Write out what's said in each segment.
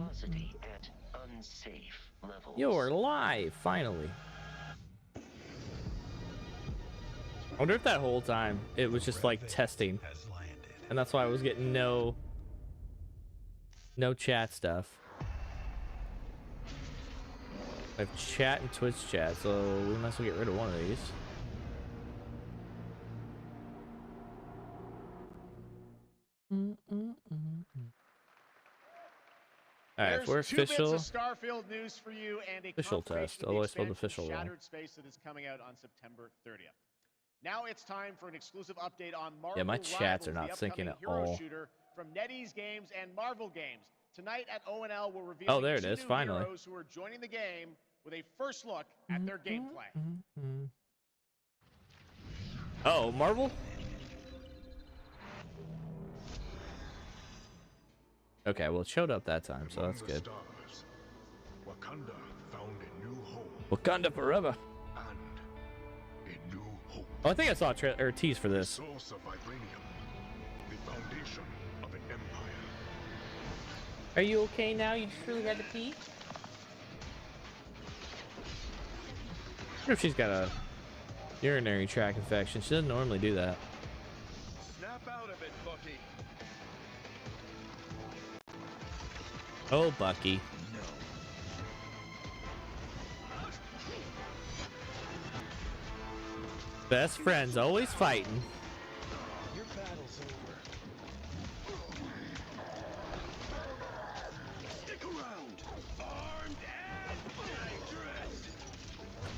Luminosity at unsafe levels. You're live, finally. I wonder if that whole time it was just like testing, and that's why I was getting no chat stuff. I have chat and Twitch chat, so we might as well get rid of one of these. Alright, if we're official. Bits of Starfield news for you and a official test. Although I spelled official wrong. Shattered Space that is coming out on September 30th. Now it's time for an exclusive update on Marvel. Yeah, my chats Rivals, are not syncing at hero all. Shooter from NetEase Games and Marvel Games. Tonight at ONL, we'll reveal oh, there it is, finally. Heroes who are joining the game with a first look at their gameplay. Oh, Marvel? Okay, well, it showed up that time, so that's good. Wakanda found a new home. Wakanda forever. And a new hope. Oh, I think I saw a tease for this. Source of vibranium, the foundation of an empire. Are you okay now? You just really had to pee? I wonder if she's got a urinary tract infection. She doesn't normally do that. Snap out of it, Bucky. Oh, Bucky. Best friends always fighting. Your battle's over. Stick around. Armed and dangerous.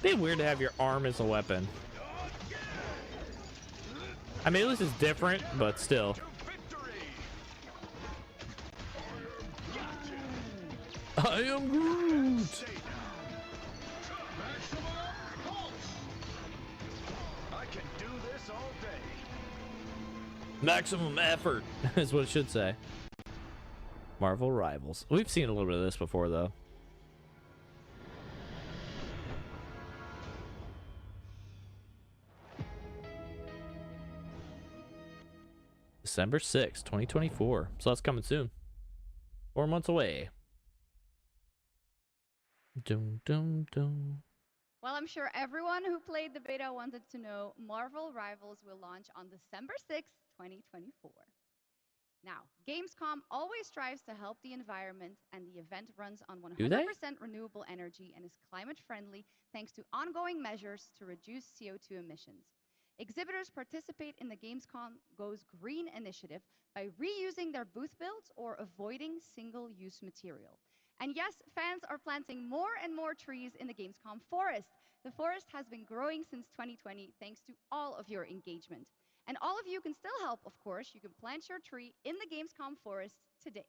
It'd be weird to have your arm as a weapon. I mean, this is different, but still. I am Groot. I can do this all day. Maximum effort is what it should say. Marvel Rivals. We've seen a little bit of this before, though. December 6th, 2024. So that's coming soon. 4 months away. Dum, dum, dum. Well, I'm sure everyone who played the beta wanted to know Marvel Rivals will launch on December 6th, 2024. Now, GamesCom always strives to help the environment, and the event runs on 100% renewable energy and is climate friendly thanks to ongoing measures to reduce CO2 emissions. Exhibitors participate in the GamesCom Goes Green initiative by reusing their booth builds or avoiding single-use material. And yes, fans are planting more and more trees in the GamesCom forest. The forest has been growing since 2020 thanks to all of your engagement. And all of you can still help, of course. You can plant your tree in the GamesCom forest today.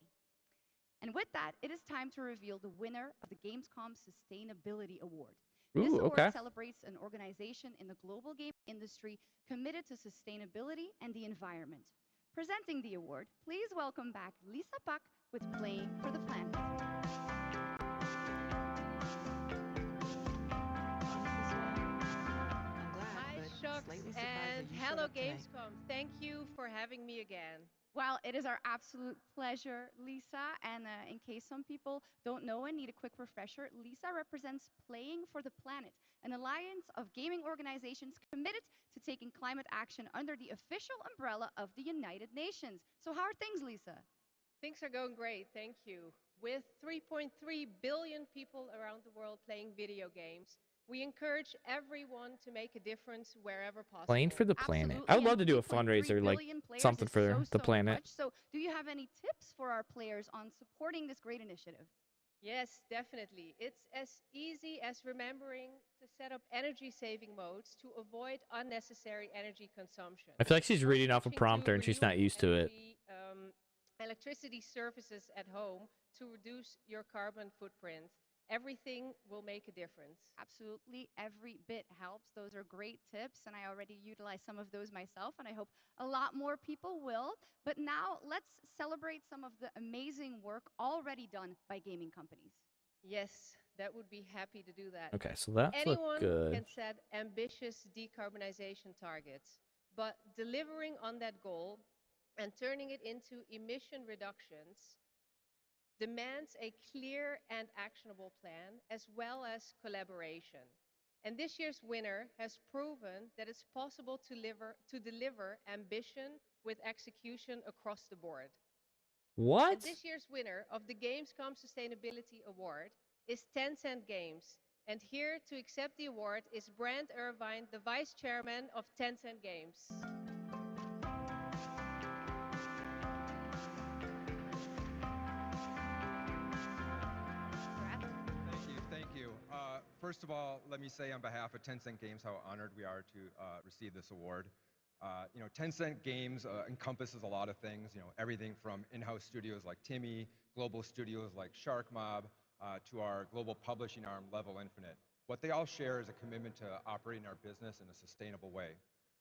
And with that, it is time to reveal the winner of the GamesCom Sustainability Award. This award celebrates an organization in the global game industry committed to sustainability and the environment. Presenting the award, please welcome back Lisa Pak with Playing for the Planet. And hello, Gamescom. Thank you for having me again. Well, it is our absolute pleasure, Lisa. And in case some people don't know and need a quick refresher, Lisa represents Playing for the Planet, an alliance of gaming organizations committed to taking climate action under the official umbrella of the United Nations. So how are things, Lisa? Things are going great, thank you. With 3.3 billion people around the world playing video games, we encourage everyone to make a difference wherever possible. Playing for the planet. I would love to do a fundraiser, like something for the planet. So do you have any tips for our players on supporting this great initiative? Yes, definitely. It's as easy as remembering to set up energy-saving modes to avoid unnecessary energy consumption. I feel like she's reading off a prompter and she's not used to it. Electricity services at home to reduce your carbon footprint. Everything will make a difference. Absolutely, every bit helps. Those are great tips, and I already utilize some of those myself, and I hope a lot more people will. But now let's celebrate some of the amazing work already done by gaming companies. Yes, that would be happy to do that. Okay, so that's Anyone good. can set ambitious decarbonization targets, but delivering on that goal and turning it into emission reductions, demands a clear and actionable plan, as well as collaboration. And this year's winner has proven that it's possible to deliver ambition with execution across the board. What? And this year's winner of the Gamescom Sustainability Award is Tencent Games. And here to accept the award is Brand Irvine, the Vice Chairman of Tencent Games. Thank you. First of all, let me say on behalf of Tencent Games how honored we are to receive this award. Tencent Games encompasses a lot of things, everything from in-house studios like Timmy, global studios like Shark Mob, to our global publishing arm, Level Infinite. What they all share is a commitment to operating our business in a sustainable way.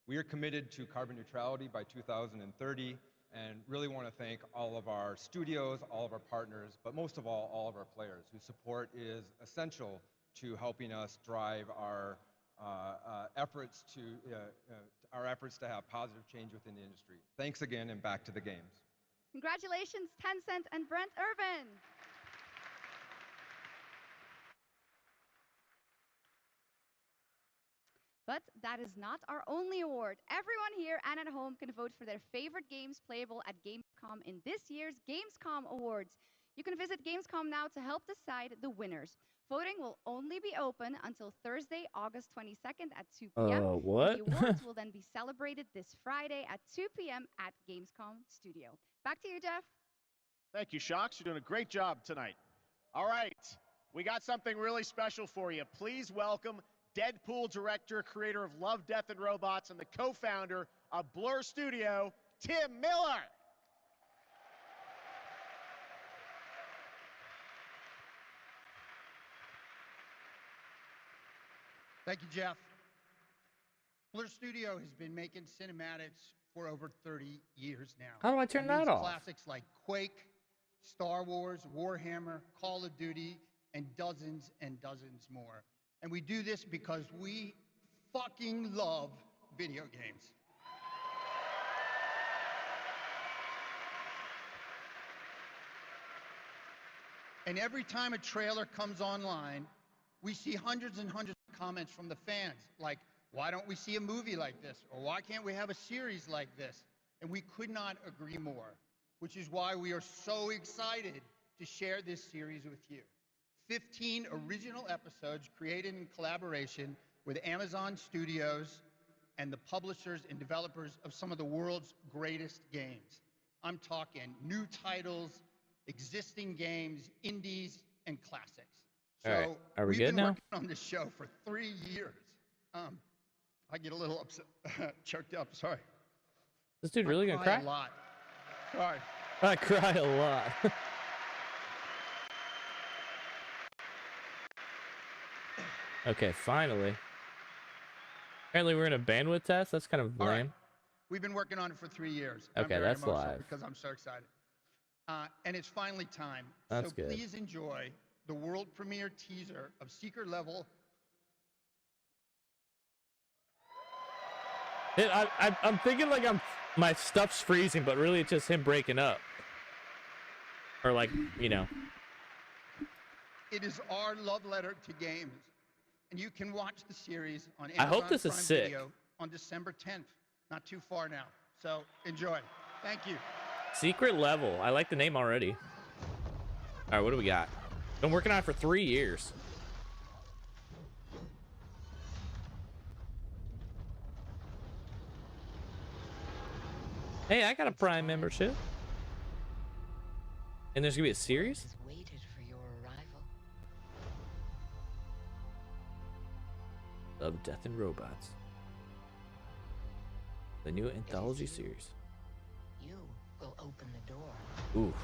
We are committed to carbon neutrality by 2030 and really want to thank all of our studios, all of our partners, but most of all of our players whose support is essential to helping us drive our efforts to have positive change within the industry. Thanks again, and back to the games. Congratulations, Tencent and Brent Irvin. But that is not our only award. Everyone here and at home can vote for their favorite games playable at Gamescom in this year's Gamescom Awards. You can visit Gamescom now to help decide the winners. Voting will only be open until Thursday, August 22nd at 2 p.m. What? The awards will then be celebrated this Friday at 2 p.m. at Gamescom Studio. Back to you, Jeff. Thank you, Shocks. You're doing a great job tonight. All right, we got something really special for you. Please welcome Deadpool director, creator of Love, Death, and Robots, and the co-founder of Blur Studio, Tim Miller. Thank you, Jeff. Blur Studio has been making cinematics for over 30 years now. How do I turn that off? Classics like Quake, Star Wars, Warhammer, Call of Duty, and dozens more. And we do this because we fucking love video games. And every time a trailer comes online, we see hundreds and hundreds of comments from the fans, like, why don't we see a movie like this? Or why can't we have a series like this? And we could not agree more, which is why we are so excited to share this series with you. 15 original episodes created in collaboration with Amazon Studios and the publishers and developers of some of the world's greatest games. I'm talking new titles, existing games, indies, and classics. So all right, are we we've good been now? working on this show for 3 years. I get a little upset, choked up, sorry. This dude really gonna cry? A lot. Sorry. I cry a lot. Okay, finally. Apparently we're in a bandwidth test. That's kind of lame. All right. We've been working on it for 3 years. Okay, I'm very that's emotional live. because I'm so excited. And it's finally time. That's so good. Please enjoy the world premiere teaser of Secret Level. I'm thinking like my stuff's freezing, but really it's just him breaking up. Or like, It is our love letter to games. And you can watch the series on Amazon I hope this is Prime sick. Video on December 10th. Not too far now. So enjoy. Thank you. Secret Level. I like the name already. All right, what do we got? Been working on it for 3 years. Hey, I got a Prime membership. And there's gonna be a series? Has waited for your arrival. Love, Death, and Robots. The new anthology series. You will open the door Oof.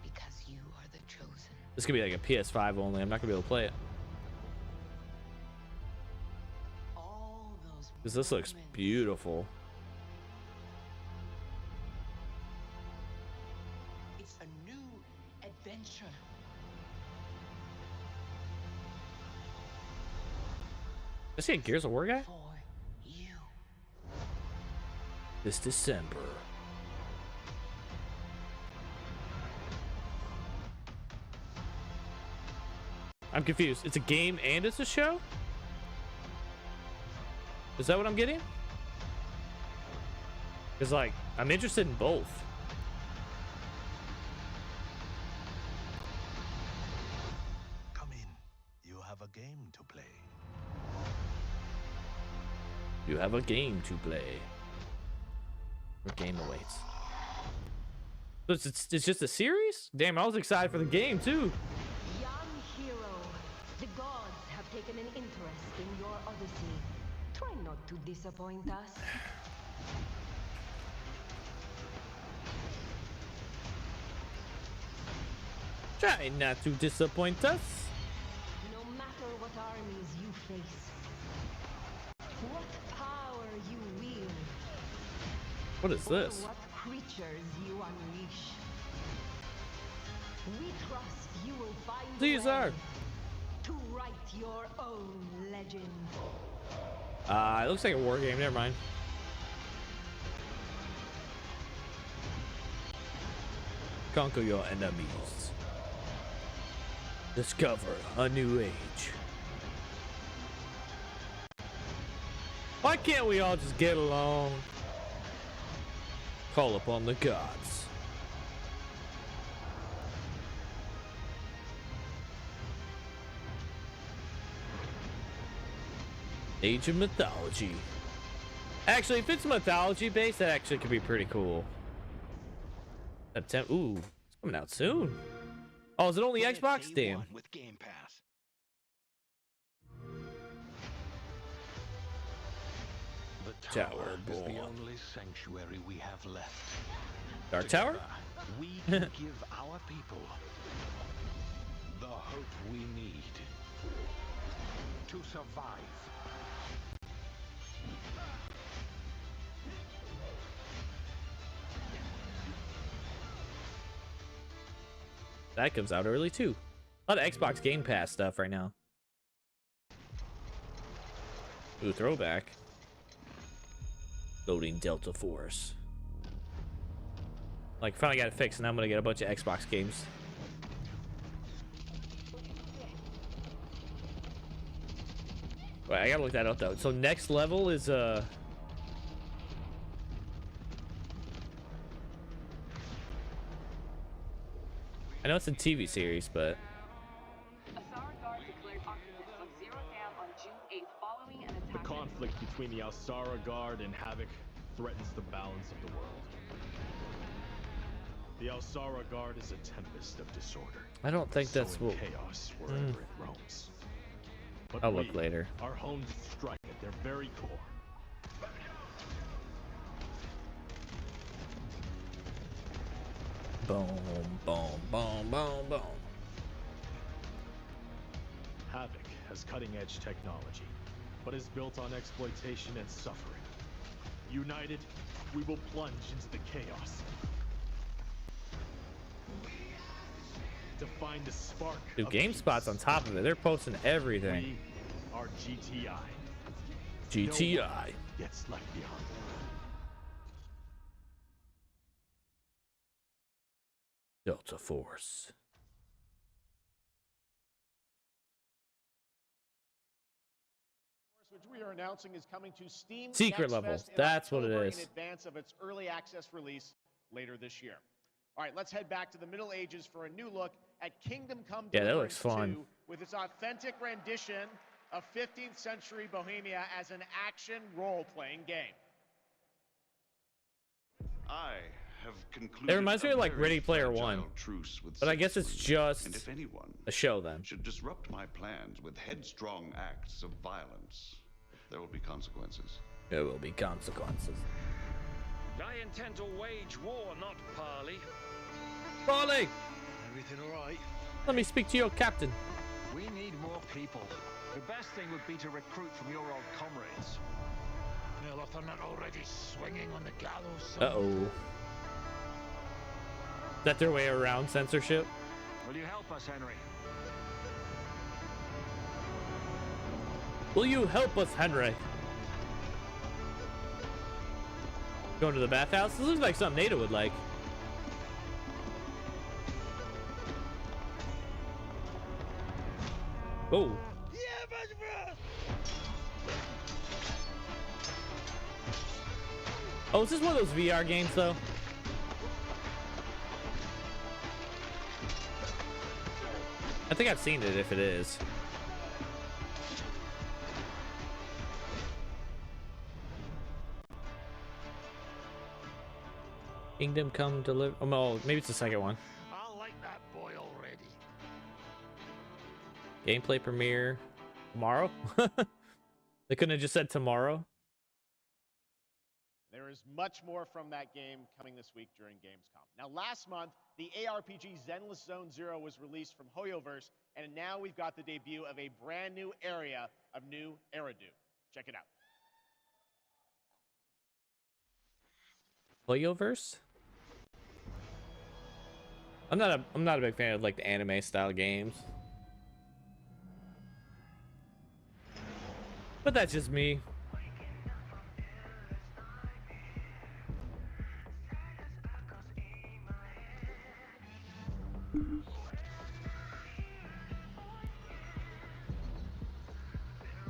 because you are the chosen. This could be like a PS5 only. I'm not gonna be able to play it. All those Because this looks moments beautiful. It's a new adventure. Did I see a Gears of War guy? For you. This December. I'm confused. It's a game and it's a show? Is that what I'm getting? Because, like, I'm interested in both. Come in. You have a game to play. You have a game to play. What game awaits? So it's just a series? Damn, I was excited for the game, too. Young hero, the gods have taken an interest in your odyssey. Try not to disappoint us. Try not to disappoint us. No matter what armies you face, what power you wield, What is or this? what creatures you unleash, we trust you will find a These way are. to write your own legend. It looks like a war game. Never mind. Conquer your enemies. Discover a new age. Why can't we all just get along? Call upon the gods. Age of Mythology. Actually, if it's mythology based, that actually could be pretty cool. September. Ooh, it's coming out soon. Oh, is it only Xbox? Damn. With Game Pass. The Tower is the Ball. only sanctuary we have left. Dark Tower? Together, we can give our people the hope we need to survive. That comes out early too. A lot of Xbox Game Pass stuff right now. Ooh, throwback. Loading Delta Force. Like, finally got it fixed, and I'm gonna get a bunch of Xbox games. Wait, I gotta look that up though. So next level is I know it's a TV series, but The conflict between the Alsara Guard and Havoc threatens the balance of the world. The Alsara Guard is a tempest of disorder. I don't think that's sowing what. chaos wherever it roams. But I'll look later. Our homes strike at their very core. Boom, boom, boom, boom, boom. Havoc has cutting-edge technology, but is built on exploitation and suffering. United, we will plunge into the chaos. To find the spark. Dude, of GameSpot's on top of it. They're posting everything. We are GTI. GTI. No one gets left behind. Delta Force. Which we are announcing is coming to Steam Secret Next level. Fest in That's what it October is. In advance of its early access release later this year. All right, let's head back to the Middle Ages for a new look at Kingdom Come Yeah, that Deliverance looks fun. 2 with its authentic rendition of 15th century Bohemia as an action role-playing game. I have concluded It reminds me of like very Ready Player fragile One, truce with but I guess it's citizenry, just and if anyone a show then. should disrupt my plans with headstrong acts of violence, there will be consequences. There will be consequences. I intend to wage war, not parley. Barley, Everything all right? let me speak to your captain. We need more people. The best thing would be to recruit from your old comrades. Well, if they're not already swinging on the gallows. Uh-oh. Is that their way around censorship? Will you help us, Henry? Will you help us, Henry? Going to the bathhouse? This looks like something Nada would like. Oh. Oh, is this one of those VR games though? I think I've seen it if it is. Kingdom Come Deliver. Oh, no, maybe it's the second one. I'll like that boy already. Gameplay premiere tomorrow? They couldn't have just said tomorrow. There is much more from that game coming this week during Gamescom. Now, last month, the ARPG Zenless Zone Zero was released from Hoyoverse, and now we've got the debut of a brand new area of New Eridu. Check it out. Hoyoverse? I'm not a big fan of like the anime style games. But that's just me.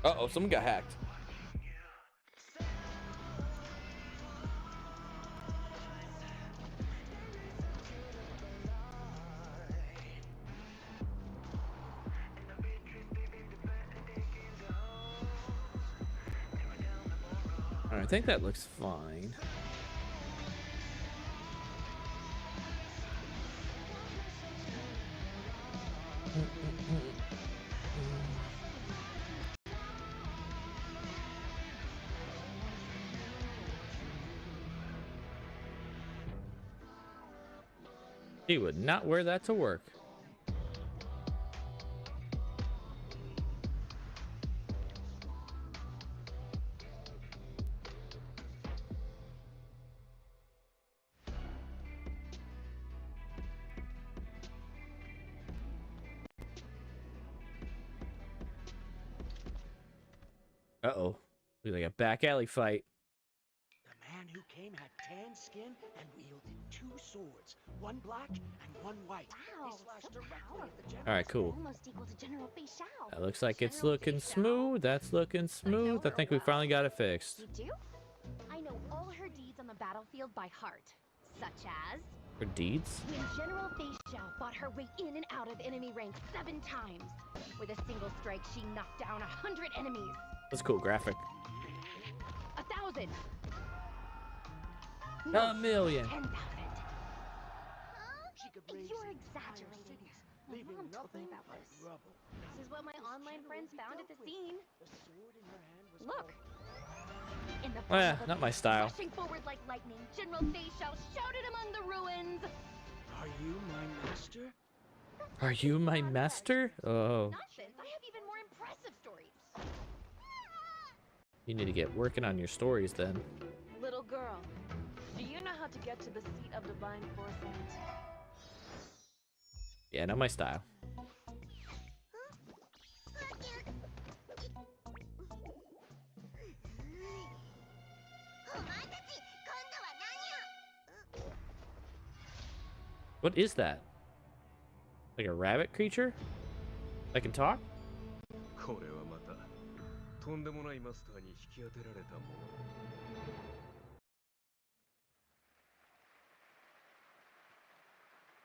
Uh-oh, someone got hacked. All right, I think that looks fine. He would not wear that to work. Uh-oh. Looks like a back alley fight. The man who came had tan skin and wielded 2 swords, one black and one white. Wow, He slashed so directly at the general. All right, cool. Almost equal to General Fei Xiao. That looks like it's looking smooth. That's looking smooth. I think we finally got it fixed. You do? I know all her deeds on the battlefield by heart, such as Her deeds? when General Fei Xiao fought her way in and out of enemy ranks 7 times. With a single strike, she knocked down 100 enemies. That's a cool graphic. 1,000. A million. 10,000. She could raise You're entire exaggerating. cities, My leaving mom told me nothing that but was. rubble. This is what my online friends found at the scene. The sword in her hand was Look. In the Oh, yeah, form of a not my beast style. rushing forward like lightning, General Fei Xiao shouted among the ruins. Are you my master? Are you my master? Oh. Nonsense. I have even more impressive stories. You need to get working on your stories then. Little girl, do you know how to get to the seat of divine foresight? Yeah, not my style. What is that? Like a rabbit creature? That can talk? これはまたとんでもないマスターに引き当てられたもの。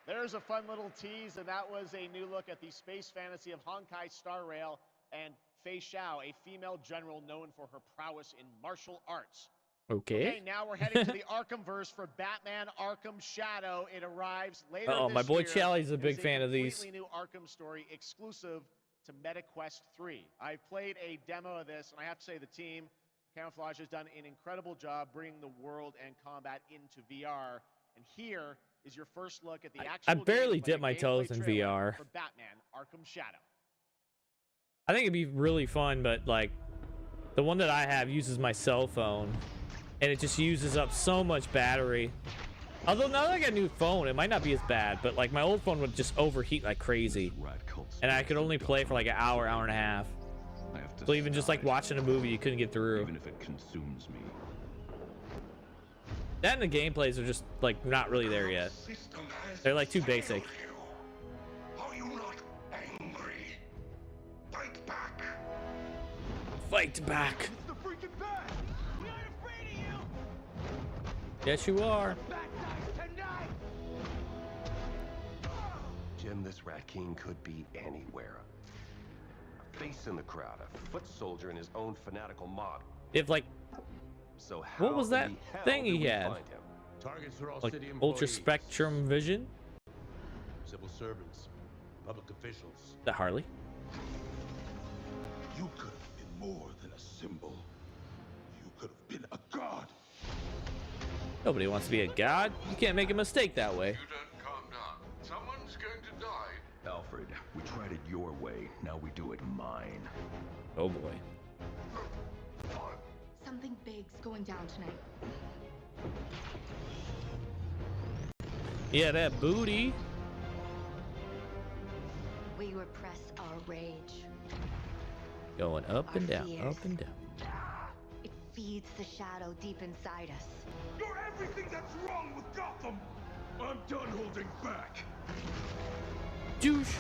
There's a fun little tease, and that was a new look at the space fantasy of Honkai Star Rail and Fei Xiao, a female general known for her prowess in martial arts. Okay. Now we're heading to the Arkhamverse for Batman Arkham Shadow. It arrives later Uh-oh, this my boy year. Charlie's a It big is fan of these. completely new Arkham story exclusive to MetaQuest 3. I've played a demo of this, and I have to say the team, Camouflage, has done an incredible job bringing the world and combat into VR. And here is your first look at the actual I barely gameplay dip my toes in trailer VR. for Batman Arkham Shadow. I think it'd be really fun, but like the one that I have uses my cell phone and it just uses up so much battery. Although now that I got a new phone, it might not be as bad, but like my old phone would just overheat like crazy. And I could only play for like an hour, hour and a half. So even just like watching a movie, you couldn't get through. Even if it consumes me. That and the gameplays are just like not really there yet. They're like too basic. Are you not angry? Thank Fight back. It's the freaking bat! We ain't afraid of you! Yes, you are. Bat dies tonight! Jim, this Rat King could be anywhere. A face in the crowd, a foot soldier in his own fanatical mob. If like, so what was that thing he had? Targets are all Like city employees. ultra spectrum vision? Civil servants, public officials. That Harley? You could have been more than a symbol. You could have been a god. Nobody wants to be a god. You can't make a mistake that way. You don't calm down. Someone's going to die. Alfred, we tried it your way. Now we do it mine. Oh boy. Something big's going down tonight. Yeah, that booty. We repress our rage. Going up and down, fears. up and down. It feeds the shadow deep inside us. You're everything that's wrong with Gotham. I'm done holding back. Douche.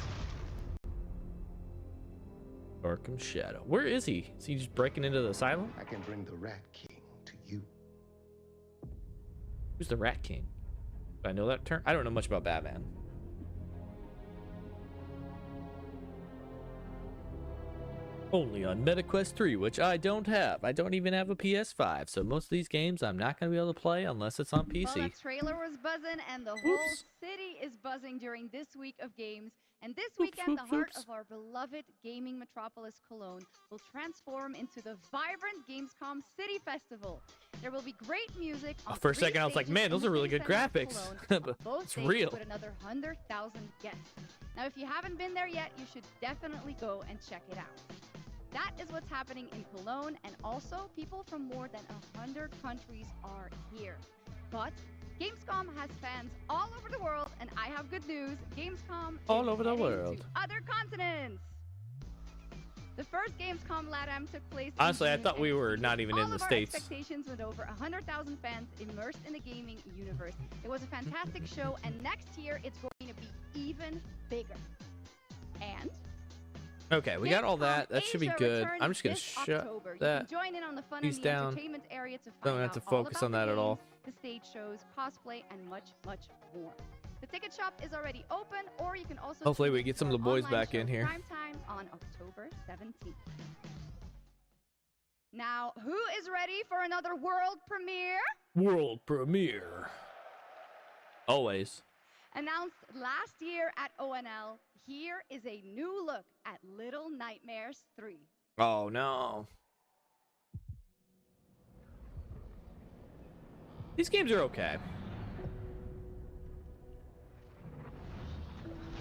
Arkham Shadow. Where is he? Is he just breaking into the asylum? I can bring the Rat King to you. Who's the Rat King? Do I know that term? I don't know much about Batman. Only on MetaQuest 3, which I don't have. I don't even have a PS5, so most of these games I'm not going to be able to play unless it's on PC. Well, the trailer was buzzing, and the whole city is buzzing during this week of games. And this weekend, the heart of our beloved gaming metropolis, Cologne, will transform into the vibrant GamesCom City Festival. There will be great music. For a second, I was like, man, those are really good graphics. But it's real. With another 100,000 guests. Now, if you haven't been there yet, you should definitely go and check it out. That is what's happening in Cologne, and also people from more than 100 countries are here. But Gamescom has fans all over the world, and I have good news. Gamescom all is over the heading world. to other continents. The first Gamescom LATAM took place. Honestly, in I June, thought we and were not even in the States. Expectations with over 100,000 fans immersed in the gaming universe. It was a fantastic show, and next year it's going to be even bigger. And okay, we got all that. That should be good. I'm just gonna shut that. Join in on the fun He's in the down. entertainment area to find Don't have to out all focus about on the that at all. games, the stage shows, cosplay, and much, much more. The ticket shop is already open, or you can also Hopefully we tune get some of to the our boys online back show in here. Prime time on October 17th. Now, who is ready for another world premiere? World premiere. Always. Announced last year at ONL, here is a new look at Little Nightmares 3. Oh no. These games are okay.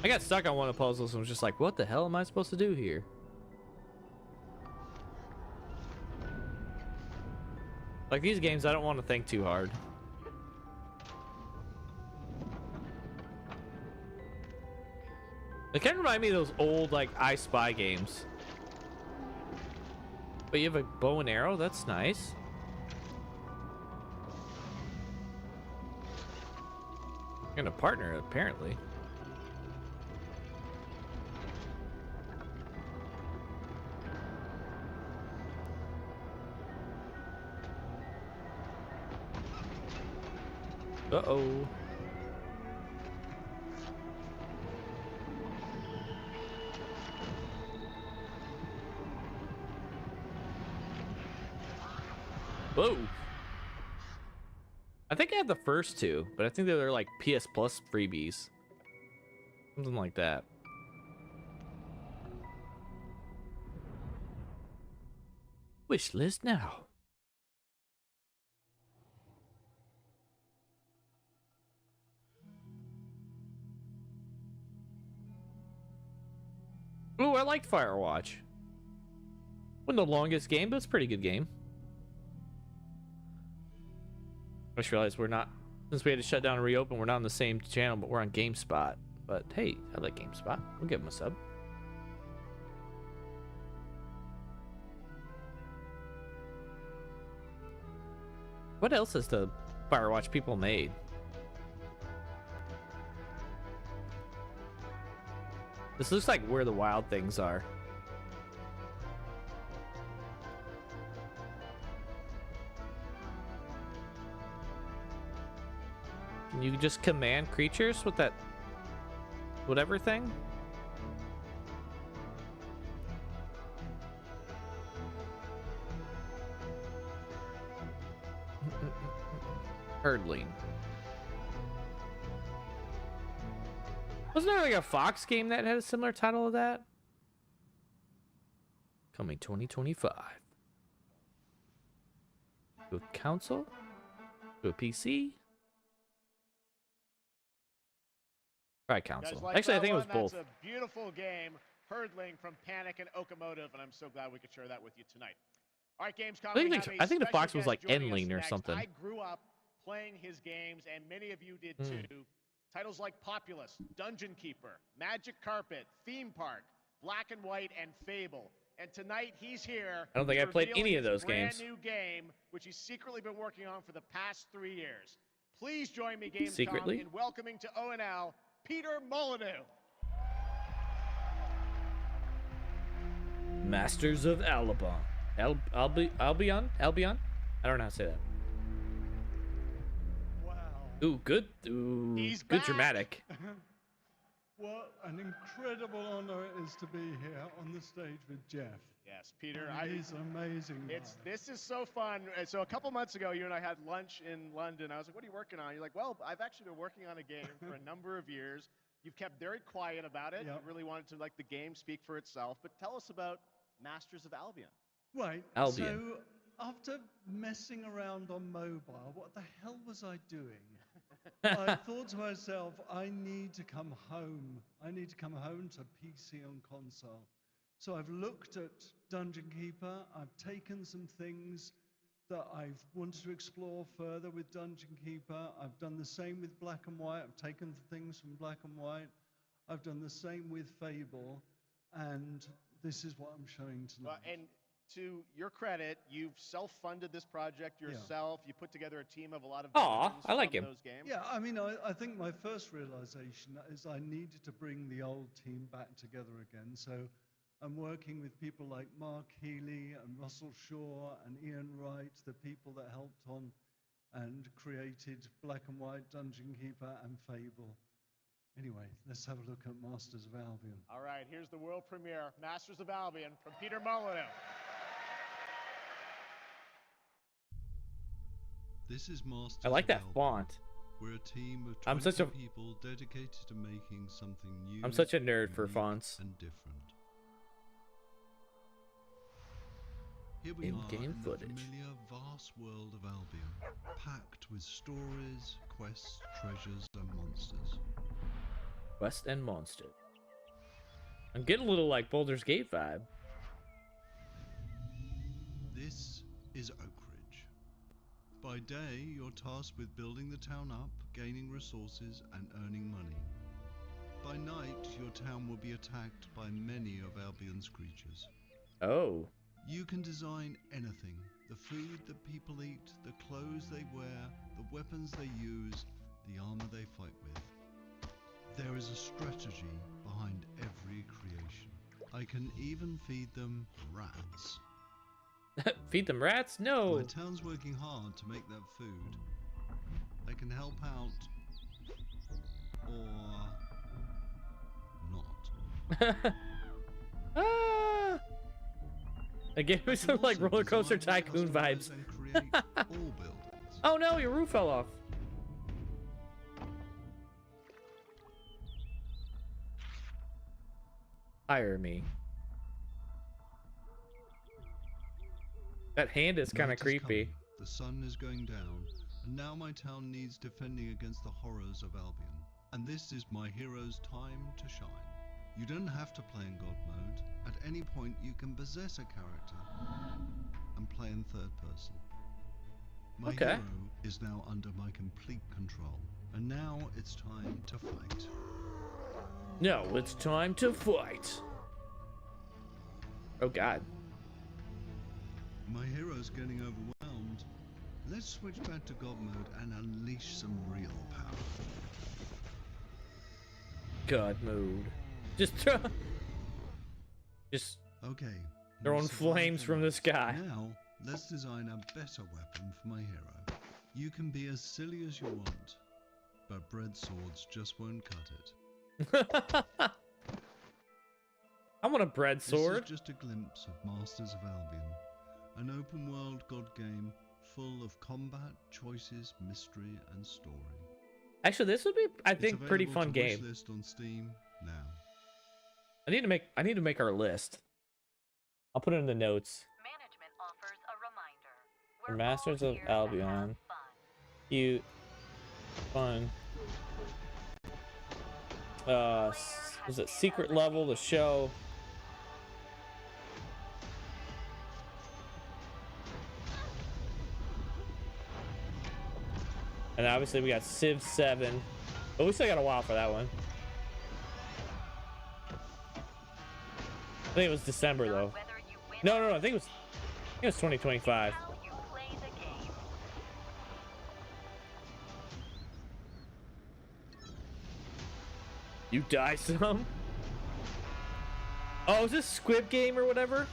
I got stuck on one of the puzzles and was just like, what the hell am I supposed to do here? Like these games, I don't want to think too hard. They kind of remind me of those old, like, I Spy games. But you have a bow and arrow? That's nice. You're gonna partner, apparently. Uh-oh. Whoa. I think I have the first two, but I think they're like PS Plus freebies. Something like that. Wish list now. Ooh, I liked Firewatch. Wasn't the longest game, but it's a pretty good game. I just realized we're not, since we had to shut down and reopen, we're not on the same channel, but we're on GameSpot. But hey, I like GameSpot. We'll give them a sub. What else has the Firewatch people made? This looks like Where the Wild Things Are. You can just command creatures with that whatever thing. Herdling. Wasn't there like a Fox game that had a similar title of that? Coming 2025. To a console? To a PC? Probably console. Like Actually, I think it was one? both. That's a beautiful game, Herdling from Panic and Okomotive, and I'm so glad we could share that with you tonight. All right, GamesCom. I think the Fox was like Endling or something. I grew up playing his games, and many of you did too. Titles like Populous, Dungeon Keeper, Magic Carpet, Theme Park, Black and White, and Fable. And tonight he's here. I don't think I played any of those games. Brand new game, which he's secretly been working on for the past 3 years. Please join me, GamesCom, Secretly? in welcoming to ONL, Peter Molyneux. Masters of Alabama. Albion? I don't know how to say that. Wow. Ooh, good. Ooh, He's good back. dramatic. What an incredible honor it is to be here on the stage with Jeff. Yes, Peter. He's an amazing guy. This is so fun. So a couple months ago, you and I had lunch in London. I was like, "What are you working on?" You're like, "Well, I've actually been working on a game for a number of years." You've kept very quiet about it. Yep. You really wanted to let the game speak for itself. But tell us about Masters of Albion. Right. Albion. So after messing around on mobile, what the hell was I doing? I thought to myself, I need to come home. I need to come home to PC and console. So I've looked at Dungeon Keeper. I've taken some things that I've wanted to explore further with Dungeon Keeper. I've done the same with Black and White. I've taken things from Black and White. I've done the same with Fable. And this is what I'm showing tonight. And to your credit, you've self-funded this project yourself. You put together a team of a lot of Aw, veterans I like from him. those games. Yeah, I mean, I think my first realization is I needed to bring the old team back together again. So I'm working with people like Mark Healy and Russell Shaw and Ian Wright, the people that helped on and created Black and White, Dungeon Keeper, and Fable. Anyway, let's have a look at Masters of Albion. All right, here's the world premiere, Masters of Albion, from Peter Molyneux. This is Masters I like of that Albion. font. We're a team of 20 I'm such a- people dedicated to making something new. I'm such a nerd for unique, fonts. and different. Here we are In-game in the footage. familiar vast world of Albion, packed with stories, quests, treasures, and monsters. Quest and Monster. I'm getting a little like Baldur's Gate vibe. This is Oakridge. By day, you're tasked with building the town up, gaining resources, and earning money. By night, your town will be attacked by many of Albion's creatures. Oh. You can design anything. The food that people eat, the clothes they wear, the weapons they use, the armor they fight with. There is a strategy behind every creation. I can even feed them rats. Feed them rats? No. My town's working hard to make that food. I can help out, or not. Ah! Again, it was some like roller coaster tycoon vibes. And create all buildings. Oh no, your roof fell off. Hire me. That hand is kind Night of creepy. coming, the sun is going down, and now my town needs defending against the horrors of Albion. And this is my hero's time to shine. You don't have to play in God mode. At any point, you can possess a character and play in third person. My Okay. hero is now under my complete control, and now it's time to fight. No, it's time to fight. Oh god. My hero's getting overwhelmed. Let's switch back to God mode and unleash some real power. God mode. Just Okay. throwing you survived flames the from the night. sky. Now, let's design a better weapon for my hero. You can be as silly as you want. but bread swords just won't cut it. I want a bread sword. This is just a glimpse of Masters of Albion, an open-world god game full of combat, choices, mystery, and story. Actually, this would be, I think, It's pretty available fun to game. wishlist on Steam now. I need to make our list. I'll put it in the notes. Management offers a reminder. The Masters of Albion. Cute. Fun. Was it Secret Level, the show? And obviously we got Civ 7. But we still got a while for that one. I think it was December though. No, I think it was 2025. You die some? Oh, is this Squid Game or whatever?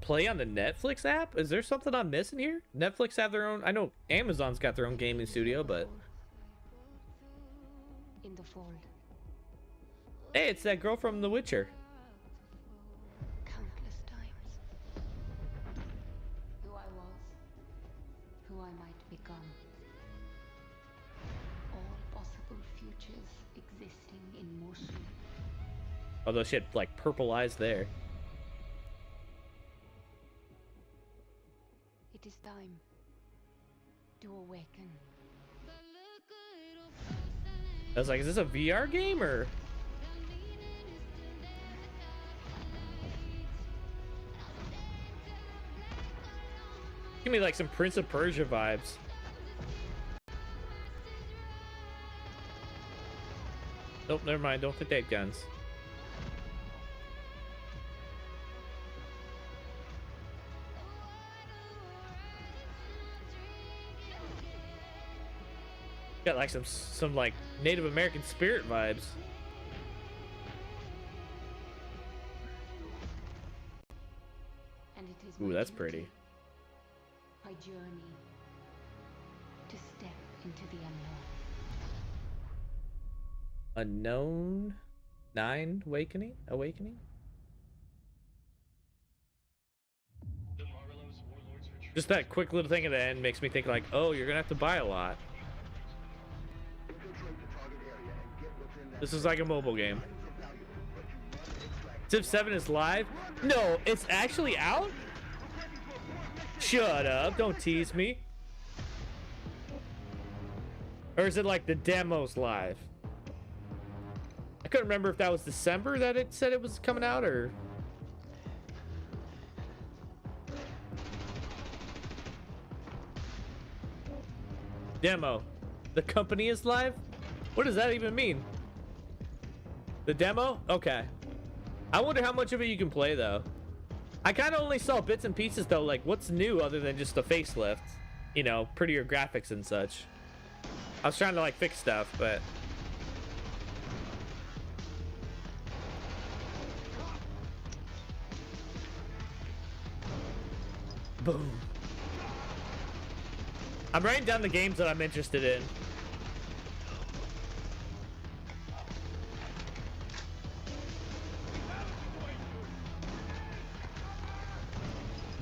Play on the Netflix app? Is there something I'm missing here? Netflix have their own. I know Amazon's got their own gaming studio, but In the fold, hey, it's that girl from The Witcher. countless times. Who I was, who I might become. All possible futures existing in motion. Although she had like purple eyes there. It is time to awaken. I was like, is this a VR game or? Give me like some Prince of Persia vibes. Nope, never mind. Don't take guns. Got like some like Native American spirit vibes. And it is Ooh, that's pretty. my journey to step into the unknown. Unknown 9 awakening. Just that quick little thing at the end makes me think like, oh, you're gonna have to buy a lot. This is like a mobile game. Civ 7 is live? No, it's actually out? Shut up, don't tease me. Or is it like the demo's live? I couldn't remember if that was December that it said it was coming out or... Demo. The company is live? What does that even mean? The demo? Okay. I wonder how much of it you can play though. I kind of only saw bits and pieces though, like what's new other than just the facelift? You know, prettier graphics and such. I was trying to like fix stuff, but... Boom. I'm writing down the games that I'm interested in.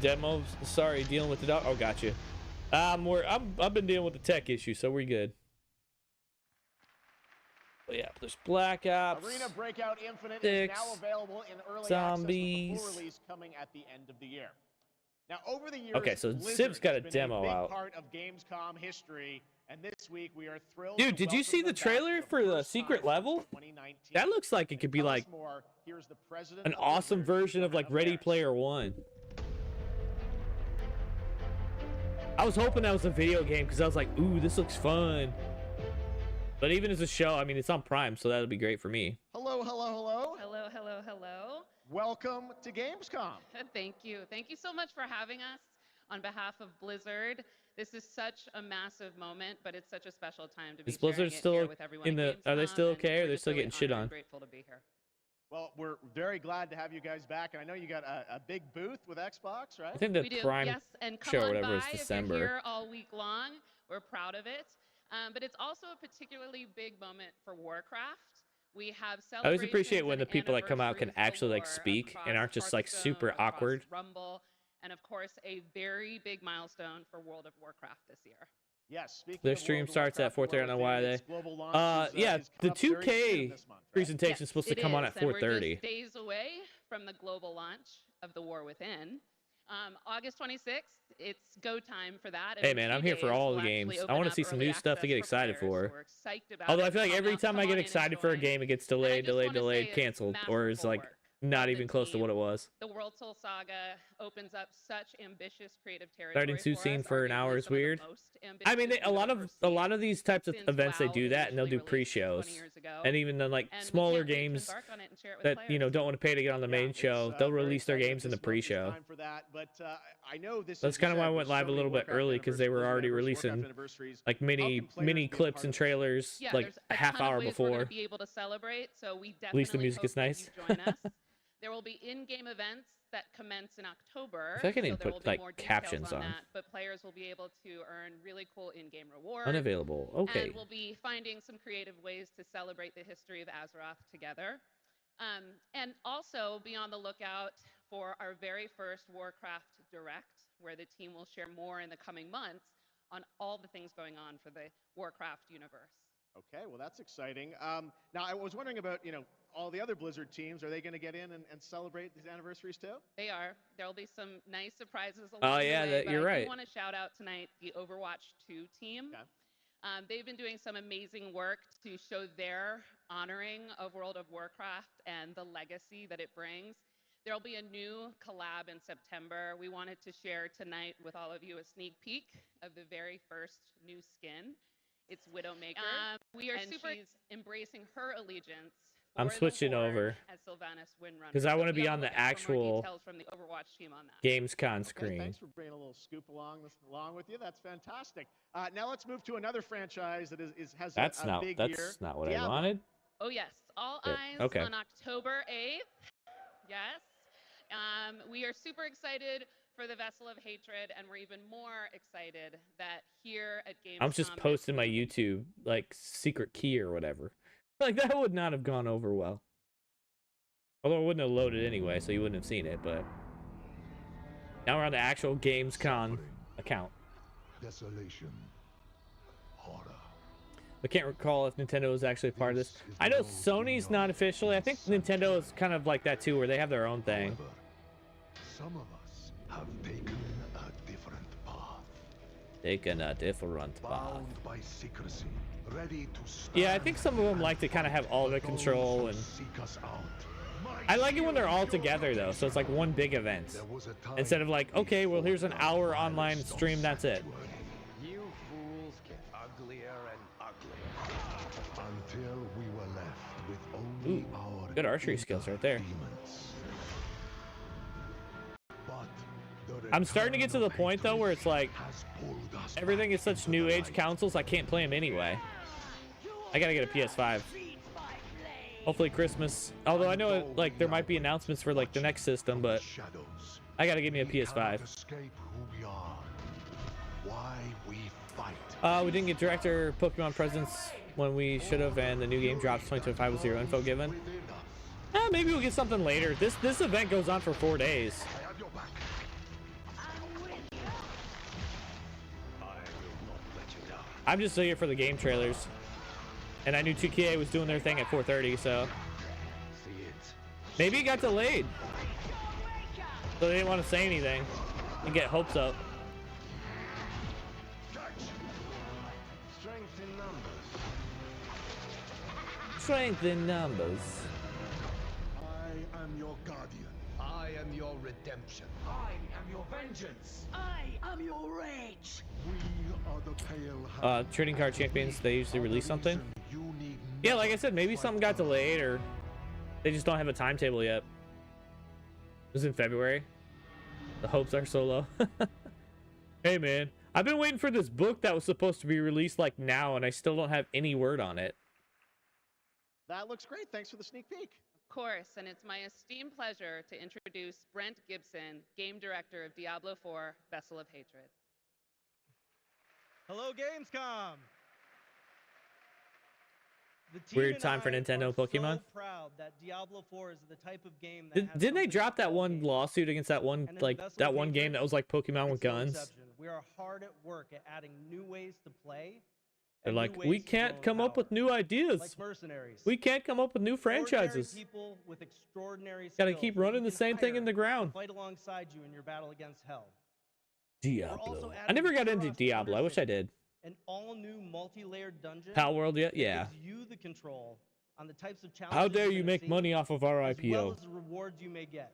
Demos, sorry, dealing with the dog. Oh, gotcha. I've been dealing with the tech issue, so we're good. But yeah, there's Black Ops. Arena Breakout Infinite 6, is now available in early Zombies. access with the full release coming at the end of the year. Now, over the years, Okay, so Blizzard Civ's got a has been demo big out. part of GamesCom history, and this week we are thrilled. Dude, to did you welcome see the them back trailer for the first secret time level? 2019. That looks like it could be Tell us like more. Here's the president an of awesome Blizzard, version of like Johanna Ready Faris. Player One. I was hoping that was a video game because I was like, ooh, this looks fun. But even as a show, I mean, it's on Prime, so that'll be great for me. Hello, hello, hello. Hello, hello, hello. Welcome to Gamescom. Thank you. Thank you so much for having us on behalf of Blizzard. This is such a massive moment, but it's such a special time to be Is Blizzard sharing it here still with everyone in at the? Are they Gamescom, still and okay, or we're are they just still really getting shit honored and on? grateful to be here. Well, we're very glad to have you guys back, and I know you got a big booth with Xbox, right? I think the We do, Prime yes, and come show or on whatever is by if December. you're here all week long. We're proud of it, but it's also a particularly big moment for Warcraft. We have I always celebrations appreciate when and the people that come out can anniversaries actually like galore speak and across aren't just like Hearthstone, super across awkward. Rumble, and of course a very big milestone for World of Warcraft this year. Yes, speaking Their of stream World of starts at Warcraft, 4:30. I don't know why its they. global launch Yeah, is the coming up very soon 2K this month, right? presentation is supposed to It come on is, at and we're 4:30. just days away from the global launch of The War Within. August 26th, it's go time for that. And Hey in man, 2 I'm here for days, all we'll the actually games. I open want to up see some early new stuff to access get for excited players, so for. we're psyched about Although it. I feel like Come every out, time come I on get in and excited for a join. game, it gets And I delayed, just wanna delayed, say it's canceled, or is masterful like work not of the even close to team. what it was. The World Soul Saga opens up such ambitious creative Starting territory too for soon us, for an arguably hour is some of the weird. most I mean, ambitious a we've lot ever of these types of since events they WoW do that, and they'll do initially released 20 pre-shows, years ago. and even then like And we smaller can't wait to games embark on it and share it with that players. don't want to pay to get on the main show, they'll release their games in the pre-show. Time for that, but I know this. That's kind of why I went live a little bit early, because they were already releasing like mini clips and trailers Yeah, like there's a a half ton of hour ways we're going before. to be able to celebrate, so we At least the definitely music hope is that nice. you join us. There will be in-game events that commence in October. I feel like I so didn't there will put be like more details captions on on. that, but players will be able to earn really cool in-game rewards. Unavailable. Okay. And we'll be finding some creative ways to celebrate the history of Azeroth together. And also be on the lookout for our very first Warcraft Direct, where the team will share more in the coming months on all the things going on for the Warcraft universe. Okay, well that's exciting. Now I was wondering about all the other Blizzard teams. Are they going to get in and celebrate these anniversaries too? They are. There'll be some nice surprises along Oh, the yeah, way. But you're I right. do want to shout out tonight the Overwatch 2 team. They've been doing some amazing work to show their honoring of World of Warcraft and the legacy that it brings. There'll be a new collab in September. We wanted to share tonight with all of you a sneak peek of the very first new skin. It's Widowmaker. We are she's embracing her allegiance. I'm switching over as Sylvanas Windrunner. because I want to be be on the actual details from the Overwatch team on that. GamesCon Okay, screen. thanks for bringing a little scoop along with you. That's fantastic. Now let's move to another franchise that has That's a not big year. that's not what I Diablo. wanted. Oh yes, all Yeah, eyes okay. on October 8th. Yes. We are super excited for the Vessel of Hatred, and we're even more excited that here at GamesCom... I'm just posting my YouTube like secret key or whatever. Like that would not have gone over well. Although it wouldn't have loaded anyway, so you wouldn't have seen it. But now we're on the actual GamesCon account. Desolation. Horror. I can't recall if Nintendo is actually part of this. I know Sony's not officially. I think Nintendo is kind of like that too, where they have their own thing. Some of us have taken a different path. Taken a different path. Bound by secrecy, ready to stand. Yeah, I think some of them like to kind of have all the control, and seek us out. I like it when they're all together though, so it's like one big event instead of like, okay, well here's an hour online stream, that's it. You fools get uglier and uglier. Until we were left with only our Good archery skills right there. demons. But the I'm starting to get to the point though where it's like everything is such new age consoles, I can't play them anyway. I gotta get a PS5. Hopefully Christmas. Although I know like there might be announcements for like the next system, but I gotta give me a PS5. escape who we are. Why we fight. We didn't get director Pokemon presents when we should have, and the new game drops 2025 with 0 info given. Maybe we'll get something later. This event goes on for 4 days. I'm just here for the game trailers. And I knew 2K was doing their thing at 4:30, so maybe it got delayed. So they didn't want to say anything and get hopes up. Strength in numbers. Strength in numbers. I am your guardian. I am your redemption. I am your vengeance. I am your rage. We are the pale Trading card champions, they usually release something. Yeah, like I said, maybe something got delayed or they just don't have a timetable yet. It was in February. The hopes are so low. Hey man, I've been waiting for this book that was supposed to be released like now, and I still don't have any word on it. That looks great. Thanks for the sneak peek. Of course, and it's my esteemed pleasure to introduce Brent Gibson, game director of Diablo 4: Vessel of Hatred. Hello, Gamescom. The team Weird and time for I Nintendo are Pokemon. So proud that Diablo 4 is the type of game that has Didn't they something drop that all one games. lawsuit against that one And in like Vessel that of one game Hatred, that was like Pokemon with it's no guns? exception. We are hard at work at adding new ways to play. They're and like, new we ways to can't grow in come up power. with new ideas. Like mercenaries. We can't come up with new franchises. Ordinary people with extraordinary Gotta skills keep that running you the can same thing in hire the to ground. Fight alongside you in your battle against hell. Diablo. I never got into Diablo. I wish I did. An all-new multi-layered dungeon. Pal World yet? that Yeah. Gives you the control on the types of challenges How dare you're you gonna make see, money off of our as IPO? well as the rewards you may get.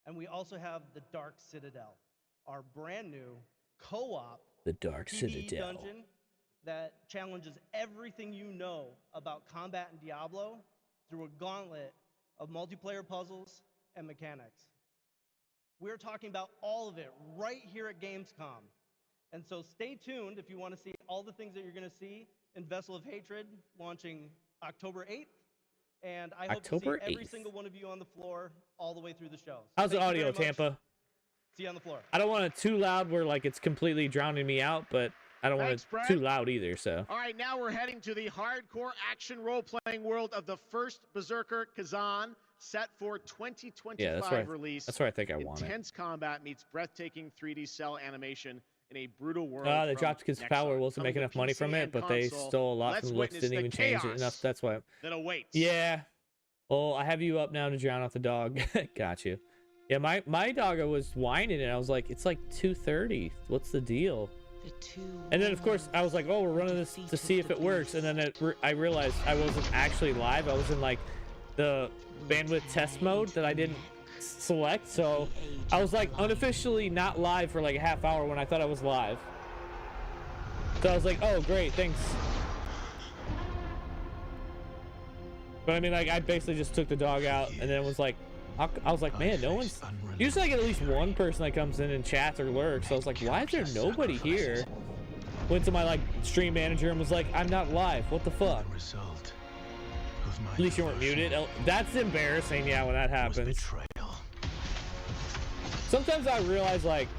And we also have the Dark Citadel, our brand new co-op The Dark PvE Citadel. dungeon that challenges everything you know about combat in Diablo through a gauntlet of multiplayer puzzles and mechanics. We're talking about all of it right here at Gamescom. And so stay tuned if you want to see all the things that you're going to see in Vessel of Hatred, launching October 8th. And I hope to October see every 8th. single one of you on the floor all the way through the show. How's the Thank you audio, very much. Tampa? See you on the floor. I don't want it too loud where like it's completely drowning me out, but I don't Thanks, want it Brad. too loud either. So All right, now we're heading to the hardcore action role-playing world of the first Berserker Kazan, set for 2025 yeah, that's where release. that's where I think I want it. Intense combat meets breathtaking 3D cell animation in a brutal world. They from dropped because Nexon. Power wasn't Coming making to enough money PC from it, and but they console, stole a lot let's from the looks. witness Didn't even the change it chaos enough. That's why. that awaits. Yeah. Well, I have you up now to drown out the dog. Got you. Yeah, my doggo was whining, and I was like, it's like 2:30. What's the deal? And then, of course, I was like, oh, we're running this to see if it works. And then I realized I wasn't actually live. I was in, like, the bandwidth test mode that I didn't select. So I was, like, unofficially not live for, like, a half hour when I thought I was live. So I was like, oh, great, thanks. But, I mean, like, I basically just took the dog out and then was like, I was like, man, no one's... Usually I get at least one person that comes in and chats or lurks. So I was like, why is there nobody here? Went to my, like, stream manager and was like, I'm not live. What the fuck? At least you weren't muted. That's embarrassing, yeah, when that happens. Sometimes I realize, like,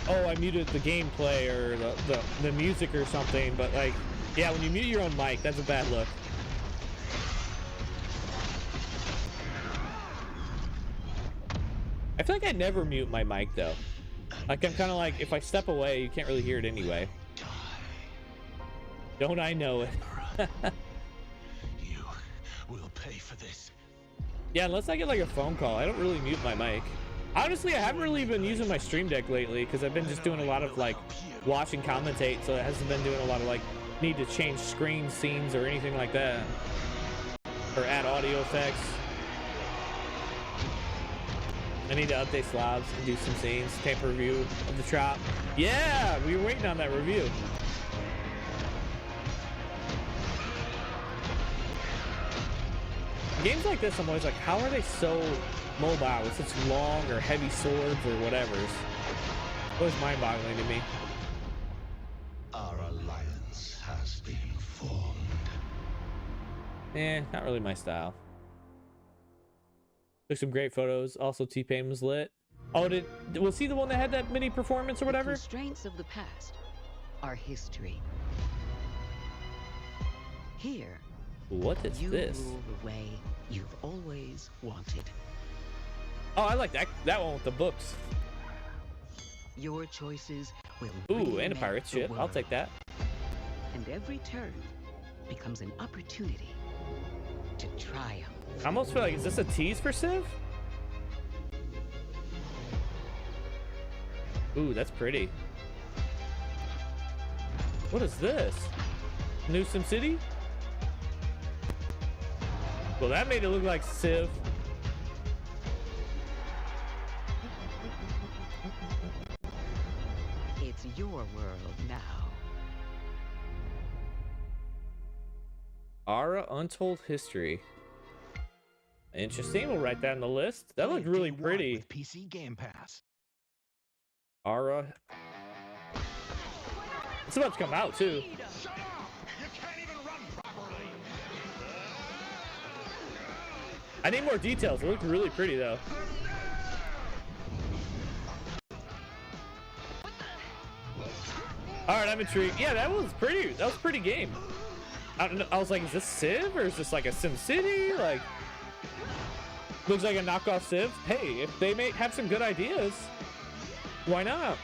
oh, I muted the gameplay or the music or something. But, like, yeah, when you mute your own mic, that's a bad look. I feel like I never mute my mic though. Like I'm kind of like, if I step away, you can't really hear it anyway. Don't I know it? You will pay for this. Yeah, unless I get like a phone call, I don't really mute my mic. Honestly, I haven't really been using my Stream Deck lately because I've been just doing a lot of like watching commentate, so it hasn't been doing a lot of like need to change screen scenes or anything like that, or add audio effects. I need to update slabs and do some scenes. Tape review of the Trop. Yeah, we were waiting on that review. Games like this, I'm always like, how are they so mobile with such long or heavy swords or whatever? It was mind-boggling to me. Our alliance has been formed. Not really my style. Took some great photos. Also, T-Pain was lit. Oh, was he the one that had that mini performance or whatever? The constraints of the past are history. Here, what is you this? rule the way you've always wanted. Oh, I like that one with the books. Your choices will. Ooh, and a pirate ship. I'll take that. And every turn becomes an opportunity to triumph. I almost feel like, is this a tease for Civ? Ooh, that's pretty. What is this? New SimCity? Well, that made it look like Civ. It's your world now. Ara Untold History. Interesting. We'll write that in the list. That looked really pretty. With PC Game Pass. Ara. It's about to come out too. Shut up! You can't even run properly. I need more details. It looked really pretty though. All right, I'm intrigued. Yeah, that was pretty. That was a pretty game. I don't know. I was like, is this Civ or is this like a Sim City? Like, looks like a knockoff Civ. Hey, if they may have some good ideas, why not?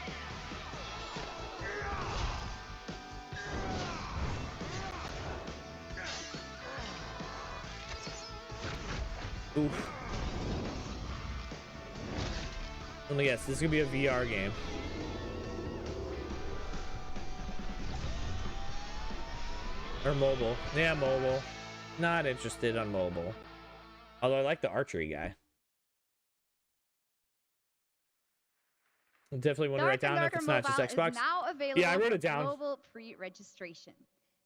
Oof. Let me guess. This is gonna be a VR game. Or mobile. Yeah, mobile. Not interested on mobile. Although I like the archery guy. I definitely want to write down if it's not just Xbox. Is now available. Yeah, I wrote it down. Global pre-registration.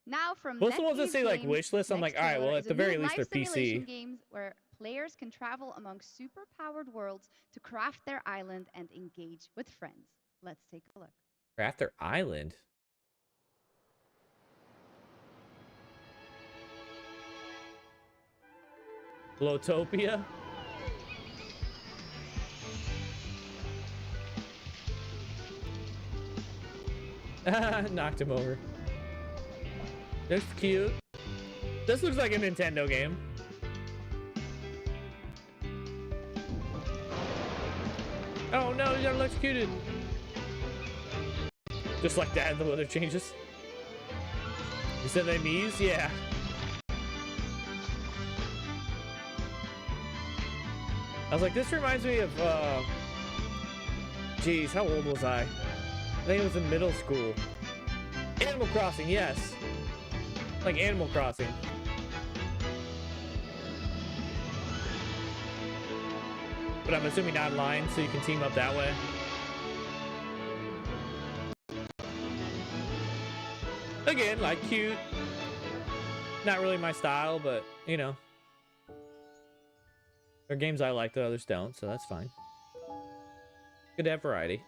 Now from most of the ones that say like wish list, I'm like, all right, well at the very least they're PC. Games where players can travel among super-powered worlds to craft their island and engage with friends. Let's take a look. Craft their island. Glowtopia. Knocked him over. Looks cute. This looks like a Nintendo game. Oh no, you got electrocuted. Just like that, the weather changes. You said they Mii's? Yeah. I was like, this reminds me of, geez, how old was I? I think it was in middle school. Animal Crossing, yes. Like Animal Crossing. But I'm assuming not online, so you can team up that way. Again, like cute. Not really my style, but, you know. There are games I like that others don't, so that's fine. Good to have variety.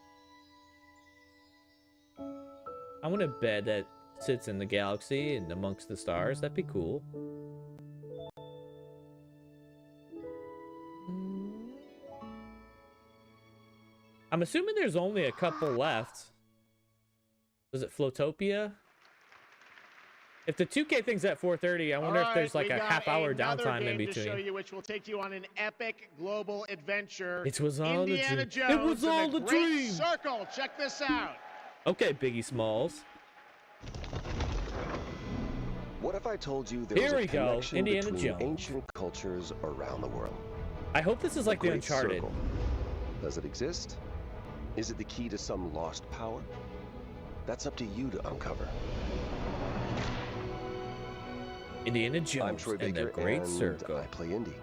I want a bed that sits in the galaxy and amongst the stars. That'd be cool. I'm assuming there's only a couple left. Was it Flotopia? If the 2K thing's at 4:30, I wonder if there's like a half-hour downtime in between. To show you, which will take you on an epic global adventure. It was all Indiana a dream. Jones It was all and the the Great dream. Circle. Check this out. Okay, Biggie Smalls. What if I told you there Here was a we go, connection Indiana between Jones. ancient cultures around the world? I hope this is like the Great Uncharted. Circle. Does it exist? Is it the key to some lost power? That's up to you to uncover. Indiana I'm Jones Troy and the Baker, Great and Circle. I play Indy.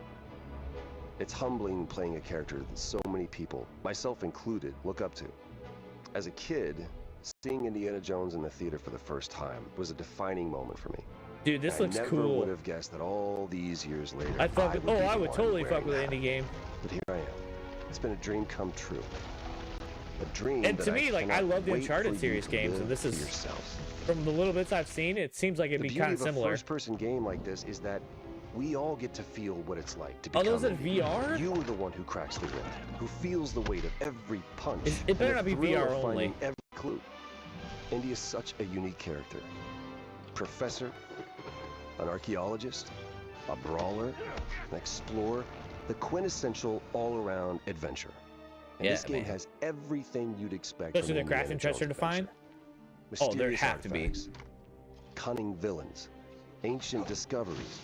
It's humbling playing a character that so many people, myself included, look up to. As a kid, seeing Indiana Jones in the theater for the first time was a defining moment for me. Dude, this looks I never cool. would have guessed that all these years later, I'd fuck with, would be I the would one totally fuck wearing with that. an indie game. But here I am. It's been a dream come true. A dream. And that to me, like, I cannot love the wait Uncharted for series you to games, live and this for is, yourselves. from the little bits I've seen, it seems like it'd be The kind beauty of of a similar. first-person game like this is that we all get to feel what it's like to Oh, become those in Indy. VR? You are the one who cracks the whip, who feels the weight of every punch. It better and not the be thrill VR of only. finding every clue. Indy is such a unique character. Professor, an archaeologist, a brawler, an explorer, the quintessential all-around adventurer. And Yeah, this game man. has everything you'd expect Especially the from an crafting Indiana treasure Jones to find. adventure. Oh, there Mysterious have to be. artifacts, cunning villains, ancient discoveries,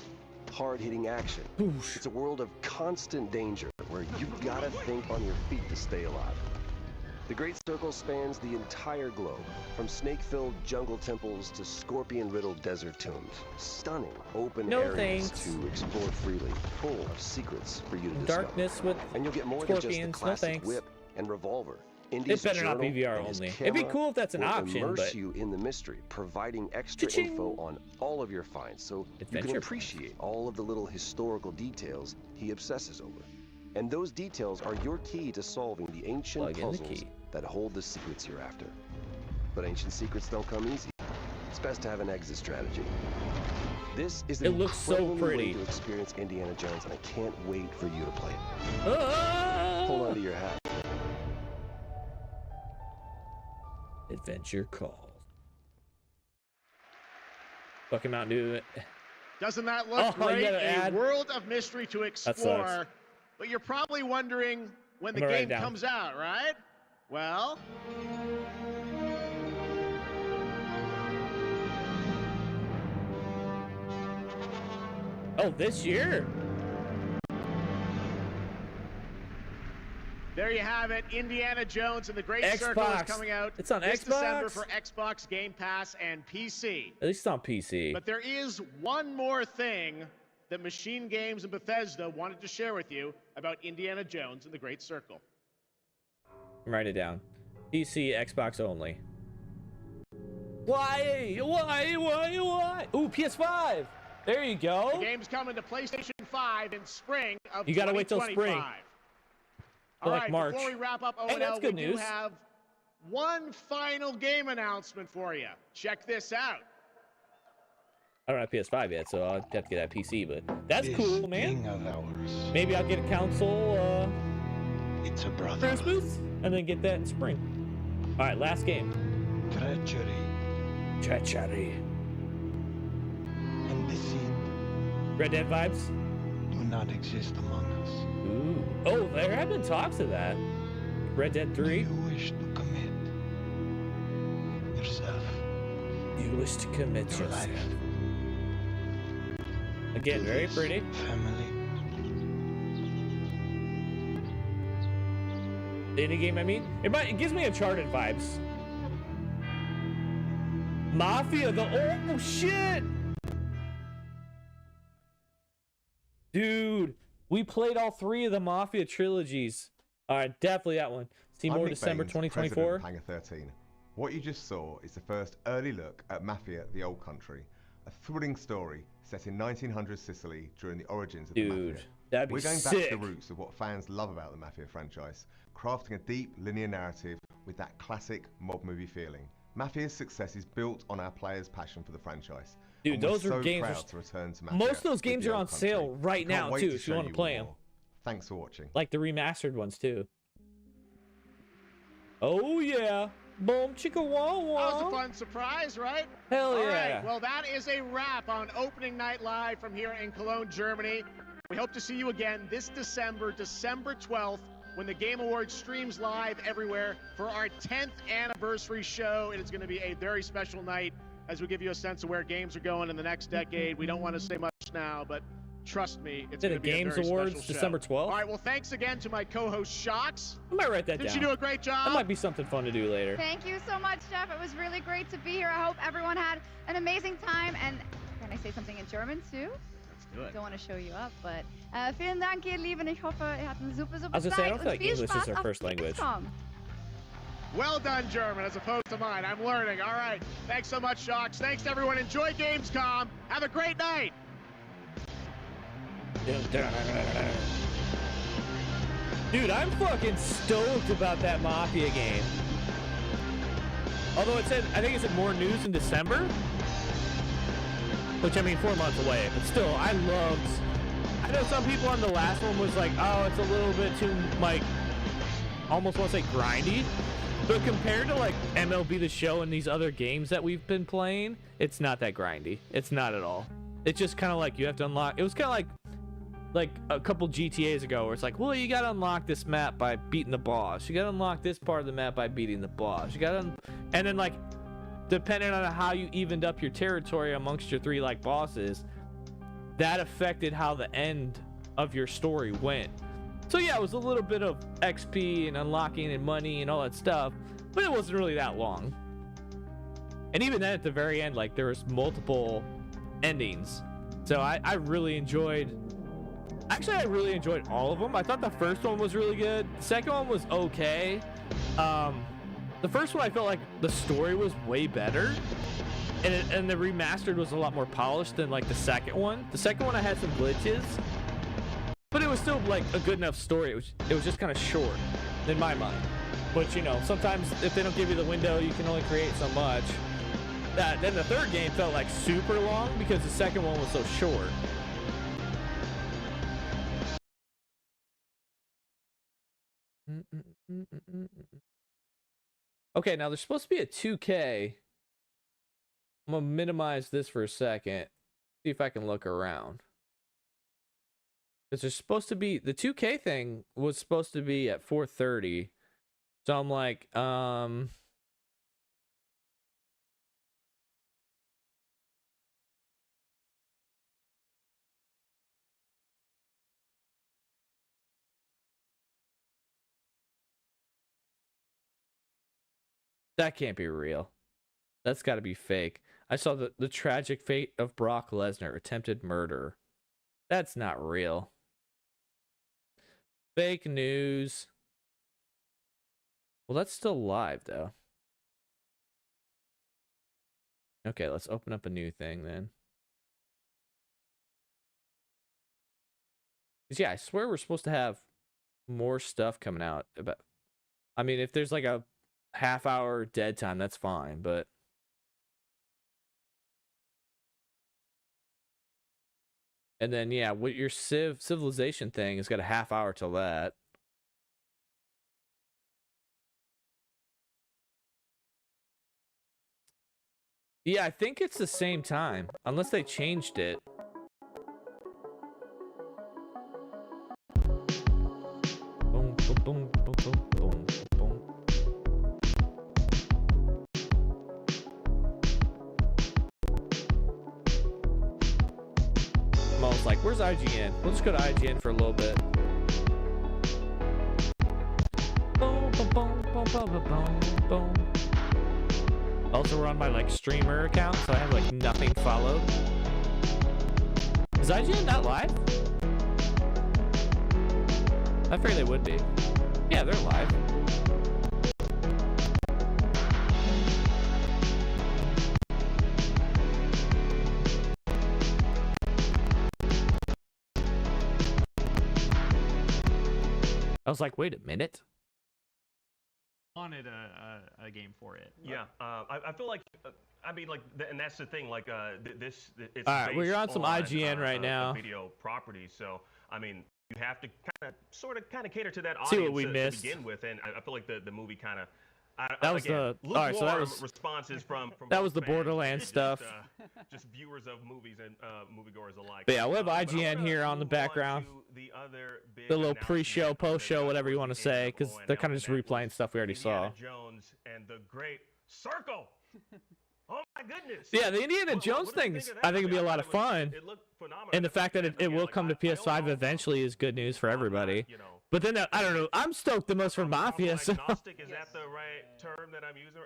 hard-hitting action. It's a world of constant danger where you've got to think on your feet to stay alive. The Great Circle spans the entire globe, from snake-filled jungle temples to scorpion-riddled desert tombs. Stunning open No areas thanks. to explore freely, full of secrets for you to discover. Darkness with And you'll get more than just the scorpions, no classic thanks. whip and revolver. It Indy's better not be journal VR and his only. It'd be camera cool if that's an will option, immerse but you in the mystery, providing extra Cha-ching. info on all of your finds, so you Adventure can appreciate all of the little historical details he obsesses over. And those details are your key to solving the ancient Plug in the puzzles key. that hold the secrets you're after. But ancient secrets don't come easy. it's best to have an exit strategy. This is an It looks so incredible pretty. way to experience Indiana Jones, and I can't wait for you to play it. Ah! Hold on to your hat. Adventure Call. Fucking Mountain Dew. Doesn't that look Oh, you great? gotta A add? world of mystery to explore. sucks. But you're probably wondering when the I'm gonna write game it down. comes out, right? Well, Oh, this year? there you have it. Indiana Jones and the Great Circle is Xbox. coming out It's on this December Xbox? for Xbox Game Pass and PC. At least it's on PC. But there is one more thing that Machine Games and Bethesda wanted to share with you about Indiana Jones and the Great Circle. Write it down. PC, Xbox only. Why? Ooh, PS5. There you go. The game's coming to PlayStation 5 in spring of You gotta wait till 2025. spring. All Like right, March. before we wrap up Hey, that's ONL, good we do news. have one final game announcement for you. Check this out. I don't have PS5 yet, so I'll have to get that PC, but that's cool, man. King of ours. Maybe I'll get a console It's a brother. Christmas and then get that in spring. All right, last game. Treachery. Treachery. And deceit Red Dead vibes? do not exist among us. Ooh. Oh, there have been talks of that. Red Dead 3. You wish to commit yourself. You wish to commit Your yourself. life. Again, to very this pretty. Family. Indie game, I mean. It gives me Uncharted vibes. Mafia, oh shit! Dude, we played all 3 of the Mafia trilogies. All right, definitely that one. See more December 2024. Hangar 13. What you just saw is the first early look at Mafia: The Old Country, a thrilling story set in 1900 Sicily during the origins of the Mafia. That'd be We're going sick. back to the roots of what fans love about the Mafia franchise, crafting a deep linear narrative with that classic mob movie feeling. Mafia's success is built on our players' passion for the franchise. Dude, and we're those are so games. proud to return to Mafia Most of those with games The are Old on Country. sale right Can't now wait too, to if you show want to you play them. more. Thanks for watching. Like the remastered ones too. Oh yeah. Boom chicka wah wah. That was a fun surprise, right? Hell All yeah. right, well, that is a wrap on Opening Night Live from here in Cologne, Germany. We hope to see you again this December, December 12th, when the Game Awards streams live everywhere for our 10th anniversary show. It is going to be a very special night as we give you a sense of where games are going in the next decade. We don't want to say much now, but trust me, it's Did going the to be a Games very Awards special show. December 12th? All right, well, thanks again to my co-host, Shocks. I might write that down. Did you do a great job? That might be something fun to do later. Thank you so much, Jeff. It was really great to be here. I hope everyone had an amazing time. And can I say something in German too? Let's do it. Don't want to show you up, but vielen Dank, ihr Lieben. Ich hoffe, ihr habt eine super, super I was gonna say, I Zeit don't feel und like viel English is Spaß our auf first language. Gamescom. Well done, German, as opposed to mine. I'm learning. All right. Thanks so much, Shocks. Thanks to everyone. Enjoy Gamescom. Have a great night. Dude, I'm fucking stoked about that Mafia game. Although it said, I think it said more news in December. Which, I mean, 4 months away. But still, I know some people on the last one was like, oh, it's a little bit too, like, almost want to say grindy. But compared to, like, MLB The Show and these other games that we've been playing, it's not that grindy. It's not at all. It's just kind of like you have to unlock. It was kind of like a couple GTAs ago where it's like, well, you got to unlock this map by beating the boss. You got to unlock this part of the map by beating the boss. You got to, and then, like, depending on how you evened up your territory amongst your 3, like, bosses, that affected how the end of your story went. So yeah, it was a little bit of XP and unlocking and money and all that stuff, but it wasn't really that long. And even then, at the very end, like, there was multiple endings. So I really enjoyed. Actually, I really enjoyed all of them. I thought the first one was really good. The second one was okay. The first one, I felt like the story was way better, and the remastered was a lot more polished than, like, the second one. The second one, I had some glitches, but it was still, like, a good enough story. It was just kind of short, in my mind. But, you know, sometimes if they don't give you the window, you can only create so much. Then the third game felt like super long because the second one was so short. Okay, now there's supposed to be a 2K. I'm gonna minimize this for a second. See if I can look around. Because there's supposed to be the 2K thing was supposed to be at 4:30. So I'm like, that can't be real. That's got to be fake. I saw the tragic fate of Brock Lesnar, attempted murder. That's not real. Fake news. Well, that's still live, though. Okay, let's open up a new thing then. Because, yeah, I swear we're supposed to have more stuff coming out. I mean, if there's like a half-hour dead time, that's fine, but... And then, yeah, with your civilization thing, it's got a half hour till that. Yeah, I think it's the same time, unless they changed it. Boom, boom, boom, boom, boom, boom, boom. I'm almost like, where's IGN? We'll just go to IGN for a little bit. Boom, boom, boom, boom, boom, boom, boom. Also, we're on my like streamer account, so I have like nothing followed. Is IGN not live? I figured they would be. Yeah, they're live. I was like, wait a minute. Wanted a game for it. Yeah, I feel like, I mean, like, and that's the thing, like, it's all right, well, you're on some IGN right now. Video property, so, I mean, you have to sort of cater to that See audience what we missed. to begin with, and I feel like the movie kind of, that was the all right. So that was responses from that was the Borderlands stuff. Just viewers of movies and moviegoers alike. But yeah, we have IGN here on the background. The little pre-show, post-show, whatever you want to say, because they're kind of just replaying stuff we already saw. Jones and the Great Circle. Oh my goodness! Yeah, the Indiana Jones thing, I think it'd be a lot of fun. And the fact that it will come to PS5 eventually is good news for everybody. But then, I don't know, I'm stoked the most for Mafia. So. Agnostic, is that the right term that I'm using?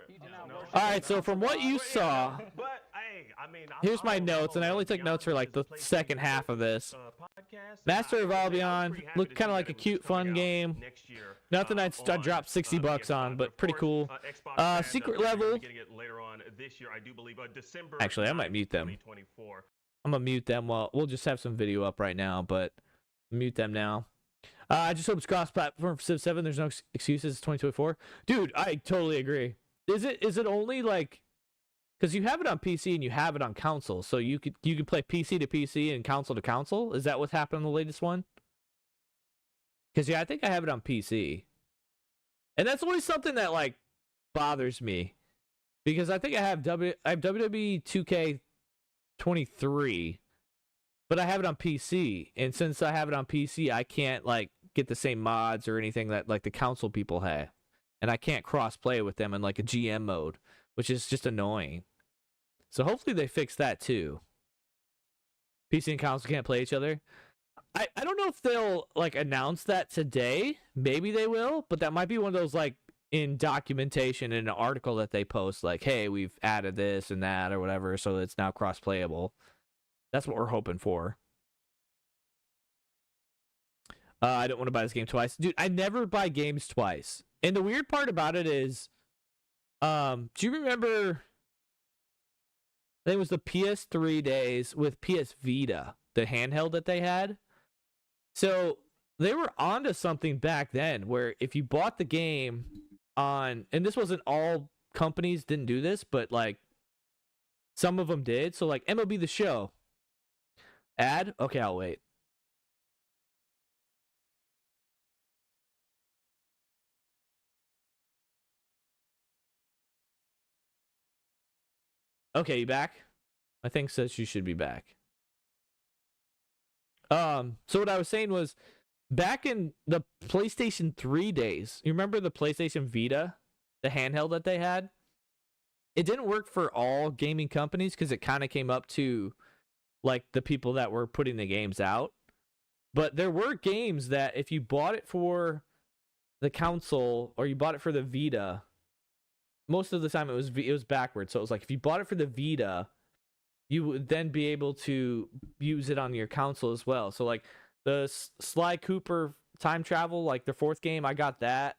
All right, so from what you saw, but, hey, I mean, here's my notes, and I only took notes for like the second half of this. Master of Albion looked kind of like a cute, fun game. Nothing I'd drop $60 on, but pretty cool. Secret level. Actually, I might mute them. I'm gonna mute them. Well, we'll just have some video up right now, but mute them now. I just hope it's cross-platform for Civ 7. There's no excuses. It's 2024. Dude, I totally agree. Is it only like, because you have it on PC and you have it on console, so you can play PC to PC and console to console? Is that what's happened in the latest one? Because yeah, I think I have it on PC, and that's always something that like bothers me, because I think I have WWE 2K23, but I have it on PC, and since I have it on PC, I can't like get the same mods or anything that like the console people have, and I can't cross play with them in like a GM mode, which is just annoying. So hopefully they fix that too. PC and console can't play each other. I don't know if they'll like announce that today. Maybe they will, but that might be one of those like in documentation in an article that they post, like, hey, we've added this and that or whatever, so it's now cross playable. That's what we're hoping for. I don't want to buy this game twice. Dude, I never buy games twice. And the weird part about it is, do you remember, I think it was the PS3 days with PS Vita, the handheld that they had? So they were onto something back then where if you bought the game on, and this wasn't all companies didn't do this, but like Some of them did. So like MLB The Show. Ad? Okay, I'll wait. Okay, you back? I think says you should be back. So what I was saying was, back in the PlayStation 3 days, you remember the PlayStation Vita, the handheld that they had? It didn't work for all gaming companies because it kind of came up to like the people that were putting the games out. But there were games that if you bought it for the console or you bought it for the Vita, most of the time it was backwards. So it was like if you bought it for the Vita, you would then be able to use it on your console as well. So like the Sly Cooper time travel, like the 4th game, I got that.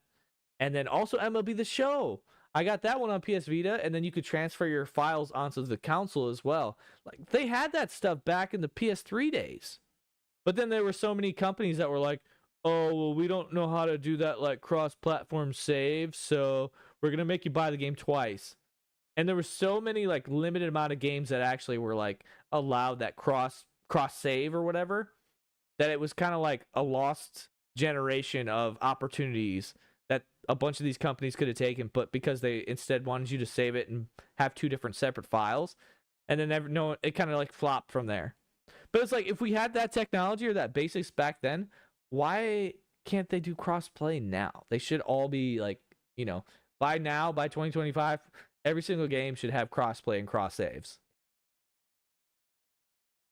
And then also MLB The Show. I got that one on PS Vita, and then you could transfer your files onto the console as well. Like they had that stuff back in the PS3 days. But then there were so many companies that were like, "Oh, well, we don't know how to do that like cross-platform save, so we're going to make you buy the game twice." And there were so many like limited amount of games that actually were like allowed that cross save or whatever, that it was kind of like a lost generation of opportunities that a bunch of these companies could have taken, but because they instead wanted you to save it and have 2 different separate files, and then it kind of like flopped from there. But it's like, if we had that technology or that basics back then, why can't they do cross-play now? They should all be like, by 2025, every single game should have cross-play and cross-saves.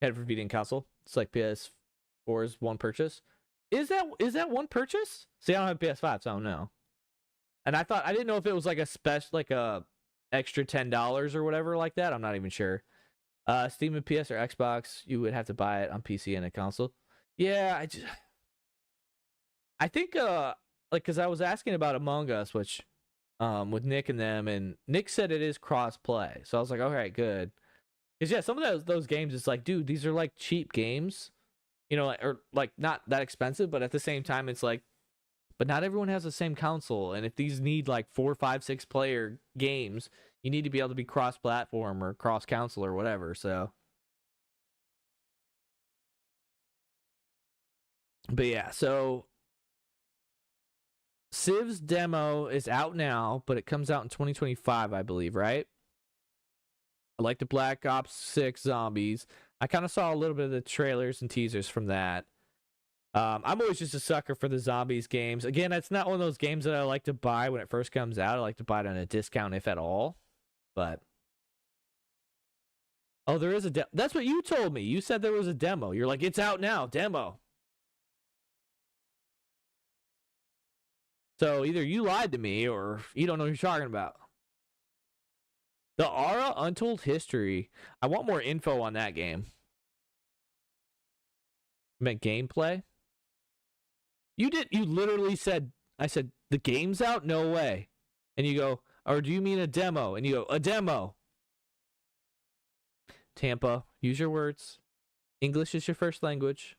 Head for Vita and console. It's like PS4's one purchase. Is that one purchase? See, I don't have PS5, so I don't know. And I didn't know if it was like a special, like a extra $10 or whatever like that. I'm not even sure. Steam and PS or Xbox, you would have to buy it on PC and a console. Yeah, I think because I was asking about Among Us, which with Nick and them, and Nick said it is cross play. So I was like, okay, good. Because yeah, some of those games, it's like, dude, these are like cheap games. Or like not that expensive, but at the same time, it's like, but not everyone has the same console. And if these need like 4, 5, 6 player games, you need to be able to be cross-platform or cross-console or whatever. So, but yeah, so Civ's demo is out now, but it comes out in 2025, I believe, right? I like the Black Ops 6 Zombies. I kind of saw a little bit of the trailers and teasers from that. I'm always just a sucker for the zombies games. Again, it's not one of those games that I like to buy when it first comes out. I like to buy it on a discount, if at all. But there is a demo. That's what you told me. You said there was a demo. You're like, it's out now, demo. So either you lied to me or you don't know what you're talking about. The Aura Untold History. I want more info on that game. You meant gameplay? You literally said, I said, the game's out? No way. And you go, or do you mean a demo? And you go, a demo. Tampa, use your words. English is your first language.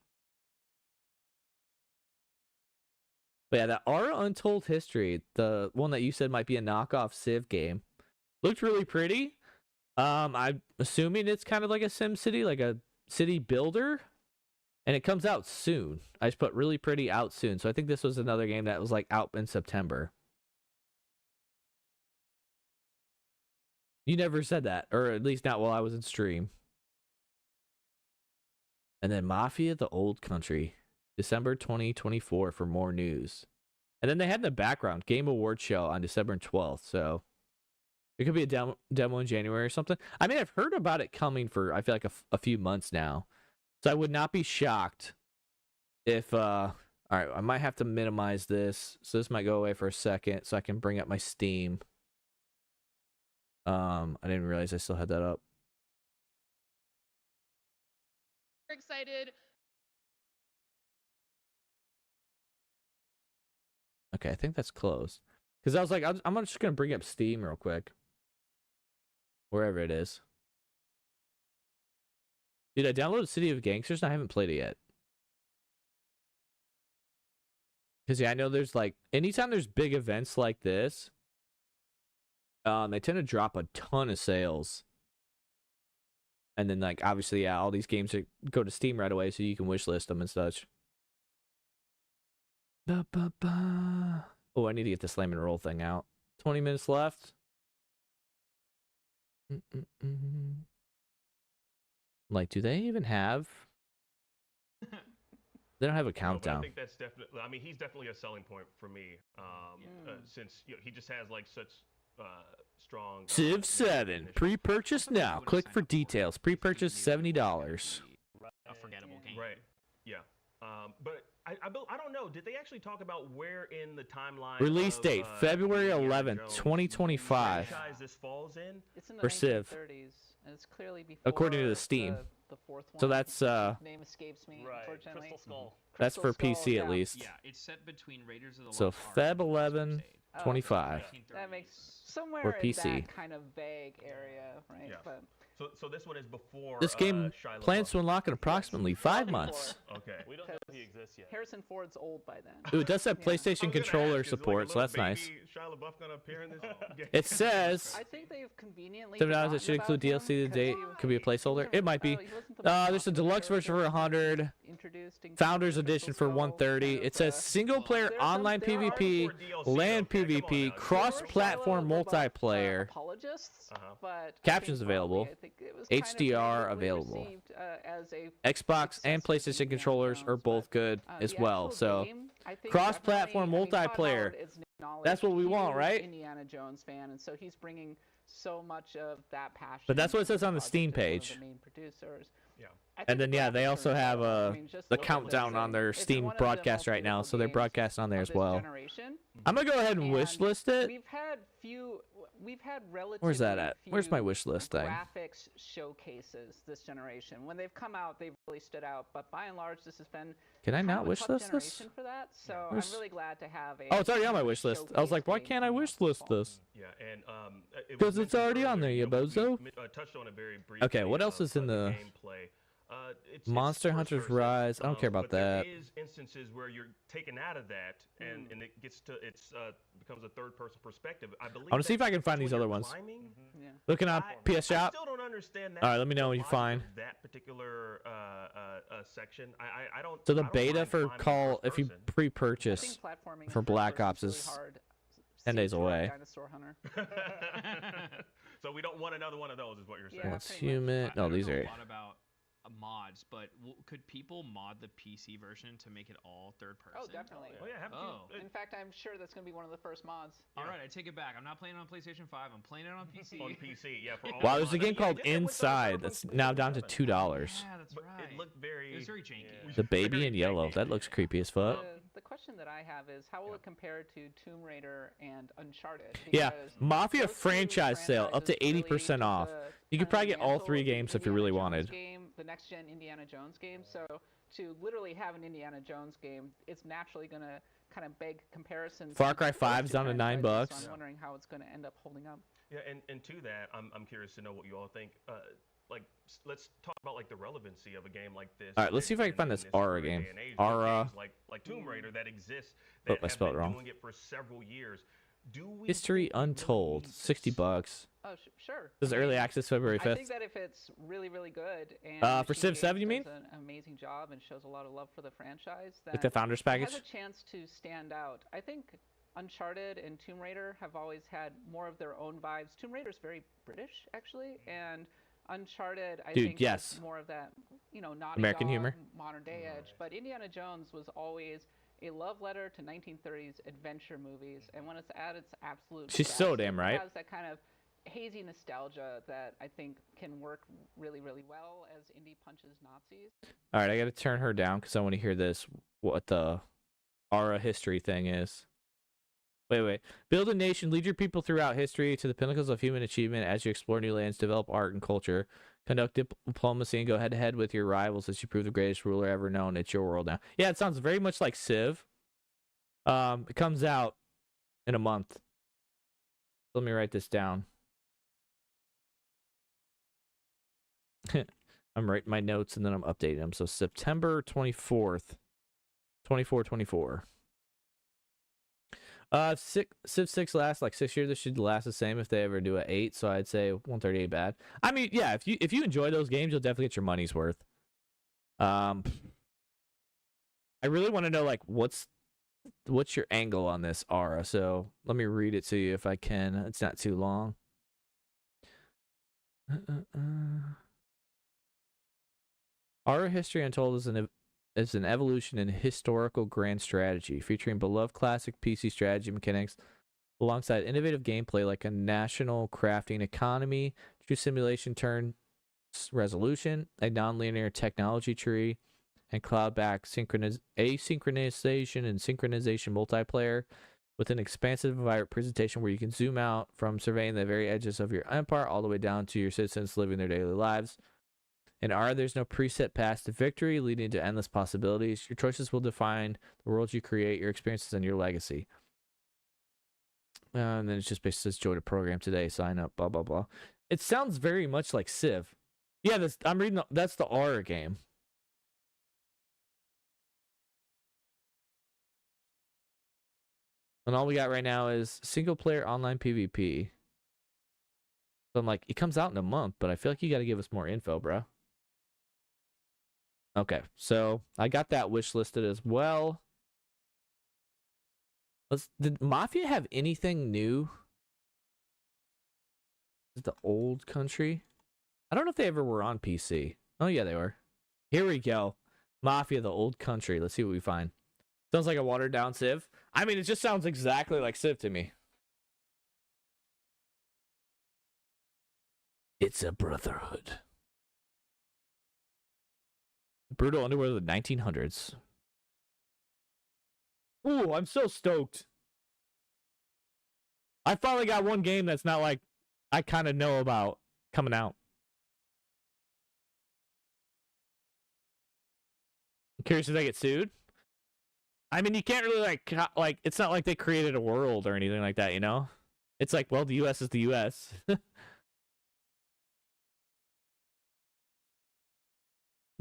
But yeah, that Aura Untold History, the one that you said might be a knockoff Civ game, looked really pretty. I'm assuming it's kind of like a SimCity, like a city builder. And it comes out soon. I just put really pretty out soon. So I think this was another game that was like out in September. You never said that, or at least not while I was in stream. And then Mafia: The Old Country, December 2024 for more news. And then they had in the background Game Awards show on December 12th. So it could be a demo in January or something. I mean, I've heard about it coming for, I feel like, a few months now. So I would not be shocked if, all right, I might have to minimize this. So this might go away for a second so I can bring up my Steam. I didn't realize I still had that up. We're excited. Okay, I think that's closed. Because I was like, I'm just going to bring up Steam real quick. Wherever it is. Dude, I downloaded City of Gangsters and I haven't played it yet. Because, yeah, I know there's like, anytime there's big events like this, they tend to drop a ton of sales. And then, like, obviously, yeah, all these games go to Steam right away, so you can wishlist them and such. Oh, I need to get the slam and roll thing out. 20 minutes left. Like, do they even have... They don't have a countdown. I think that's definitely... I mean, he's definitely a selling point for me, since he just has, like, such strong... Civ 7. Pre-purchase now. Click for details. Pre-purchase $70. A forgettable game. Right. Yeah. But I don't know. Did they actually talk about where in the timeline? Release date February 11th, 2025. Franchise this falls in? It's in the For Civ. 1930s, and it's clearly before According to the Steam. The fourth one. So that's name escapes me, unfortunately. Crystal Skull. That's for Crystal PC Skull, at least. Yeah, it's set between Raiders of the So Lost Ark Feb 11, 25. That makes somewhere Or in PC. that kind of vague area, right? Yeah. But So this one is before. This game Shia plans LaBeouf. to unlock in approximately 5 months. Okay. We don't know if he exists yet. Harrison Ford's old by then. Ooh, it does have PlayStation controller support, so that's nice. Shia LaBeouf gonna appear in this game? It says I think they've conveniently. $7 forgotten that should include about DLC him to date. 'cause Could be a placeholder. It might be. he wasn't the most There's a deluxe version for 100. introduced in Founders Edition for 130. It says single player online PvP, LAN PvP, cross-platform multiplayer. apologists, but Captions available. I think it was kind of HDR negatively available. received, as a Xbox and PlayStation controllers are both good as the well. actual So game, I think cross-platform definitely- I mean, Todd multiplayer. Howard is acknowledged That's what we want, huge right? Indiana Jones fan, and so he's bringing so much of that passion. But that's what it says to on the project Steam as one of page. the main producers. Yeah. I think And then the yeah, they graphics also are have incredible. I mean, just the look at countdown this on their thing. It's Steam one of the broadcast most right now, so they're beautiful broadcasting on there games as of this well. generation. I'm gonna go ahead and And wish list it. We've had relatively Where's that at? Where's my few wish list thing? graphics showcases this generation. When they've come out, they've really stood out. But by and large, this has been Can I kind not of a wish tough list this? generation for that. So Where's- I'm really glad to have a. Oh, it's already on my wish list. I was like, why can't I wish list this? Yeah, and it Because was it's already on there, you bozo. touched on it very briefly. Okay, what else is in the gameplay? It's Monster first Hunter's person, Rise? I don't care about but there that. is instances where you're taken out of that, and it gets to becomes a third-person perspective. I believe. I want to see if I can that's find when these you're other ones. climbing. Yeah. Looking up PS I Shop. still don't understand that. All right, let me know when you logic find. of that particular section. I don't. So the I don't beta mind for climbing Call, first if you person. pre-purchase platforming for in Black first Ops person is is really hard. 10 days Saints Row away. Dinosaur Hunter. So we don't want another one of those, is what you're saying. What's human? No, these are. A lot about mods, but could people mod the PC version to make it all third person? Oh, definitely. Oh yeah, have In fact, I'm sure that's going to be one of the first mods. All right, I take it back. I'm not playing it on PlayStation 5. I'm playing it on PC. On PC, yeah. For all Wow, there's a mods. game called Yeah, what's the Inside other that's one? now down to $2. Yeah, that's But right. it looked very. It was very janky. The baby in yellow. That looks creepy as fuck. The question that I have is, how will it compare to Tomb Raider and Uncharted? Yeah, Because Mafia those two franchise sale up to franchises 80% really off. took You the could probably get all mantle 3 of the games if you Indiana really Jones wanted. Game, the next gen Indiana Jones game. So to literally have an Indiana Jones game, it's naturally going to kind of beg comparisons. Far Cry between those 5's two down to $9 franchises, bucks. So I'm wondering how it's going to end up holding up. Yeah, and to that, I'm curious to know what you all think. Like, let's talk about like the relevancy of a game like this. All right, let's see if I can find this Aura game. Aura. Like Tomb Raider that exists. Oh, That I have spelled it been wrong. doing it for several years. Do we History Untold, $60. Oh, sure. This is early access February I 5th. think that if it's really, really good and For Civ 7, you mean? does an amazing job and shows a lot of love for the franchise, then Like the Founders it Package? has a chance to stand out. I think Uncharted and Tomb Raider have always had more of their own vibes. Tomb Raider's very British, actually, and Uncharted, I Dude, think, yes. has more of that, Naughty American Dog, humor. modern day edge. But Indiana Jones was always a love letter to 1930s adventure movies, and when it's at its absolute She's best, so damn right. It has that kind of hazy nostalgia that I think can work really, really well as indie punches Nazis. All right, I got to turn her down because I want to hear this. What the Aura history thing is. Wait. Build a nation, lead your people throughout history to the pinnacles of human achievement as you explore new lands, develop art and culture, conduct diplomacy, and go head-to-head with your rivals as you prove the greatest ruler ever known. It's your world now. Yeah, it sounds very much like Civ. It comes out in a month. Let me write this down. I'm writing my notes and then I'm updating them. So September 24th, 24. Civ 6 lasts like 6 years. This should last the same if they ever do a 8. So I'd say 138 bad. I mean, yeah, if you enjoy those games, you'll definitely get your money's worth. I really want to know like what's your angle on this, Ara. So let me read it to you if I can. It's not too long. Ara History Untold is an evolution in historical grand strategy, featuring beloved classic PC strategy mechanics alongside innovative gameplay like a national crafting economy, true simulation turn resolution, a nonlinear technology tree, and cloud-backed asynchronization and synchronization multiplayer with an expansive presentation where you can zoom out from surveying the very edges of your empire all the way down to your citizens living their daily lives. In R, there's no preset path to victory, leading to endless possibilities. Your choices will define the world you create, your experiences, and your legacy. And then it's just basically says join a program today, sign up, blah, blah, blah. It sounds very much like Civ. Yeah, I'm reading, that's the R game. And all we got right now is single player online PvP. So I'm like, it comes out in a month, but I feel like you got to give us more info, bro. Okay, so I got that wish listed as well. Did Mafia have anything new? Is it the old country? I don't know if they ever were on PC. Oh, yeah, they were. Here we go. Mafia, the old country. Let's see what we find. Sounds like a watered down Civ. I mean, it just sounds exactly like Civ to me. It's a brotherhood. Brutal underworld of the 1900s. Ooh, I'm so stoked. I finally got one game that's not like I kind of know about coming out. I'm curious if they get sued. I mean, you can't really like it's not like they created a world or anything like that, you know? It's like, well, the US is the US.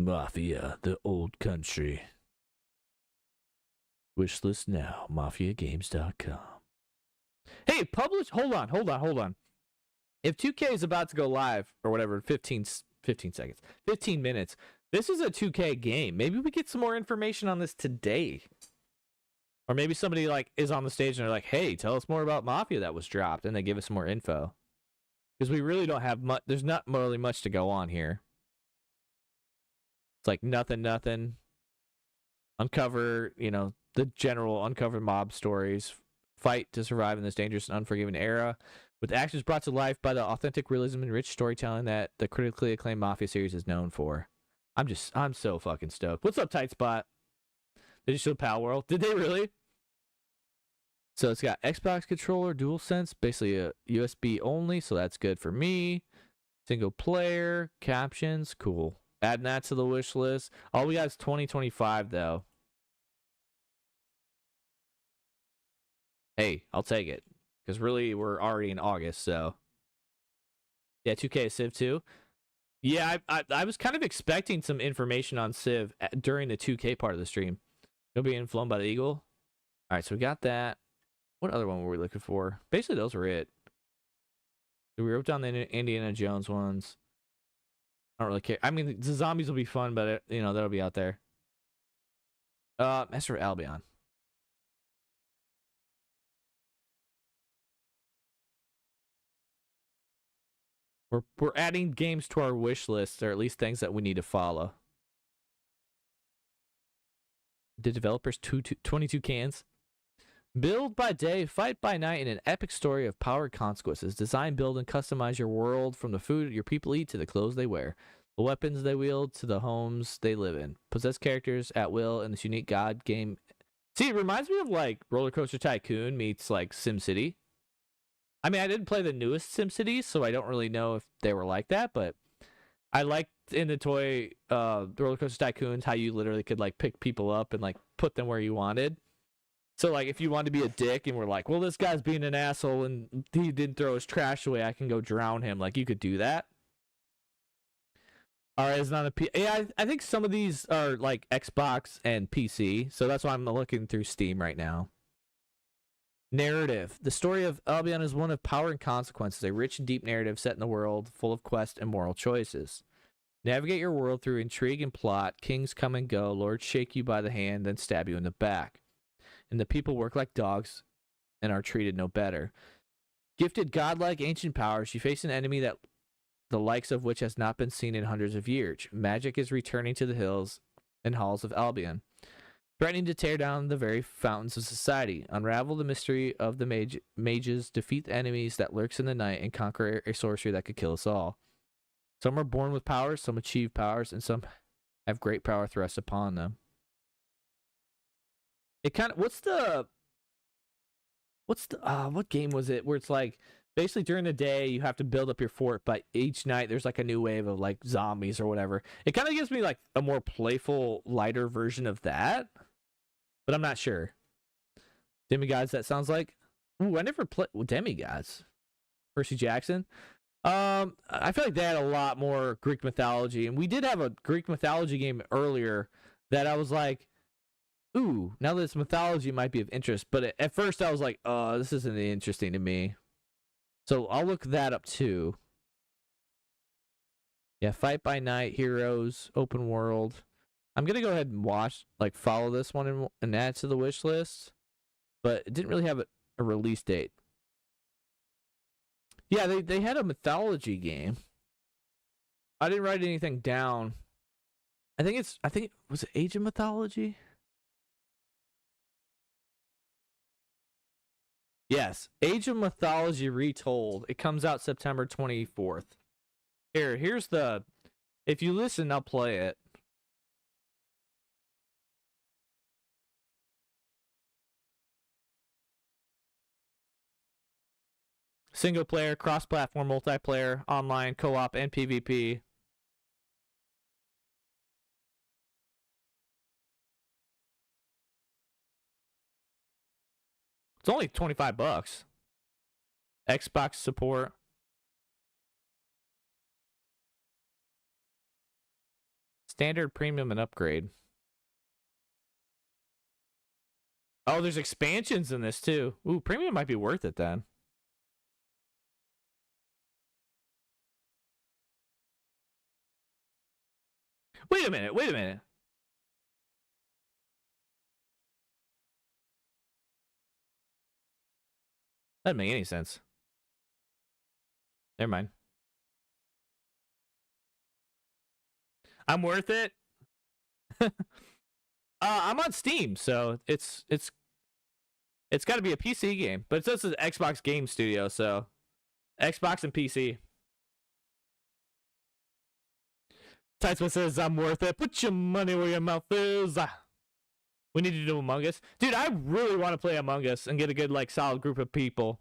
Mafia, the old country. Wishlist now, mafiagames.com. Hey, publish. Hold on. If 2K is about to go live or whatever, 15 seconds, 15 minutes. This is a 2K game. Maybe we get some more information on this today. Or maybe somebody like is on the stage and they're like, "Hey, tell us more about Mafia that was dropped," and they give us some more info. Because we really don't have much. There's not really much to go on here. It's like nothing. Uncover, the general uncover mob stories. Fight to survive in this dangerous and unforgiving era. With actions brought to life by the authentic realism and rich storytelling that the critically acclaimed Mafia series is known for. I'm so fucking stoked. What's up, Tight Spot? They just showed Pal World. Did they really? So it's got Xbox controller, DualSense, basically a USB only, so that's good for me. Single player, captions, cool. Adding that to the wish list. All we got is 2025 though. Hey, I'll take it. Because really, we're already in August, so. Yeah, 2K Civ 2. Yeah, I was kind of expecting some information on Civ during the 2K part of the stream. You'll be flown by the Eagle. All right, so we got that. What other one were we looking for? Basically, those were it. We wrote down the Indiana Jones ones. I don't really care. I mean, the zombies will be fun, but, that'll be out there. Master of Albion. We're adding games to our wish list, or at least things that we need to follow. The developers 22 cans. Build by day, fight by night in an epic story of power and consequences. Design, build, and customize your world from the food your people eat to the clothes they wear, the weapons they wield to the homes they live in. Possess characters at will in this unique god game. See, it reminds me of like Roller Coaster Tycoon meets like SimCity. I mean, I didn't play the newest SimCities, so I don't really know if they were like that, but I liked in the toy Roller Coaster Tycoons how you literally could like pick people up and like put them where you wanted. So like if you wanted to be a dick and we're like, well, this guy's being an asshole and he didn't throw his trash away, I can go drown him. Like you could do that. All right, it's not a P. Yeah, I think some of these are like Xbox and PC, so that's why I'm looking through Steam right now. Narrative. The story of Albion is one of power and consequences, a rich and deep narrative set in the world full of quest and moral choices. Navigate your world through intrigue and plot. Kings come and go. Lords shake you by the hand, then stab you in the back. And the people work like dogs and are treated no better. Gifted godlike ancient powers, you face an enemy that the likes of which has not been seen in hundreds of years. Magic is returning to the hills and halls of Albion, threatening to tear down the very fountains of society. Unravel the mystery of the mages, defeat the enemies that lurks in the night, and conquer a sorcery that could kill us all. Some are born with powers, some achieve powers, and some have great power thrust upon them. It kind of, what game was it where it's like basically during the day you have to build up your fort, but each night there's like a new wave of like zombies or whatever. It kind of gives me like a more playful, lighter version of that, but I'm not sure. Demigods, that sounds like. Ooh, I never played Demigods. Percy Jackson. I feel like they had a lot more Greek mythology, and we did have a Greek mythology game earlier that I was like, ooh, now that it's mythology, it might be of interest. But at first I was like, oh, this isn't interesting to me. So I'll look that up too. Yeah, Fight by Night, Heroes, Open World. I'm going to go ahead and follow this one and add to the wish list. But it didn't really have a release date. Yeah, they had a mythology game. I didn't write anything down. I think was it Age of Mythology? Yes, Age of Mythology Retold. It comes out September 24th. Here's the, if you listen, I'll play it. Single player, cross-platform, multiplayer, online, co-op, and PvP. It's only $25. Xbox support. Standard, premium, and upgrade. Oh, there's expansions in this too. Ooh, premium might be worth it then. Wait a minute. That doesn't make any sense. Never mind. I'm worth it. I'm on Steam, so it's got to be a PC game, but it says it's an Xbox Game Studio, so Xbox and PC. Tidesman says I'm worth it. Put your money where your mouth is. We need to do Among Us, dude. I really want to play Among Us and get a good solid group of people.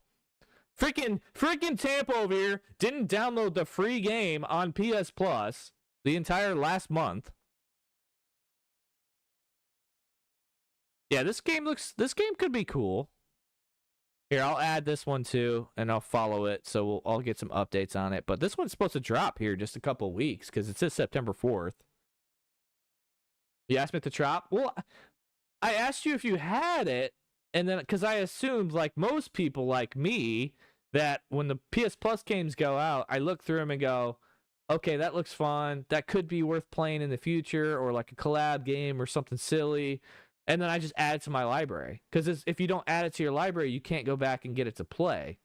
Freaking Tampa over here didn't download the free game on PS Plus the entire last month. Yeah, this game could be cool. Here, I'll add this one too, and I'll follow it, so I'll get some updates on it. But this one's supposed to drop here just a couple weeks, because it says September 4th. You asked me to drop? Well, I asked you if you had it, and then, because I assumed, like most people like me, that when the PS Plus games go out, I look through them and go, okay, that looks fun. That could be worth playing in the future, or like a collab game or something silly. And then I just add it to my library. Because if you don't add it to your library, you can't go back and get it to play.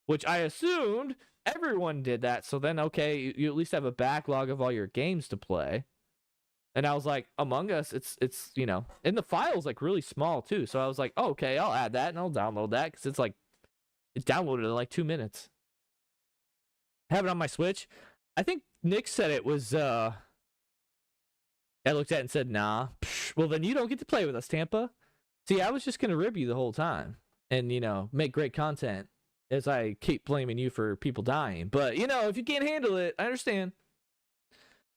Which I assumed everyone did that. So then, okay, you at least have a backlog of all your games to play. And I was like, Among Us, it's and the file's like really small too. So I was like, oh, okay, I'll add that and I'll download that. Because it's downloaded in like 2 minutes. Have it on my Switch. I think Nick said it was, I looked at it and said, nah. Well, then you don't get to play with us, Tampa. See, I was just going to rib you the whole time and, make great content as I keep blaming you for people dying. But, if you can't handle it, I understand.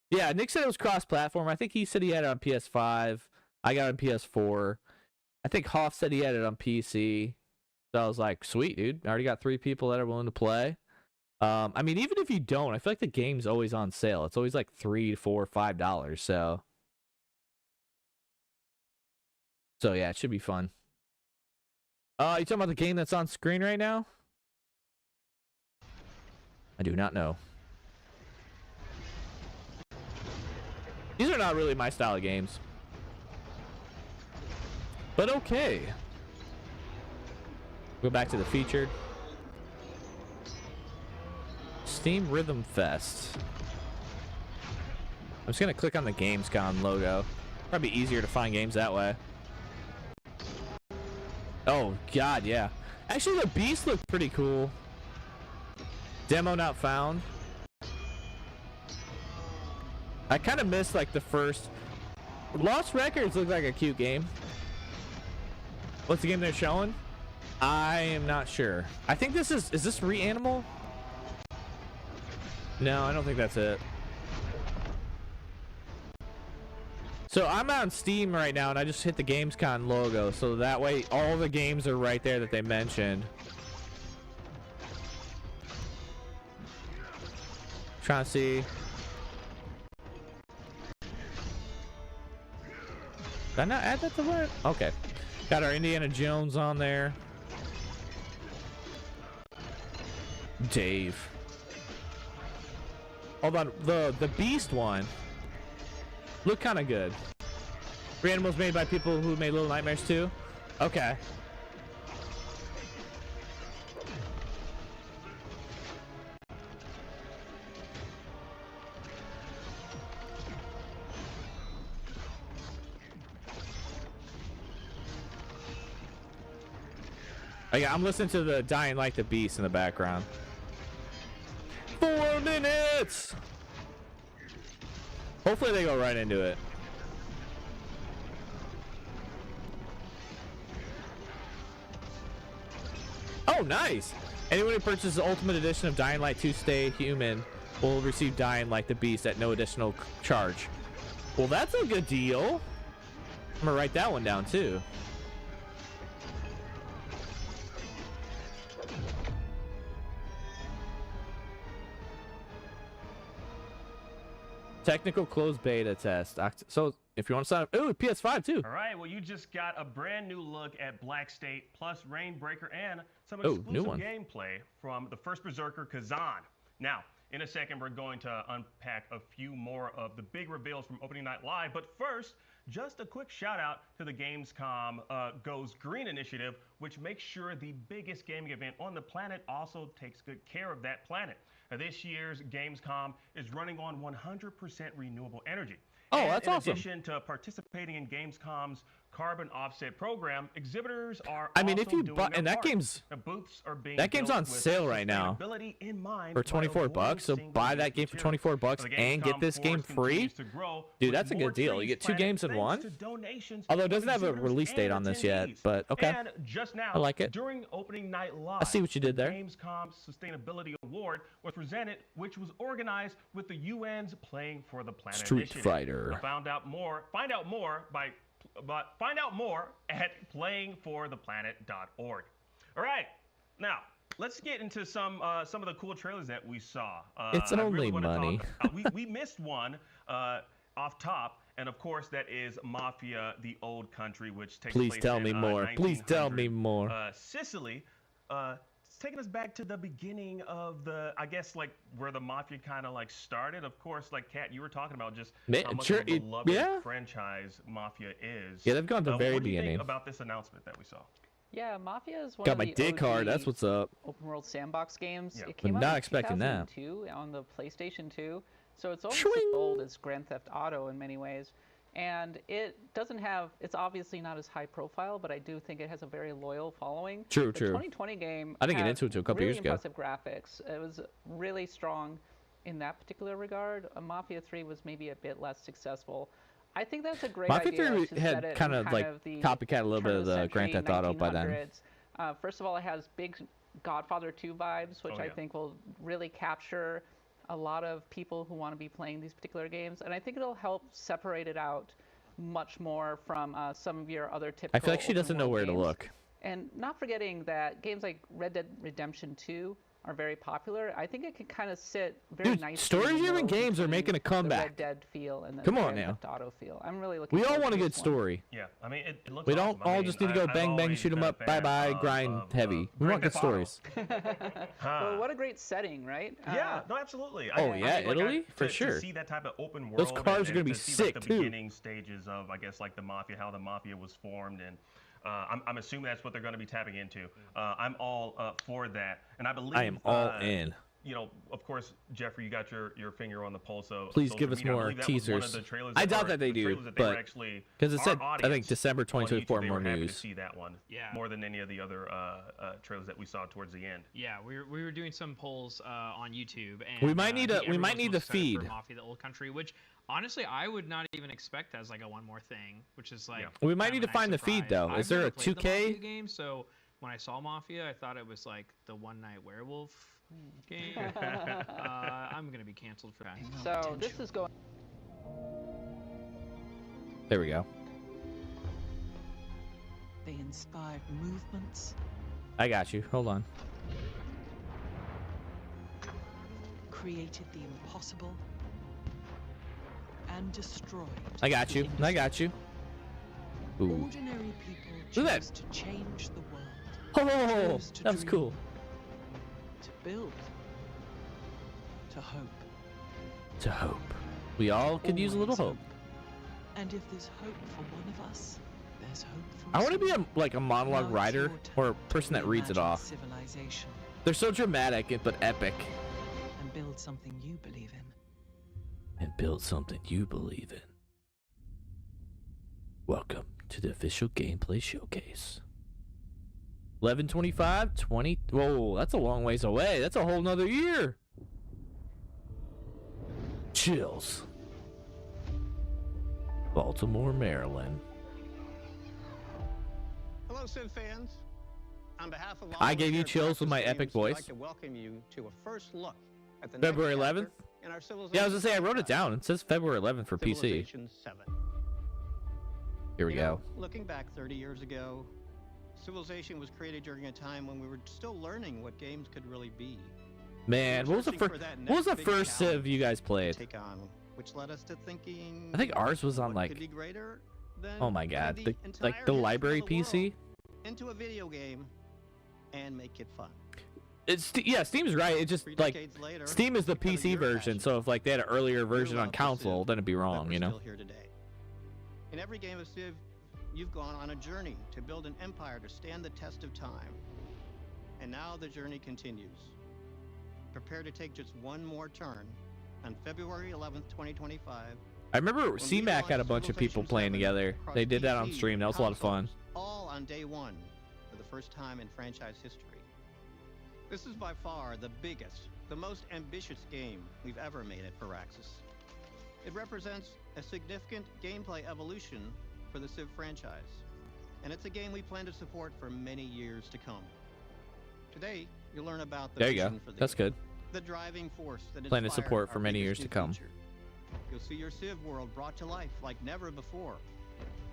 Yeah, Nick said it was cross-platform. I think he said he had it on PS5. I got it on PS4. I think Hoff said he had it on PC. So I was like, sweet, dude. I already got 3 people that are willing to play. I mean, even if you don't, I feel like the game's always on sale. It's always like $3, $4, $5. So yeah, it should be fun. You talking about the game that's on screen right now? I do not know. These are not really my style of games. But okay. Go back to the featured. Steam Rhythm Fest. I'm just gonna click on the GamesCom logo. Probably easier to find games that way. Oh god, yeah. Actually, the Beast looked pretty cool. Demo not found. I kind of missed like the first. Lost Records looked like a cute game. What's the game they're showing? I am not sure. I think this is this Reanimal? No, I don't think that's it. So I'm on Steam right now, and I just hit the GamesCom logo, so that way all the games are right there that they mentioned. Trying to see. Did I not add that to what? Okay. Got our Indiana Jones on there. Dave. Hold on, the Beast one looked kind of good. Reanimal's made by people who made Little Nightmares 2. Okay. Oh, yeah, I'm listening to the Dying Like the Beast in the background. 4 minutes! Hopefully they go right into it. Oh, nice! Anyone who purchases the Ultimate Edition of Dying Light 2 Stay Human will receive Dying Like the Beast at no additional charge. Well, that's a good deal. I'm gonna write that one down too. Technical closed beta test. So if you want to sign up, ooh, PS5 too. All right, well, you just got a brand new look at Black State plus Rainbreaker and some new exclusive one. gameplay from the first Berserker Kazan. Now, in a second, we're going to unpack a few more of the big reveals from Opening Night Live, but first, just a quick shout out to the Gamescom Goes Green initiative, which makes sure the biggest gaming event on the planet also takes good care of that planet. Now, this year's Gamescom is running on 100% renewable energy. Oh, and that's in awesome. addition to participating in Gamescom's carbon offset program, exhibitors are I mean, also if you doing buy, their and that part. game's The booths are being that game's built on with sale right now sustainability in mind for by 24 avoiding bucks. So buy that game for 24 bucks The and get Gamescom this game force free. continues to grow Dude, with that's a more good deal. You trees get two planted games in thanks one. to donations Although it from doesn't have a exhibitors release date and on this yet, attendees. but okay. And just now, I like it. during Opening Night Live, I see what you did there. the Gamescom Sustainability Award was presented, which was organized with the UN's Playing for the Planet Street initiative. Fighter. Find out more at playingfortheplanet.org. All right, now let's get into some of the cool trailers that we saw. It's I only really wanna money. we missed one off top, and of course that is Mafia: The Old Country, which takes Please place tell in, me more. Please tell me 1900 more. Sicily. It's taking us back to the beginning of the, I guess, like where the Mafia kind of like started. Of course, like Kat, you were talking about just how much of a beloved franchise Mafia is. Yeah, they've gone to the very what do you beginning. think about this announcement that we saw? Yeah, Mafia is one Got of my the dick hard. OG That's what's up. open world sandbox games. Yeah. It came I'm out not in expecting that. 2002 on the PlayStation 2, so it's almost as old as Grand Theft Auto in many ways. And it doesn't have, it's obviously not as high profile, but I do think it has a very loyal following. True, the true. 2020 game I didn't get had into it till a couple really years ago. impressive graphics. It was really strong in that particular regard. Mafia 3 was maybe a bit less successful. I think that's a great Mafia idea 3 to set had it kind in of like the copycat a little bit turn of the Grand century, Theft Auto by then. 1900s. First of all, it has big Godfather 2 vibes, which Oh, I yeah. think will really capture a lot of people who want to be playing these particular games. And I think it'll help separate it out much more from some of your other typical I feel like she open doesn't know world where to games. look. And not forgetting that games like Red Dead Redemption 2 are are very popular. I think it can kind of sit very Dude, nicely. story-driven games are making a comeback. The Red Dead feel and the Come on Grand now. Theft Auto feel. I'm really looking. We all forward want a to good this one. story. Yeah, I mean, it looks We awesome. don't all just need to go bang bang, shoot 'em up, bye bye, grind heavy. We want good stories. Well, what a great setting, right? Yeah, no, absolutely. Oh, yeah, Italy? For to sure. see that type of open world. Those cars are gonna be to see, sick, like, the too. beginning stages of, I guess, like the mafia, how the mafia was formed, and I'm assuming that's what they're going to be tapping into. I'm all for that, and I believe I am all in. You know, of course, Jeffrey, you got your finger on the pulse of Please social give us media. I more believe that was one of teasers. the trailers I that- doubt or that they the do, trailers that they were but actually because it our said I think audience December on 2024 YouTube, they more were happy news. to see that one, Yeah. more than any of the other trailers that we saw towards the end. Yeah, we were doing some polls on YouTube, and We might need I a- think we might everyone's need most the excited for feed. Mafia: The Old Country, which honestly I would not even expect as like a one more thing, which is like We might kind need of to a nice find the feed, surprise. though. I've Is there never a played the 2K? Mafia game? So when I saw Mafia, I thought it was like the One Night Werewolf game. I'm gonna be canceled for that. So this is going. There we go. They inspired movements, I got you. Hold on. created the impossible, and destroyed. I got you. I got you. Ooh. Ordinary people Look at chose to change the world. Oh, chose to that was dream, cool. To build. To hope. To hope. We all could use a little hope. And if there's hope for one of us, there's hope for I us want to be all. like a monologue Now it's writer your turn or a to person that reads it reimagine off. Civilization They're so dramatic but epic. and build something you believe in. And build something you believe in. Welcome to the official gameplay showcase. 11/25, 20. Whoa, that's a long ways away. That's a whole nother year. Chills. Baltimore, Maryland. Hello, Civ fans. On behalf of all I gave you here at chills with my Practice epic Games, we'd voice. like to welcome you to a first look at the February next 11th? chapter in our Civilization Yeah, I was gonna say I wrote it down. It says February 11th for PC. Civilization 7. Here we You know, go. looking back 30 years ago, Civilization was created during a time when we were still learning what games could really be. Man, We were what was the searching first? for that What was the next big first Civ challenge you guys to played? take on, which led us to thinking. I think ours was on what like. could be greater than Oh my god, putting the, entire like the history library of the world PC. into a video game and make it fun. It's yeah, Steam's right. It just 3 like decades later, Steam is the because of PC your version. passion, So if like they had an earlier version on love for console, Civ, then it'd be that wrong, we're you know. still here today. In every game of Civ, you've gone on a journey to build an empire to stand the test of time. And now the journey continues. Prepare to take just one more turn on February 11th, 2025. I remember when we CMAC had a launch bunch of people Civilization playing 7 together. across They did that on PC, stream. That was a lot of fun. consoles, all on day one for the first time in franchise history. This is by far the biggest, the most ambitious game we've ever made at Firaxis. It represents a significant gameplay evolution for the Civ franchise, and it's a game we plan to support for many years to come. Today, you'll learn about the There you go. vision for the That's game, good. the driving force that Plan to inspired support for our many biggest years to new come. feature. You'll see your Civ world brought to life like never before,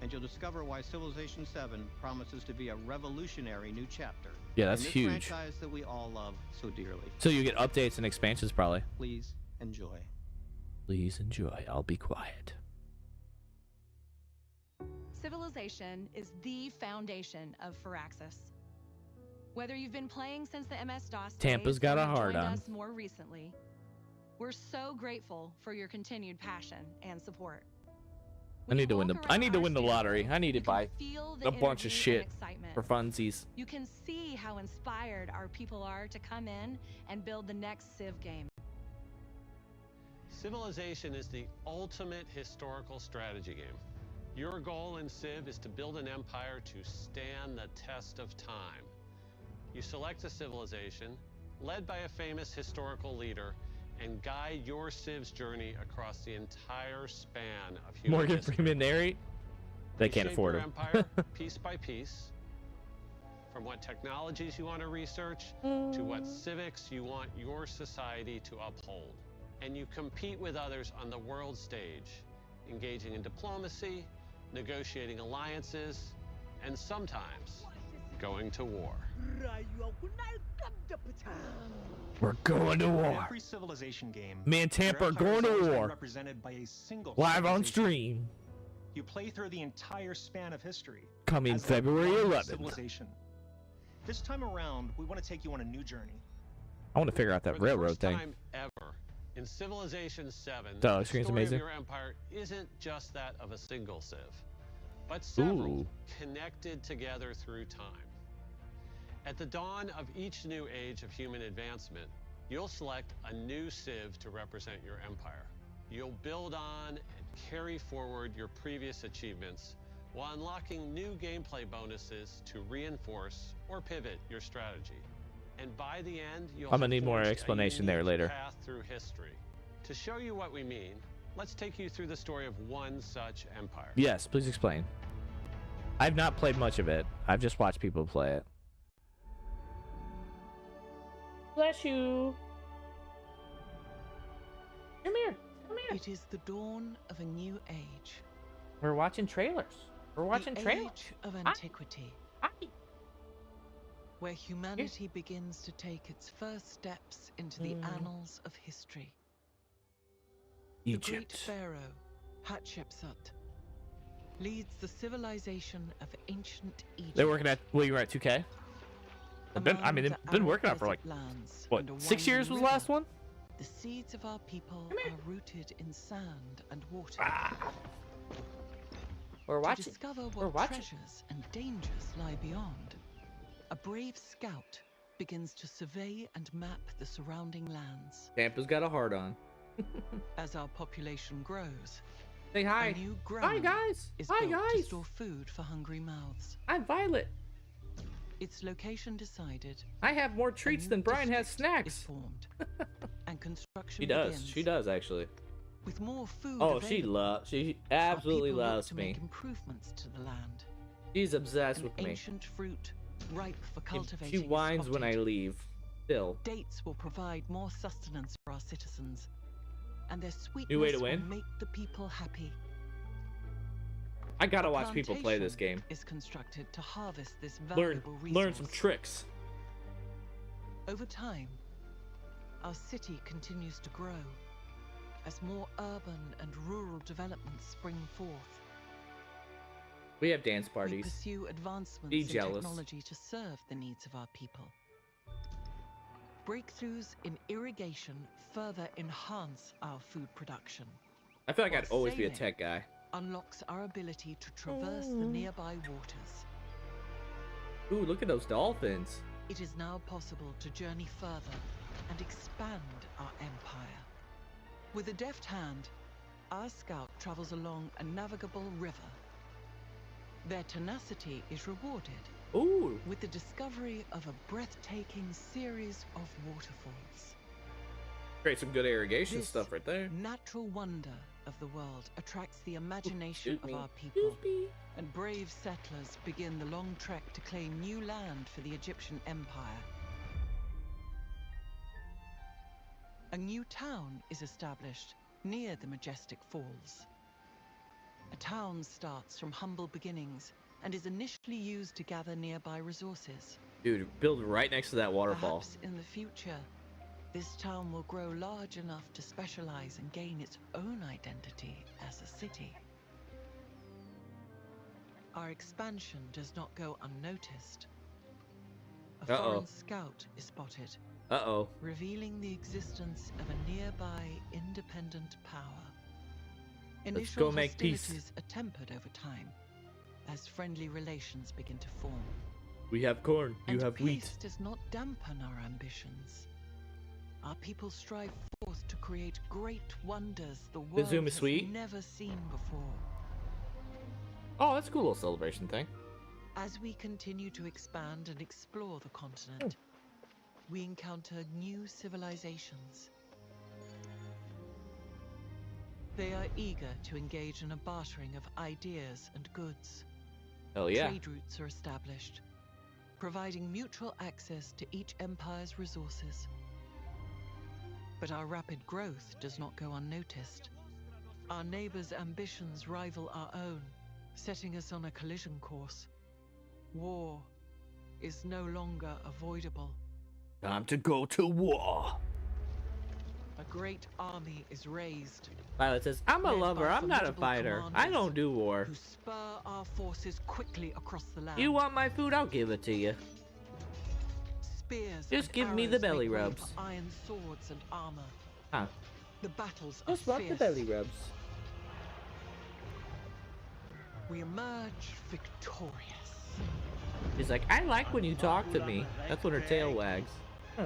and you'll discover why Civilization 7 promises to be a revolutionary new chapter. Yeah, that's in this huge. franchise that we all love so dearly. So you get updates and expansions probably. Please enjoy. Please enjoy. I'll be quiet. Civilization is the foundation of Firaxis. Whether you've been playing since the MS-DOS Tampa's days got or a you've hard joined on. us more recently, we're so grateful for your continued passion and support. I need to win the lottery. I need to buy feel the a bunch of energy shit and excitement. for funsies. You can see how inspired our people are to come in and build the next Civ game. Civilization is the ultimate historical strategy game. Your goal in Civ is to build an empire to stand the test of time. You select a civilization, led by a famous historical leader, and guide your Civ's journey across the entire span of human Morgan history. Freeman narrate. They You can't shape afford your him. empire piece by piece, from what technologies you want to research to what civics you want your society to uphold. And you compete with others on the world stage, engaging in diplomacy, negotiating alliances, and sometimes going to war. We're going to In war. every civilization game, Me and Tampa are going to war. represented by a single Live on civilization. stream. You play through the entire span of history. Coming as February one 11th. Civilization. This time around, we want to take you on a new journey. I want to figure out that For the railroad first thing. time ever, in Civilization 7, Duh, the screen's story amazing. of your empire isn't just that of a single civ, but several Ooh. connected together through time. At the dawn of each new age of human advancement, you'll select a new civ to represent your empire. You'll build on and carry forward your previous achievements while unlocking new gameplay bonuses to reinforce or pivot your strategy. And by the end, you'll I'm gonna have need more forged a explanation there unique later. path through history. To show you what we mean, let's take you through the story of one such empire. Yes, please explain. I've not played much of it. I've just watched people play it. Bless you. Come here. Come here. It is the dawn of a new age. We're watching trailers. We're watching the trailers. age of antiquity. Where humanity begins to take its first steps into the annals of history. The great Egypt. pharaoh, Hatshepsut, leads the civilization of ancient Egypt. They're working at. Well, you were at 2K. They've been working on it for like what? 6 years was the last one. The seeds of our people are rooted in sand and water. We're watching. To discover what We're watching. treasures and dangers lie beyond, a brave scout begins to survey and map the surrounding lands. Tampa's got a heart on. As our population grows, Say hi. a new Hi ground guys. is Hi built to guys. store food for hungry mouths. I'm Violet. Its location decided, I have more treats than Brian has snacks. formed, and construction She does. begins. She does actually. With more food Oh, she available, loves. She our absolutely people look loves to me. make improvements to the land. She's obsessed An with me. ancient fruit, ripe for cultivating. She is whines when I spotted. leave. Still. Dates will provide more sustenance for our citizens, and their sweetness New way to will win. make the people happy. I gotta A watch people play this plantation game. Is constructed to harvest this Learn, valuable learn some resource. tricks. Over time, our city continues to grow as more urban and rural developments spring forth. We have dance We parties. pursue advancements Be in jealous. technology to serve the needs of our people. Breakthroughs in irrigation further enhance our food production. I feel like I'd while always be a sailing tech guy. Unlocks our ability to traverse the nearby waters. Ooh, look at those dolphins. It is now possible to journey further and expand our empire. With a deft hand, our scout travels along a navigable river. Their tenacity is rewarded Ooh. with the discovery of a breathtaking series of waterfalls. Create some good irrigation This stuff right there. Natural wonder of the world attracts the imagination Excuse of me. our people, and brave settlers begin the long trek to claim new land for the Egyptian Empire. A new town is established near the majestic falls. A town starts from humble beginnings and is initially used to gather nearby resources. Dude, build right next to that waterfall. Perhaps in the future, this town will grow large enough to specialize and gain its own identity as a city. Our expansion does not go unnoticed. A Uh-oh. foreign scout is spotted, Uh-oh. revealing the existence of a nearby independent power. Let's Initial go make peace. hostilities are tempered over time as friendly relations begin to form. We have corn. You And have peace wheat. does not dampen our ambitions. Our people strive forth to create great wonders the world Zoom is has sweet. never seen before. Oh, that's a cool little celebration thing. As we continue to expand and explore the continent, we encounter new civilizations. They are eager to engage in a bartering of ideas and goods. Hell yeah. Trade routes are established, providing mutual access to each empire's resources. But our rapid growth does not go unnoticed. Our neighbors' ambitions rival our own, setting us on a collision course. War, is no longer avoidable. Time to go to war. A great army is raised. Violet says, I'm a led lover, by I'm not a formidable fighter. I commanders don't do war. Who spur our forces quickly across the land. You want my food? I'll give it to you. Spears Just and give me the arrows belly make way rubs. for iron swords and armor. Huh. The battles are Just want the fierce. belly rubs. We emerge victorious. He's like, I like when you talk to me. That's when her tail wags. Huh.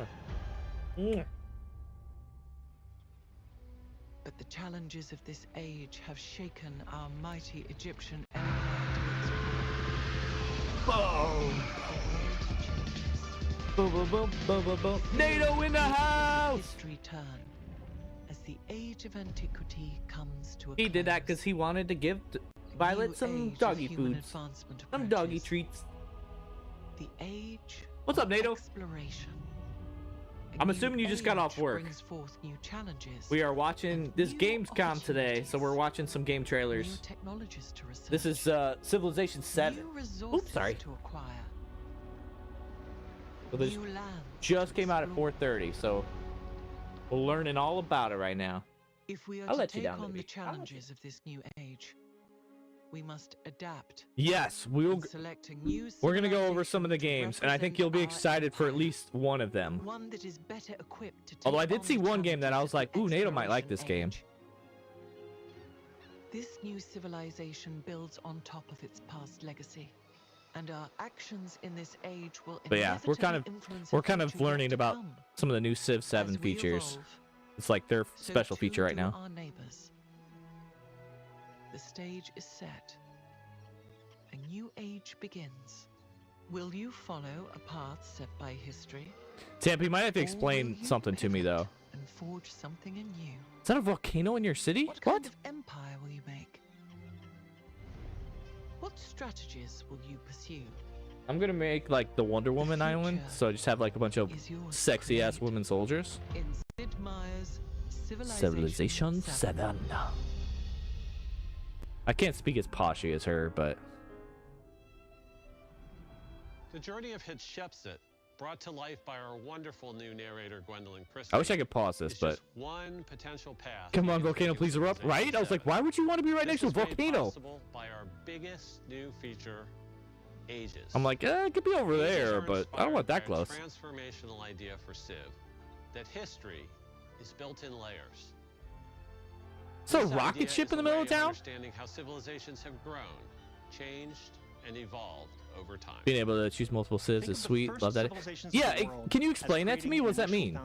Mm. But the challenges of this age have shaken our mighty Egyptian empire to its core. Boom, boom, boom, boom, boom, boom. NATO in the house! History turn as the age of antiquity comes to a He did that because he wanted to give Violet some doggy foods. Some doggy treats. The age What's up, NATO? Exploration. I'm assuming you just got off work. Brings forth new challenges. We are watching this GamesCom today, so we're watching some game trailers. New technologies to research. This is Civilization 7. New resources Oops, sorry. to acquire. So this New lands just came out at 4:30, so we're learning all about it right now. If we are I'll to let you take down, on baby. the challenges of this new age, we must adapt. Yes, we'll. Select a new We're gonna go over some of the games, and I think you'll be excited for at least one of them. one that is better equipped to take Although I on did see the one game that I was like, ooh, NATO might like exploration this game. age. This new civilization builds on top of its past legacy, and our actions in this age will But yeah, we're kind of influence learning about some of the new Civ 7 features. It's like their special feature right now. Our neighbors. The stage is set. A new age begins. Will you follow a path set by history Tampa, you might have to explain something to me though. and forge something anew? Is that a volcano in your city? What kind of empire will you make? What strategies will you pursue? I'm gonna make like the Wonder Woman island, so I just have like a bunch of sexy ass women soldiers. In Sid Meier's Civilization 7. I can't speak as poshy as her, but The journey of Hatshepsut, brought to life by our wonderful new narrator Gwendolyn Christie. I wish I could pause this, is but just one potential path. come on, volcano, please erupt, right? I was like, why would you want to be right next to a This is made volcano? possible by our biggest new feature, Ages. I'm like, it could be over Ages there, are but I don't want that inspired close. by a transformational idea for Civ, that history is built in layers. It's a This idea rocket ship is in the a middle way of town? Understanding how civilizations have grown, changed, and evolved over time. Being able to choose multiple civs is sweet. Love that. Yeah, can you explain that to me? What does that mean?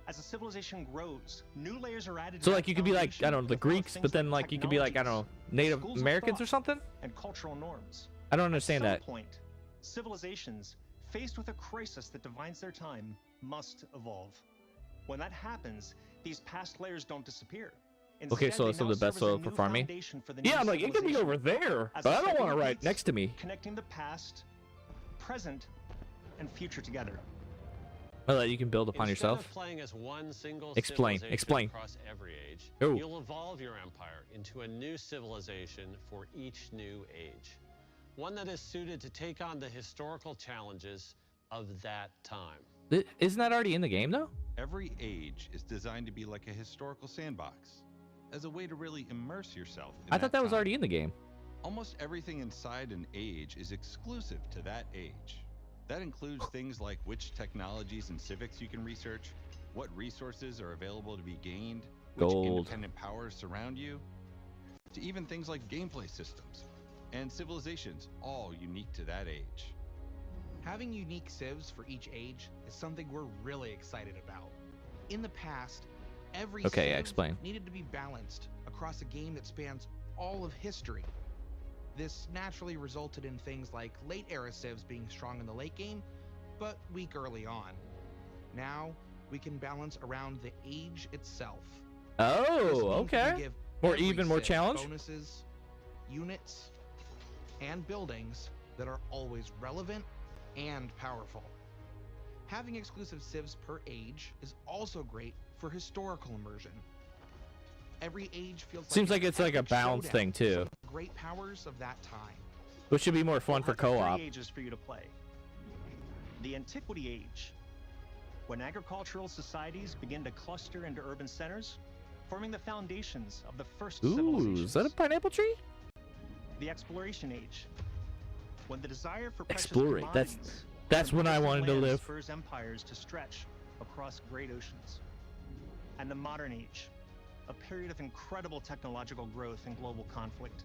As a civilization grows, new layers are added. So like you could be like, I don't know, the Greeks, but then like you could be like, I don't know, Native schools of Americans thought, or something? and cultural norms. I don't understand At that. some point, civilizations faced with a crisis that defines their time must evolve. When that happens, these past layers don't disappear. Okay, Instead, so they it's some now of the best serve as a soil for new farming. foundation for the Yeah, new I'm like, it could be over there, As but the I don't want it cycle right repeats, next to me. Connecting the past, present, and future together. Well, that you can build upon Instead yourself. of playing as one single Explain, civilization explain. across every age, Ooh. you'll evolve your empire into a new civilization for each new age. One that is suited to take on the historical challenges of that time. Isn't that already in the game though? Every age is designed to be like a historical sandbox, as a way to really immerse yourself in I thought that was time. already in the game. Almost everything inside an age is exclusive to that age. That includes things like which technologies and civics you can research, what resources are available to be gained, which Gold. independent powers surround you, to even things like gameplay systems and civilizations, all unique to that age. Having unique civs for each age is something we're really excited about. In the past, every Okay, yeah, civ explain. needed to be balanced across a game that spans all of history. This naturally resulted in things like late era civs being strong in the late game, but weak early on. Now, we can balance around the age itself. This Oh, means we okay. give More every even, more civ challenge. bonuses, units, and buildings that are always relevant and powerful. Having exclusive civs per age is also great for historical immersion. Every age feels Seems like an it's like a epic balance showdown thing with too, some great powers of that time. which should be more fun for We'll have co-op. 3 ages for you to play. The Antiquity Age, when agricultural societies begin to cluster into urban centers, forming the foundations of the first civilizations. Ooh, is that a pineapple tree? The Exploration Age, when the desire for precious Exploring. commodities That's when I wanted to land live. spurs empires to stretch across great oceans. And the Modern Age, a period of incredible technological growth and global conflict,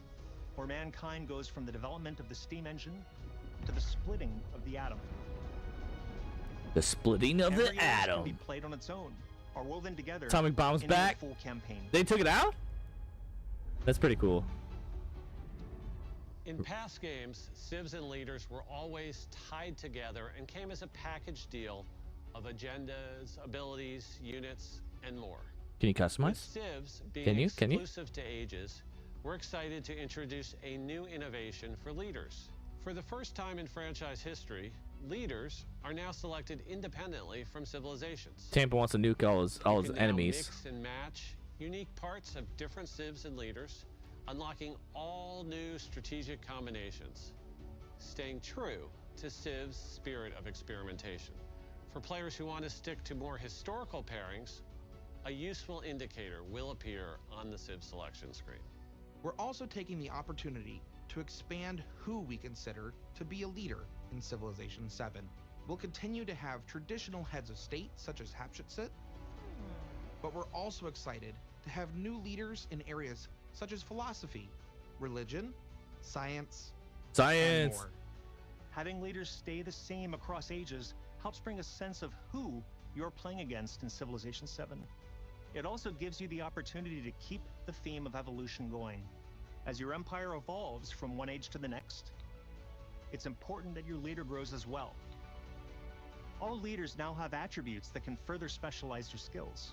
where mankind goes from the development of the steam engine to the splitting of the atom. The splitting of the Every age atom. can be played on its own, or woven together. Atomic bombs into a back. full campaign. They took it out? That's pretty cool. In past games, civs and leaders were always tied together and came as a package deal of agendas, abilities, units, and more. Can you customize? With civs being Can you? exclusive to ages, we're excited to introduce a new innovation for leaders. For the first time in franchise history, leaders are now selected independently from civilizations. Tampa wants to nuke all his You can now enemies. mix and match unique parts of different civs and leaders, unlocking all new strategic combinations, staying true to Civ's spirit of experimentation. For players who want to stick to more historical pairings, a useful indicator will appear on the Civ selection screen. We're also taking the opportunity to expand who we consider to be a leader in Civilization 7. We'll continue to have traditional heads of state such as Hatshepsut, but we're also excited to have new leaders in areas such as philosophy, religion, science, and more. Having leaders stay the same across ages helps bring a sense of who you're playing against in Civilization 7. It also gives you the opportunity to keep the theme of evolution going. As your empire evolves from one age to the next, it's important that your leader grows as well. All leaders now have attributes that can further specialize your skills.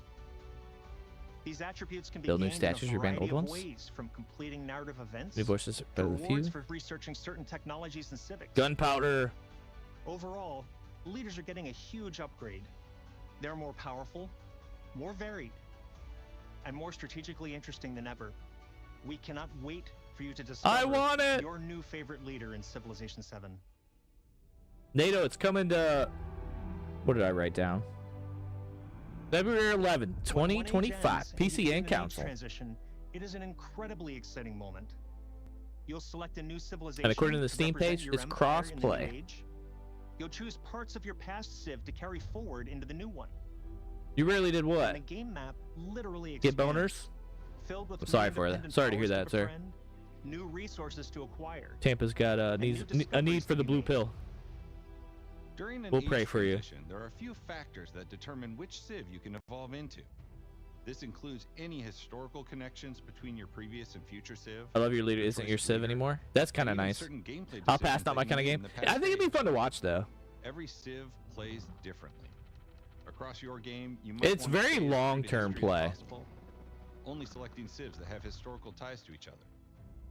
These attributes can be Build new gained in a statues, rebrand variety old of ones. ways, from completing narrative events, New voices are to better than rewards few. for researching certain technologies and civics. Gunpowder. Overall, leaders are getting a huge upgrade. They're more powerful, more varied, and more strategically interesting than ever. We cannot wait for you to discover your new favorite leader in Civilization 7. NATO, it's coming to... What did I write down? February 11, 2025, PC and console. Transition, it is an incredibly exciting moment. You'll select a new civilization. And according to the Steam page, it's cross-play. You'll choose parts of your past Civ to carry forward into the new one. You really did what? And the game map literally Get expands, boners? filled with I'm sorry new for that. independent Sorry to hear powers that, sir. befriend, new resources to acquire. Tampa's got a need for the blue pill. During an We'll age pray for you. transition, there are a few factors that determine which Civ you can evolve into. This includes any historical connections between your previous and future Civ. I love your leader isn't your Civ anymore. That's kind of nice. I'll pass. Not my kind of game. I think it'd be fun to watch though. Every Civ plays differently. Across your game, you must It's want to very stay as long-term true to history play. as possible, only selecting Civs that have historical ties to each other.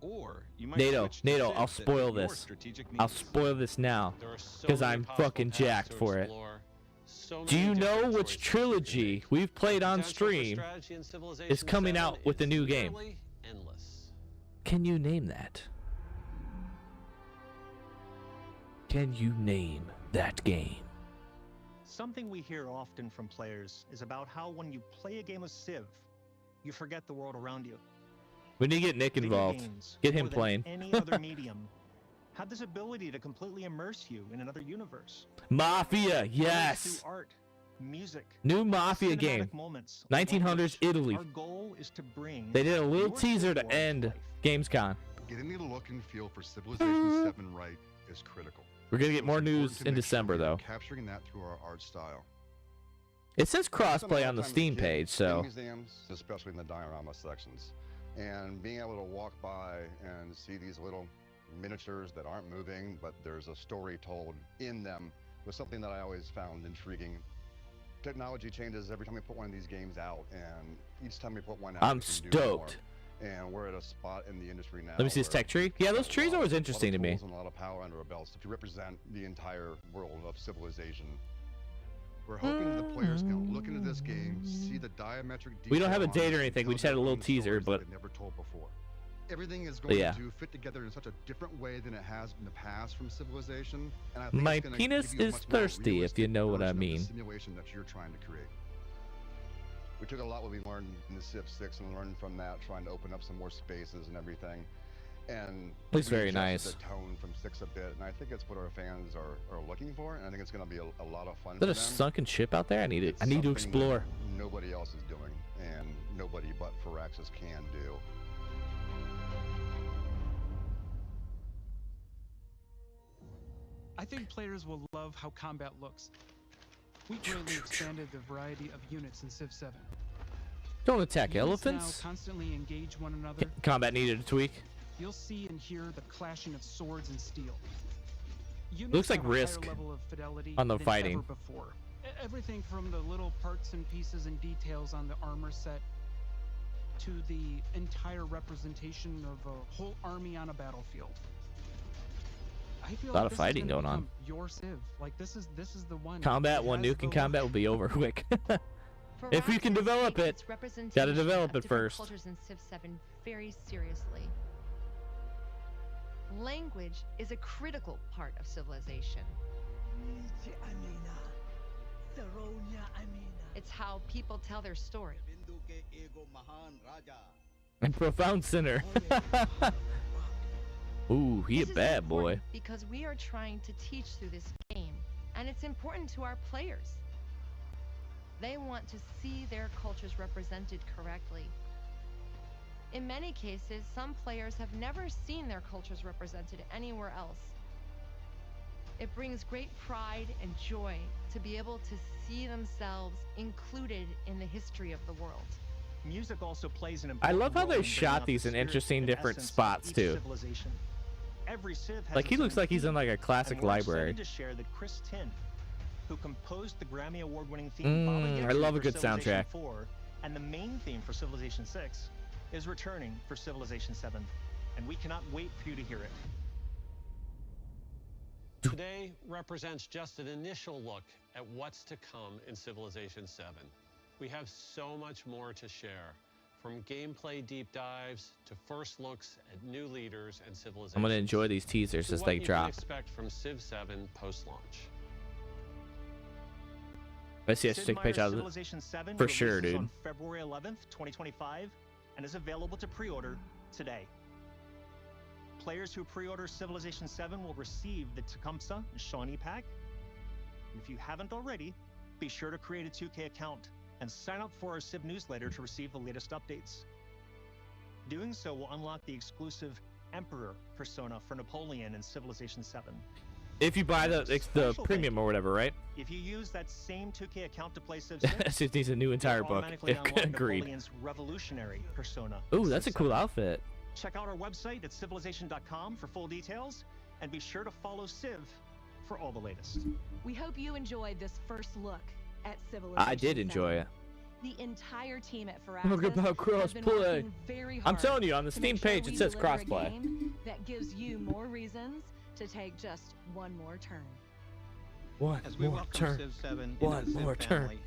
Or you might NATO, switch to NATO, Civs I'll that spoil meet your this. strategic I'll needs. spoil this now, There are so because many I'm possible fucking paths jacked to for it. explore, so Do many you know different which choices. trilogy we've played on Potential for stream strategy in Civilization is coming 7 out with the is new game? literally endless. Can you name that? Can you name that game? Something we hear often from players is about how when you play a game of Civ, you forget the world around you. We need to get Nick Video involved. games, Get him more than playing. any other medium, have this ability to completely immerse you in another universe. Mafia, Whether it's yes. through art, music, New Mafia cinematic game. moments, 1900s Italy. our goal is to bring They did a little your teaser Civ to end GamesCom. Getting the look and feel for Civilization 7 right is critical. We're gonna get So more it's news important to in make sure December, we are though. Capturing that through our art style. It says Spent a lot crossplay of on the time as a Steam kid page, in so museums, especially in the diorama sections, and being able to walk by and see these little miniatures that aren't moving, but there's a story told in them, was something that I always found intriguing. Technology changes every time we put one of these games out, and each time we put one out, I'm we can do more. stoked. And we're at a spot in the industry now. Let me see this where tech tree. Yeah, those trees are always interesting to me. and a lot of power under our belts to represent the entire world of Civilization. We're hoping the players can look into this game, see the diametric We don't have a detail date or on it, anything, we and just had a tell their little own teaser, stories but that they've never told before. everything is going Yeah. to fit together in such a different way than it has in the past from Civilization. And I think My it's gonna penis give you a is much more thirsty, if realistic you know what I version of the mean. simulation that you're trying to create. We took a lot what we learned in the Civ 6 and learned from that, trying to open up some more spaces and everything. And Looks we very adjusted nice. the tone from 6 a bit, and I think it's what our fans are looking for, and I think it's going to be a lot of fun Is for that a them. sunken ship out there? I need to Something that explore. Nobody else is doing, and nobody but Firaxis can do. I think players will love how combat looks. We greatly expanded the variety of units in Civ 7. Don't attack Units elephants. now constantly engage one another. Combat needed a tweak. You'll see and hear the clashing of swords and steel. Units Looks like have a higher Risk level of fidelity on the than fighting. ever before. Everything from the little parts and pieces and details on the armor set to the entire representation of a whole army on a battlefield. I feel A lot like of this is fighting gonna going on. become Your Civ, like this is the one. Combat, It one has nuke, and the combat will be over quick. If you can develop it, gotta develop it first. Cultures in Civ 7 very seriously. Language is a critical part of civilization. It's how people tell their story. And profound sinner. Ooh, he This a is bad important boy. Because we are trying to teach through this game, and it's important to our players. They want to see their cultures represented correctly. In many cases, some players have never seen their cultures represented anywhere else. It brings great pride and joy to be able to see themselves included in the history of the world. Music also plays an I important love how role they in bringing shot out these the in spirit interesting and different essence of spots each too. civilization. Every Civ has Like he its looks own like he's in theme, like a classic and we're library. excited to share that Chris Tin, who composed the Grammy Award-winning theme Baba I Yaga love a for good Civilization soundtrack. 4 and the main theme for Civilization 6, is returning for Civilization 7, and we cannot wait for you to hear it. Today represents just an initial look at what's to come in Civilization 7. We have so much more to share, from gameplay deep dives to first looks at new leaders and civilizations. I'm gonna enjoy these teasers to as what they you can drop. expect from Civ 7 post-launch. I see a Sid stick Meier's page out of Civilization 7 for sure, releases dude. on February 11th, 2025, and is available to pre-order today. Players who pre-order Civilization 7 will receive the Tecumseh and Shawnee pack. And if you haven't already, be sure to create a 2K account and sign up for our Civ newsletter to receive the latest updates. Doing so will unlock the exclusive Emperor persona for Napoleon in Civilization 7. If you buy the premium or whatever, right? If you use that same 2K account to play Civ It 6, just needs a new entire you'll book. automatically unlock Agreed. Napoleon's revolutionary persona. Ooh, that's a cool outfit. Check out our website at civilization.com for full details, and be sure to follow Civ for all the latest. We hope you enjoyed this first look at Civilization I did 7. enjoy it. The entire team at Firaxis Talk about has been crossplay. working very I'm hard telling you, on the to Steam make sure page, we it says deliver a crossplay. game that gives you more reasons to take just one more turn. One As we more welcome turn. Civ 7 One into the Civ more turn. family,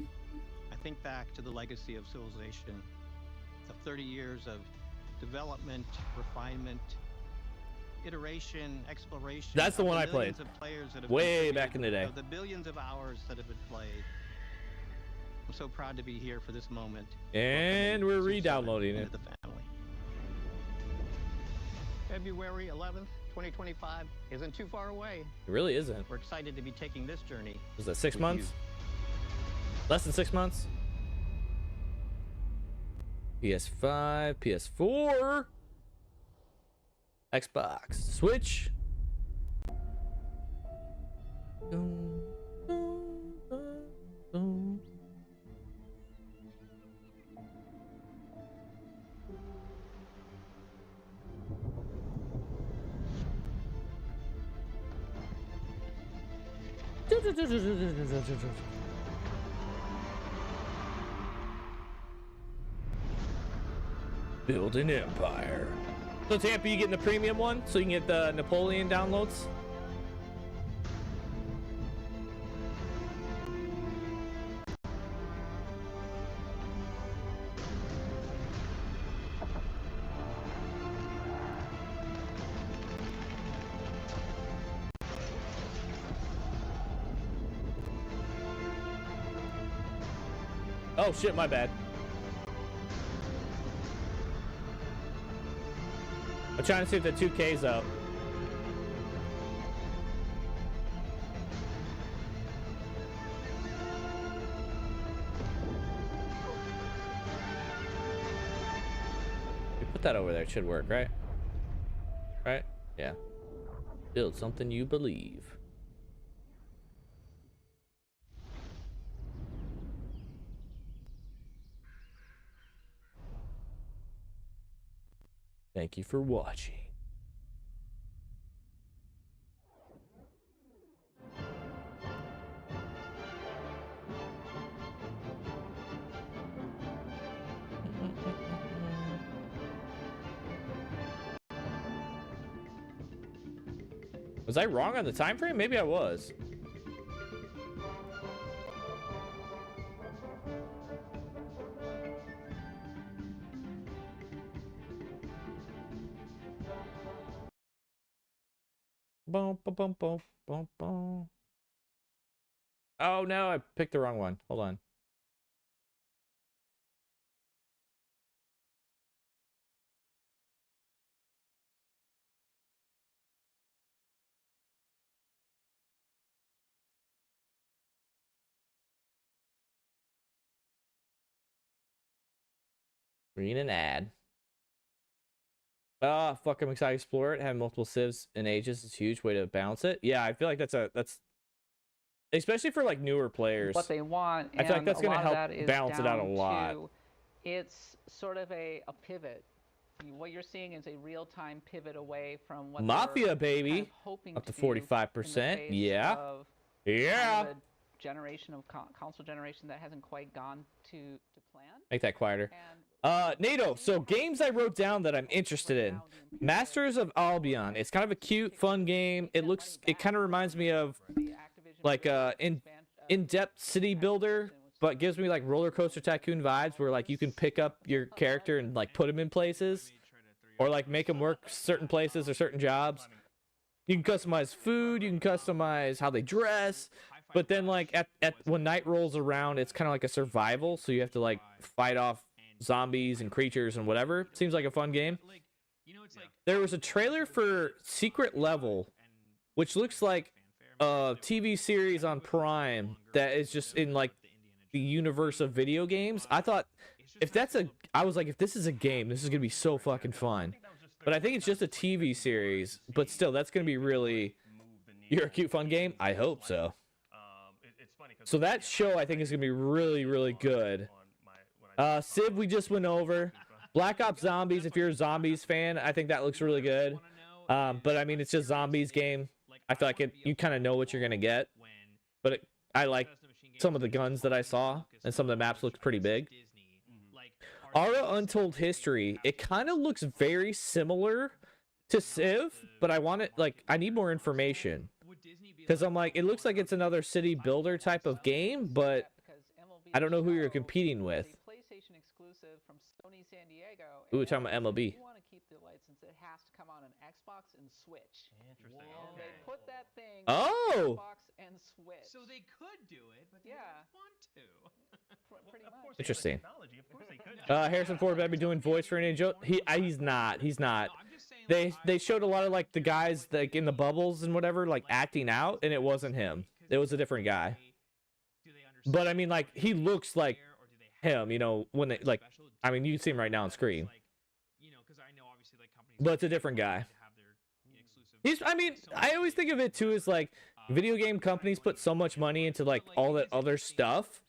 I think back to the legacy of Civilization, of 30 years of development, refinement, iteration, exploration. That's the of one I millions played. of players that have Way contributed, back in the day. of the billions of hours that have been played. I'm so proud to be here for this moment. And we're Civ 7 re-downloading it. into the family. February 11th, 2025 isn't too far away. It really isn't. We're excited to be taking this journey. Was that 6 with months? Less than 6 months? PS5, PS4, Xbox, Switch. Build an empire. So Tampa, you getting the premium one so you can get the Napoleon downloads? Oh shit, my bad. I'm trying to see if the 2K's up. We put that over there. It should work, right? Right? Yeah. Build something you believe. Thank you for watching. Was I wrong on the time frame? Maybe I was. Boom, boom, boom, boom, boom, boom. Oh no, I picked the wrong one. Hold on. Reading an ad. Ah, fuck, I'm excited to explore it. Having multiple civs and ages is a huge way to balance it. Yeah, I feel like that's especially for like newer players. What they want, I feel like that's gonna help is balance it out a down lot. to, it's sort of a pivot. What you're seeing is a real-time pivot away from what Mafia, they're baby. kind of hoping Up to do in the 45%. face Yeah. of Yeah. kind of a generation of console generation that hasn't quite gone to plan. Make that quieter. NATO, so games I wrote down that I'm interested in. Masters of Albion. It's kind of a cute, fun game. It kind of reminds me of like in-depth city builder, but gives me like Roller Coaster Tycoon vibes where like you can pick up your character and like put him in places or like make him work certain places or certain jobs. You can customize food, you can customize how they dress, but then like at when night rolls around, it's kind of like a survival, so you have to like fight off zombies and creatures and whatever. Seems like a fun game. There was a trailer for Secret Level, which looks like a TV series on Prime that is just in like the universe of video games. I thought if this is a game, this is gonna be so fucking fun. But I think it's just a TV series. But still, that's gonna be really a cute fun game. I hope so. So that show I think is gonna be really, really good. Civ we just went over. Black Ops Zombies, if you're a Zombies fan, I think that looks really good. But I mean, it's just Zombies game. I feel like you kind of know what you're gonna get. But I like some of the guns that I saw, and some of the maps look pretty big. Aura Untold History, it kind of looks very similar to Civ, but I need more information. Because I'm like, it looks like it's another city builder type of game, but I don't know who you're competing with. PlayStation exclusive from Sony San Diego. Ooh, we're talking about MLB. If you want to keep the license, it has to come on an Xbox and Switch. Interesting. And they put that thing on Xbox and Switch. So they could do it, but they don't want to. Pretty much. Interesting. Harrison Ford better be doing voice for any joke. He's not. He's not. They showed a lot of like the guys like in the bubbles and whatever like acting out, and it wasn't him. It was a different guy. But I mean, like he looks like him, you know, when they like. I mean, you see him right now on screen. But it's a different guy. I mean, I always think of it too as like video game companies put so much money into like all that other stuff,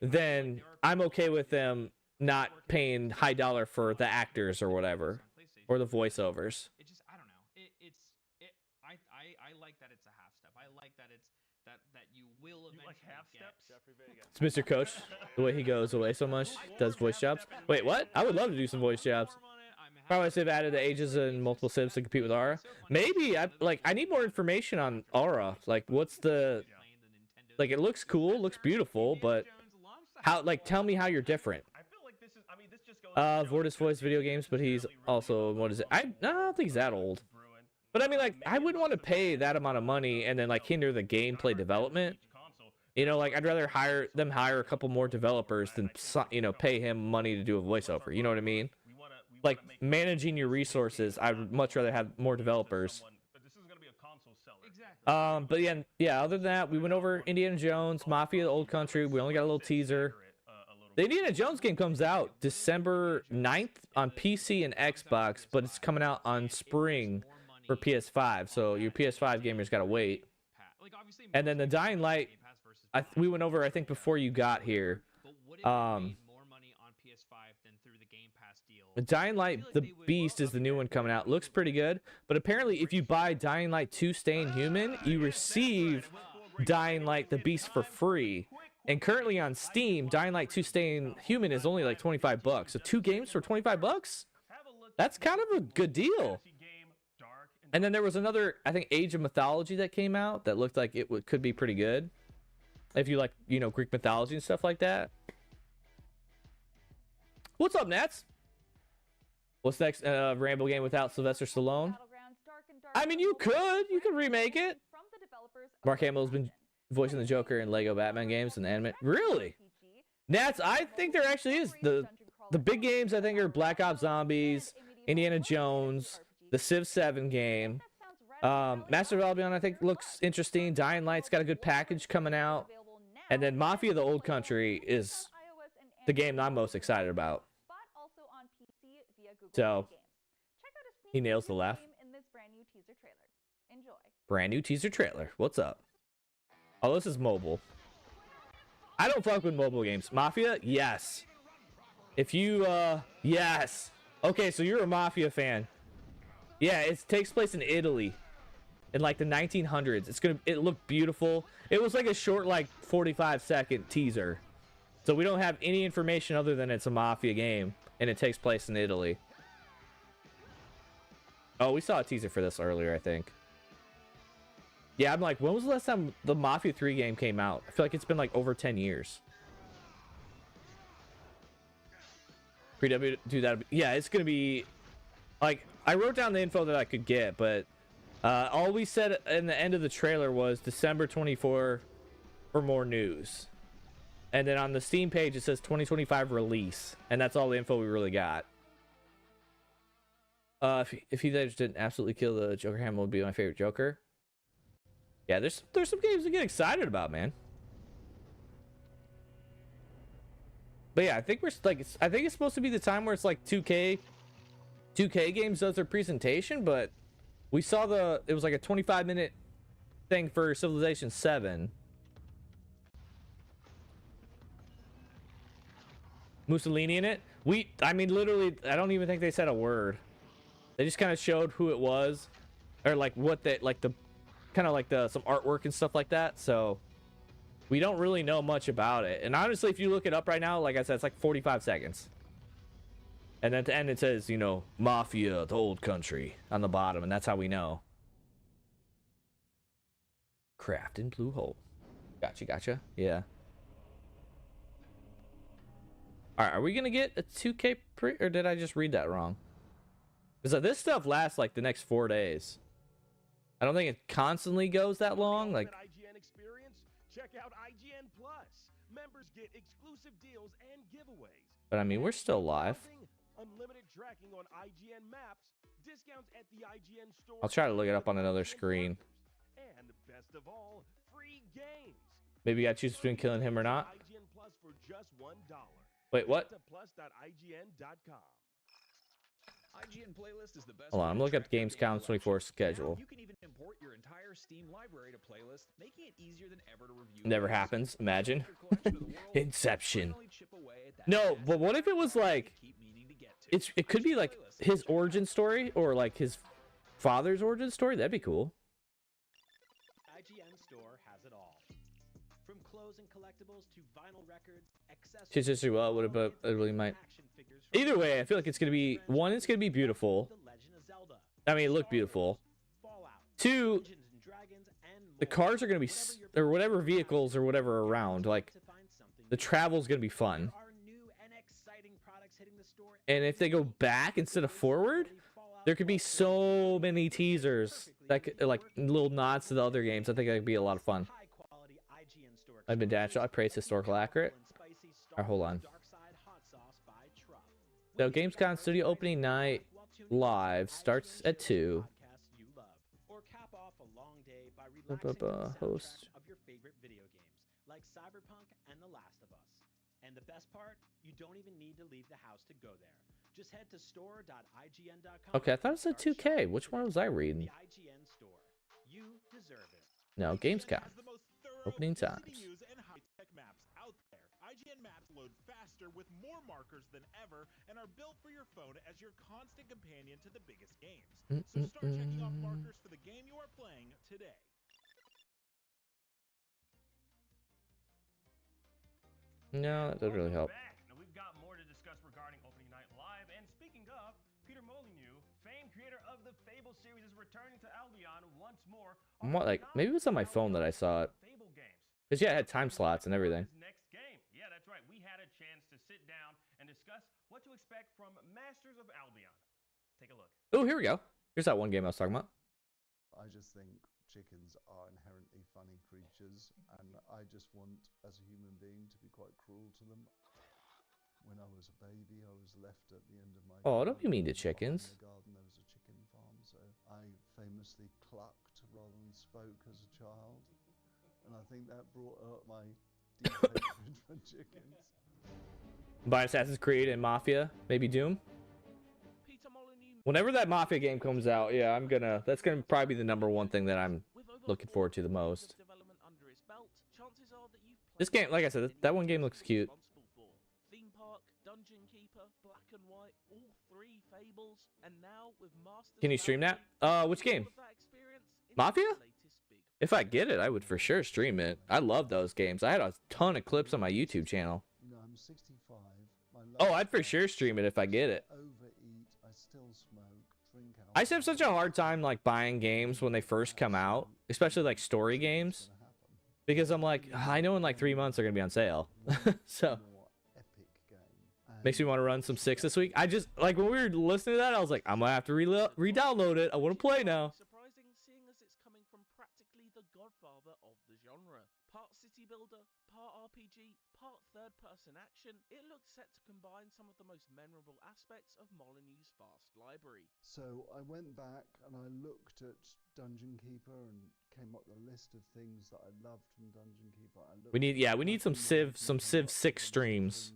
then I'm okay with them not paying high dollar for the actors or whatever, or the voiceovers. It just, I don't know. I like that it's a half step. I like that it's that you will eventually like half steps. It's Mr. Coach, the way he goes away so much, does voice jobs. Wait, what? I would love to do some voice jobs. Probably should have added the ages and multiple civs to compete with Aura. Maybe I need more information on Aura. Like, what's the like? It looks cool, looks beautiful, but how? Like, tell me how you're different. Vortis voice video games, but he's also what is it? I don't think he's that old. But I mean, like, I wouldn't want to pay that amount of money and then like hinder the gameplay development. You know, like I'd rather hire a couple more developers than pay him money to do a voiceover. You know what I mean? Like managing your resources, I'd much rather have more developers. But yeah. Other than that, we went over Indiana Jones, Mafia: The Old Country. We only got a little teaser. The Indiana Jones game comes out December 9th on PC and Xbox, but it's coming out on spring for PS5. So your PS5 gamers gotta wait. And then the Dying Light, we went over I think before you got here. The Dying Light, the Beast is the new one coming out. Looks pretty good, but apparently if you buy Dying Light 2 Staying Human, you receive Dying Light the Beast for free. And currently on Steam, Dying Light 2 Staying Human is only like $25. So 2 games for $25? That's kind of a good deal. And then there was another, I think, Age of Mythology that came out that looked like it could be pretty good. If you like, Greek mythology and stuff like that. What's up, Nats? What's next? Rambo game without Sylvester Stallone? I mean, you could remake it. Mark Hamill's been voicing the Joker in Lego Batman games and anime. Really? Nats, I think there actually is. The big games I think are Black Ops Zombies, Indiana Jones, the Civ 7 game. Master of Albion I think looks interesting. Dying Light's got a good package coming out. And then Mafia: The Old Country is the game I'm most excited about. So, he nails the laugh. Brand new teaser trailer. What's up? Oh, this is mobile. I don't fuck with mobile games. Mafia? Yes. If you, yes. Okay, so you're a Mafia fan. Yeah, it takes place in Italy. In like the 1900s. It looked beautiful. It was like a short, like 45-second teaser. So we don't have any information other than it's a Mafia game. And it takes place in Italy. Oh, we saw a teaser for this earlier, I think. Yeah, I'm like, when was the last time the Mafia 3 game came out? I feel like it's been like over 10 years. Pre-W, do that. Yeah, it's going to be... Like, I wrote down the info that I could get, but... all we said in the end of the trailer was December 24 for more news. And then on the Steam page, it says 2025 release. And that's all the info we really got. If Heath Ledger didn't absolutely kill the Joker, Hamill would be my favorite Joker. Yeah, there's some games to get excited about, man. But yeah, I think I think it's supposed to be the time where it's like 2K games does their presentation, but we saw it was like a 25-minute thing for Civilization 7. Mussolini in it. I mean, literally, I don't even think they said a word. They just kind of showed who it was, or like what they like the kind of like some artwork and stuff like that. So we don't really know much about it. And honestly, if you look it up right now, like I said, it's like 45 seconds. And then at the end it says, Mafia: The Old Country on the bottom, and that's how we know. Craft in Blue Hole. Gotcha. Yeah. All right, are we gonna get a 2K or did I just read that wrong? Because this stuff lasts like the next 4 days. I don't think it constantly goes that long. Like, IGN experience? Check out IGN Plus. Members get exclusive deals and giveaways. but I mean, we're still live. Unlimited tracking on IGN maps, discounts at the IGN store. I'll try to look it up on another screen. And best of all, free games. Maybe you gotta choose between killing him or not. IGN Plus for just $1. Wait, what? Plus.ign.com. IGN playlist is the best. Hold on, I'm looking at the GamesCom 24 schedule. You can even import your entire Steam library to playlist, making it easier than ever to review. Never happens. Imagine. Inception. No, but what if it was like it could be like his origin story or like his father's origin story? That'd be cool. IGN store has it all. From clothes and collectibles to vinyl records, accessories. She's just well, what about it really might. Either way, I feel like it's gonna be it's gonna be beautiful. I mean, it looked beautiful. 2, the cars are gonna be or whatever vehicles or whatever are around. Like, the travel's gonna be fun. And if they go back instead of forward, there could be so many teasers that could, like little nods to the other games. I think that could be a lot of fun. I've been dash. I praise historical accurate. Alright, hold on. So GamesCom studio opening night live starts at 2. Or cap off a long day by relaxing to the Host. soundtracks of your favorite video games, like Cyberpunk and The Last of Us. And the best part, you don't even need to leave the house to go there. Just head to store.ign.com. Okay, I thought it said 2K. Which one was I reading? The IGN store. You deserve it. No, Gamescom. Opening times. IGN maps load faster with more markers than ever and are built for your phone as your constant companion to the biggest games. So start checking off markers for the game you are playing today. No, that doesn't really help. Now we've got more to discuss regarding opening night live. And speaking of, Peter Molyneux, famed creator of the Fable series, is returning to Albion once more. What, like, maybe it was on my phone that I saw it. Because, yeah, it had time slots and everything. Next game. Yeah, that's right. We had a chance to sit down and discuss what to expect from Masters of Albion. Take a look. Oh, here we go. Here's that one game I was talking about. I just think chickens are inherently funny creatures, and I just want, as a human being, to be quite cruel to them. When I was a baby, I was left at the end of my Oh, don't be mean to chickens. In the garden, there was a chicken farm, so I famously clucked rather than spoke as a child. And I think that brought out my deep hatred for chickens. Buy Assassin's Creed and Mafia, maybe Doom. Whenever that Mafia game comes out, yeah, that's gonna probably be the #1 thing that I'm looking forward to the most. This game, like I said, that one game looks cute. Theme Park, Dungeon Keeper, Black and White, all 3 Fables, and now with Masters. Can you stream that? Which game? Mafia? If I get it, I would for sure stream it. I love those games. I had a ton of clips on my YouTube channel. You know, I'm 65. Oh, I'd for sure stream it if I get it. Overeat, I still smoke, drink alcohol. I just have such a hard time like buying games when they first come out, especially like story games, because I'm like, I know in like 3 months they're gonna be on sale. So makes me want to run some 6 this week. I just like when we were listening to that, I was like, I'm gonna have to re-download it. I want to play now. Surprising, seeing as it's coming from practically the godfather of the genre. Part city builder, part RPG, part third-person action, it looks set to combine some of the most memorable aspects of Molyneux's vast library. So I went back and I looked at Dungeon Keeper and came up with a list of things that I loved from Dungeon Keeper. We need some Civ 6 streams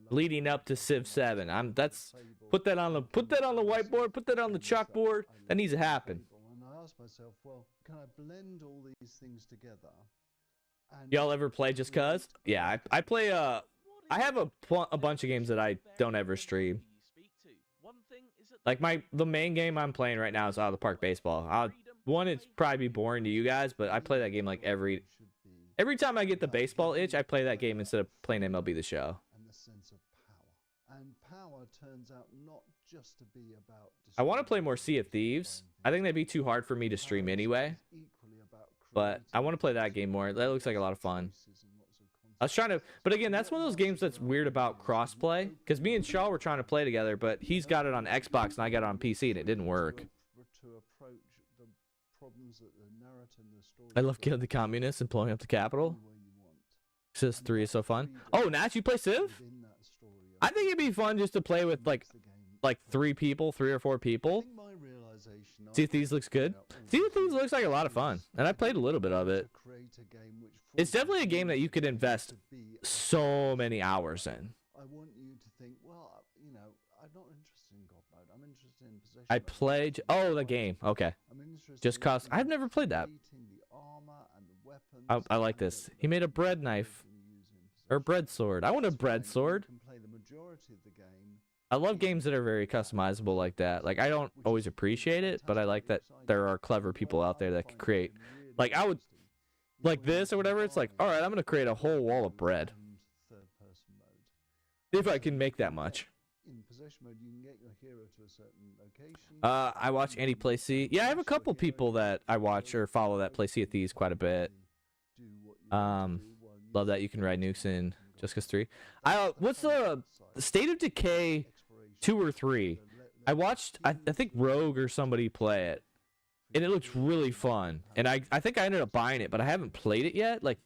leading up to Civ 7. Put that on the whiteboard, put that on the chalkboard. That needs to happen. And I asked myself, well, can I blend all these things together? Y'all ever play Just Cause? Yeah, I play I have a bunch of games that I don't ever stream. Like the main game I'm playing right now is Out of the Park Baseball. It's probably be boring to you guys, but I play that game like every time I get the baseball itch, I play that game instead of playing MLB The Show. And the sense of power. And power turns out not just to be about. I want to play more Sea of Thieves. I think that'd be too hard for me to stream anyway. But I want to play that game more. That looks like a lot of fun. I was trying to, but again, that's one of those games that's weird about crossplay. Because me and Shaw were trying to play together, but he's got it on Xbox and I got it on PC and it didn't work. I love killing the communists and blowing up the Capitol. Civ 3 is so fun. Oh, Nats, you play Civ? I think it'd be fun just to play with like 3 or 4 people. Sea of Thieves looks good. Sea of Thieves looks like a lot of fun, and I played a little bit of it. It's definitely a game that you could invest so many hours in. I want you to think, well, you know, I'm not interested in God mode. I'm interested in possession. I played. Oh, the game. Okay. Just Cause. I've never played that. I like this. He made a bread knife or bread sword. I want a bread sword. I love games that are very customizable like that. Like, I don't always appreciate it, but I like that there are clever people out there that can create. Like, I would, like this or whatever, it's like, all right, I'm going to create a whole wall of bread. If I can make that much. In possession mode, you can get your hero to a certain location. I watch Andy play C. Yeah, I have a couple people that I watch or follow that play Sea of Thieves quite a bit. Love that you can ride nukes in Just Cause 3. What's the State of Decay 2 or 3? I watched, I think Rogue or somebody play it, and it looks really fun. And I think I ended up buying it, but I haven't played it yet. Like,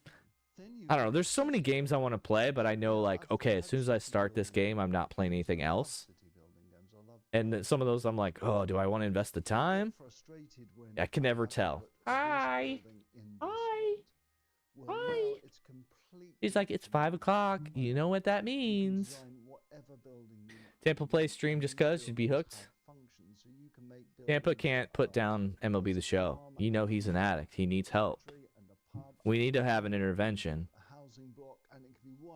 I don't know. There's so many games I want to play, but I know like, okay, as soon as I start this game, I'm not playing anything else. And then some of those I'm like, oh, do I want to invest the time? I can never tell. Hi. Hi. Hi. He's like, it's 5 o'clock. You know what that means. Tampa play stream just cause you'd be hooked. Tampa can't put down MLB The Show. You know he's an addict. He needs help. We need to have an intervention.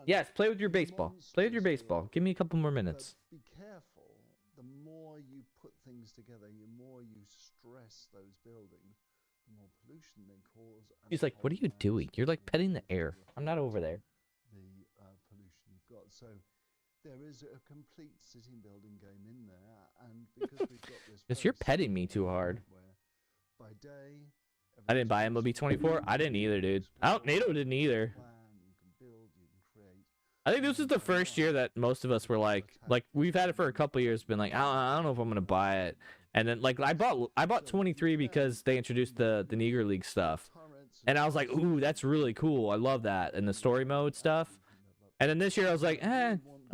Yes, play with your baseball. Play with your baseball. Give me a couple more minutes. Be careful. The more you put things together, the more you stress those buildings, the more pollution they cause. He's like, what are you doing? You're like petting the air. I'm not over there. The pollution you've got. So there is a complete city building game in there, and because we've got this. Because you're petting me too hard. By day, I didn't buy MLB 24. I didn't either, dude. NATO didn't either. I think this is the first year that most of us were like we've had it for a couple years, been like, I don't know if I'm gonna buy it. And then like I bought 23 because they introduced the Negro League stuff, and I was like, ooh, that's really cool. I love that, and the story mode stuff. And then this year I was like,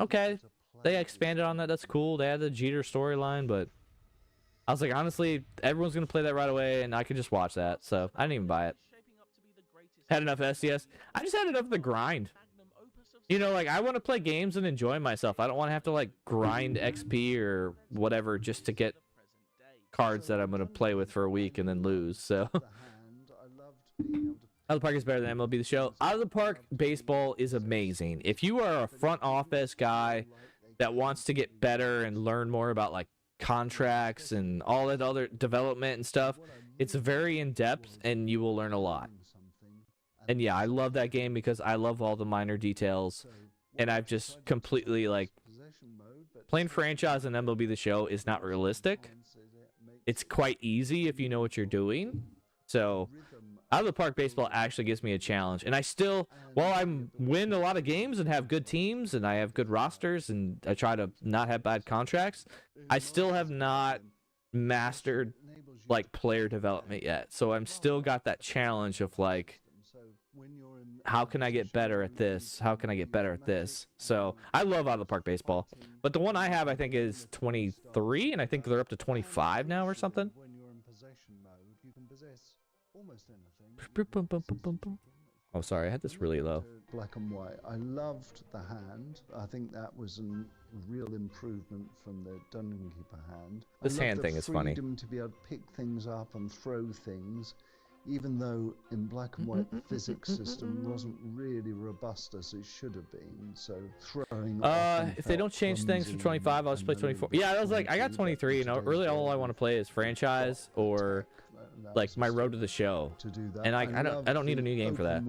okay, they expanded on that. That's cool. They had the Jeter storyline, but I was like, honestly, everyone's gonna play that right away, and I could just watch that. So I didn't even buy it. Had enough SDS. I just had enough of the grind. You know, like, I want to play games and enjoy myself. I don't want to have to, like, grind XP or whatever just to get cards that I'm going to play with for a week and then lose, so. Out of the Park is better than MLB The Show. Out of the Park baseball is amazing. If you are a front office guy that wants to get better and learn more about, like, contracts and all that other development and stuff, it's very in-depth and you will learn a lot. And yeah, I love that game because I love all the minor details, and I've just completely, like, playing franchise and MLB The Show is not realistic. It's quite easy if you know what you're doing. So, Out of the Park baseball actually gives me a challenge, and I still, while I win a lot of games and have good teams and I have good rosters and I try to not have bad contracts, I still have not mastered, like, player development yet. So I'm still got that challenge of, like, how can I get better at this? How can I get better at this? So I love Out of the Park baseball, but the one I have, I think, is 23, and I think they're up to 25 now or something. When you're in possession mode, you can possess almost anything. Oh, sorry, I had this really low. Black and white. I loved the hand. I think that was a real improvement from the Dungeon Keeper hand. This hand thing is funny. Freedom to be able to pick things up and throw things. Even though in black and white the physics system wasn't really robust as it should have been, so throwing. If they don't change things for 25, I'll just play 24. Yeah, I was like, I got 23. You know, really all I want to play is franchise or like my Road to the Show, and I don't need a new game for that.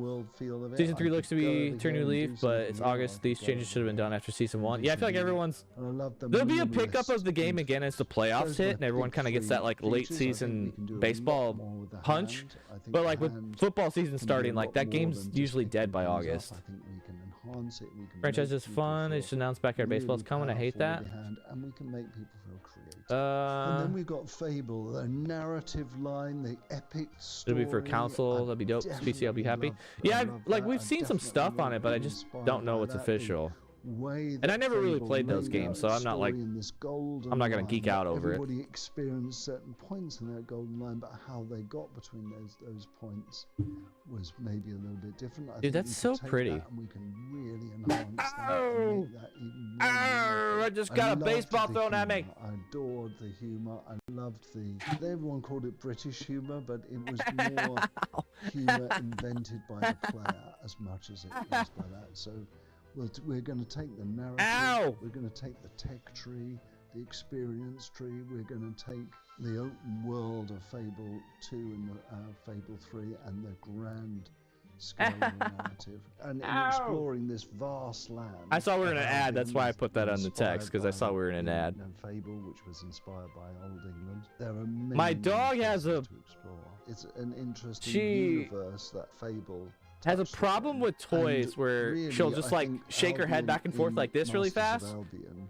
Season 3 looks to be turn new leaf, but it's August. These changes should have been done after season 1. Yeah, I feel like everyone's. There'll be a pickup of the game again as the playoffs hit, and everyone kind of gets that like late season baseball punch. But like with football season starting, like that game's usually dead by August. Franchise is fun. They just announced Backyard Baseball's coming. I hate that. And we can make people feel creative. And then we've got Fable, the narrative line, the epic story. It'll be for console. That'd be dope. PC, I'll be happy. Yeah, like we've seen some stuff on it, but I just don't know what's official. And I never really played those games, so I'm not like, I'm not gonna geek out over it. Everybody experienced certain points in that golden line, but how they got between those points was maybe a little bit different. Dude, that's so pretty. And we can really enhance that and make that even more. I just got a baseball thrown at me. I adored the humor. I loved everyone called it British humor, but it was more humor invented by the player as much as it was by that. So. We're going to take the narrative, we're going to take the tech tree, the experience tree, we're going to take the open world of Fable 2 and Fable 3 and the grand scale of the narrative, and exploring this vast land. I saw we were in an ad, that's why I put that on the text, because I saw we were in an ad. Fable, which was inspired by Old England. There are many My dog has a... to explore. It's an interesting universe, that Fable... has a problem with toys where really, she'll just like shake her head back and forth like this really fast,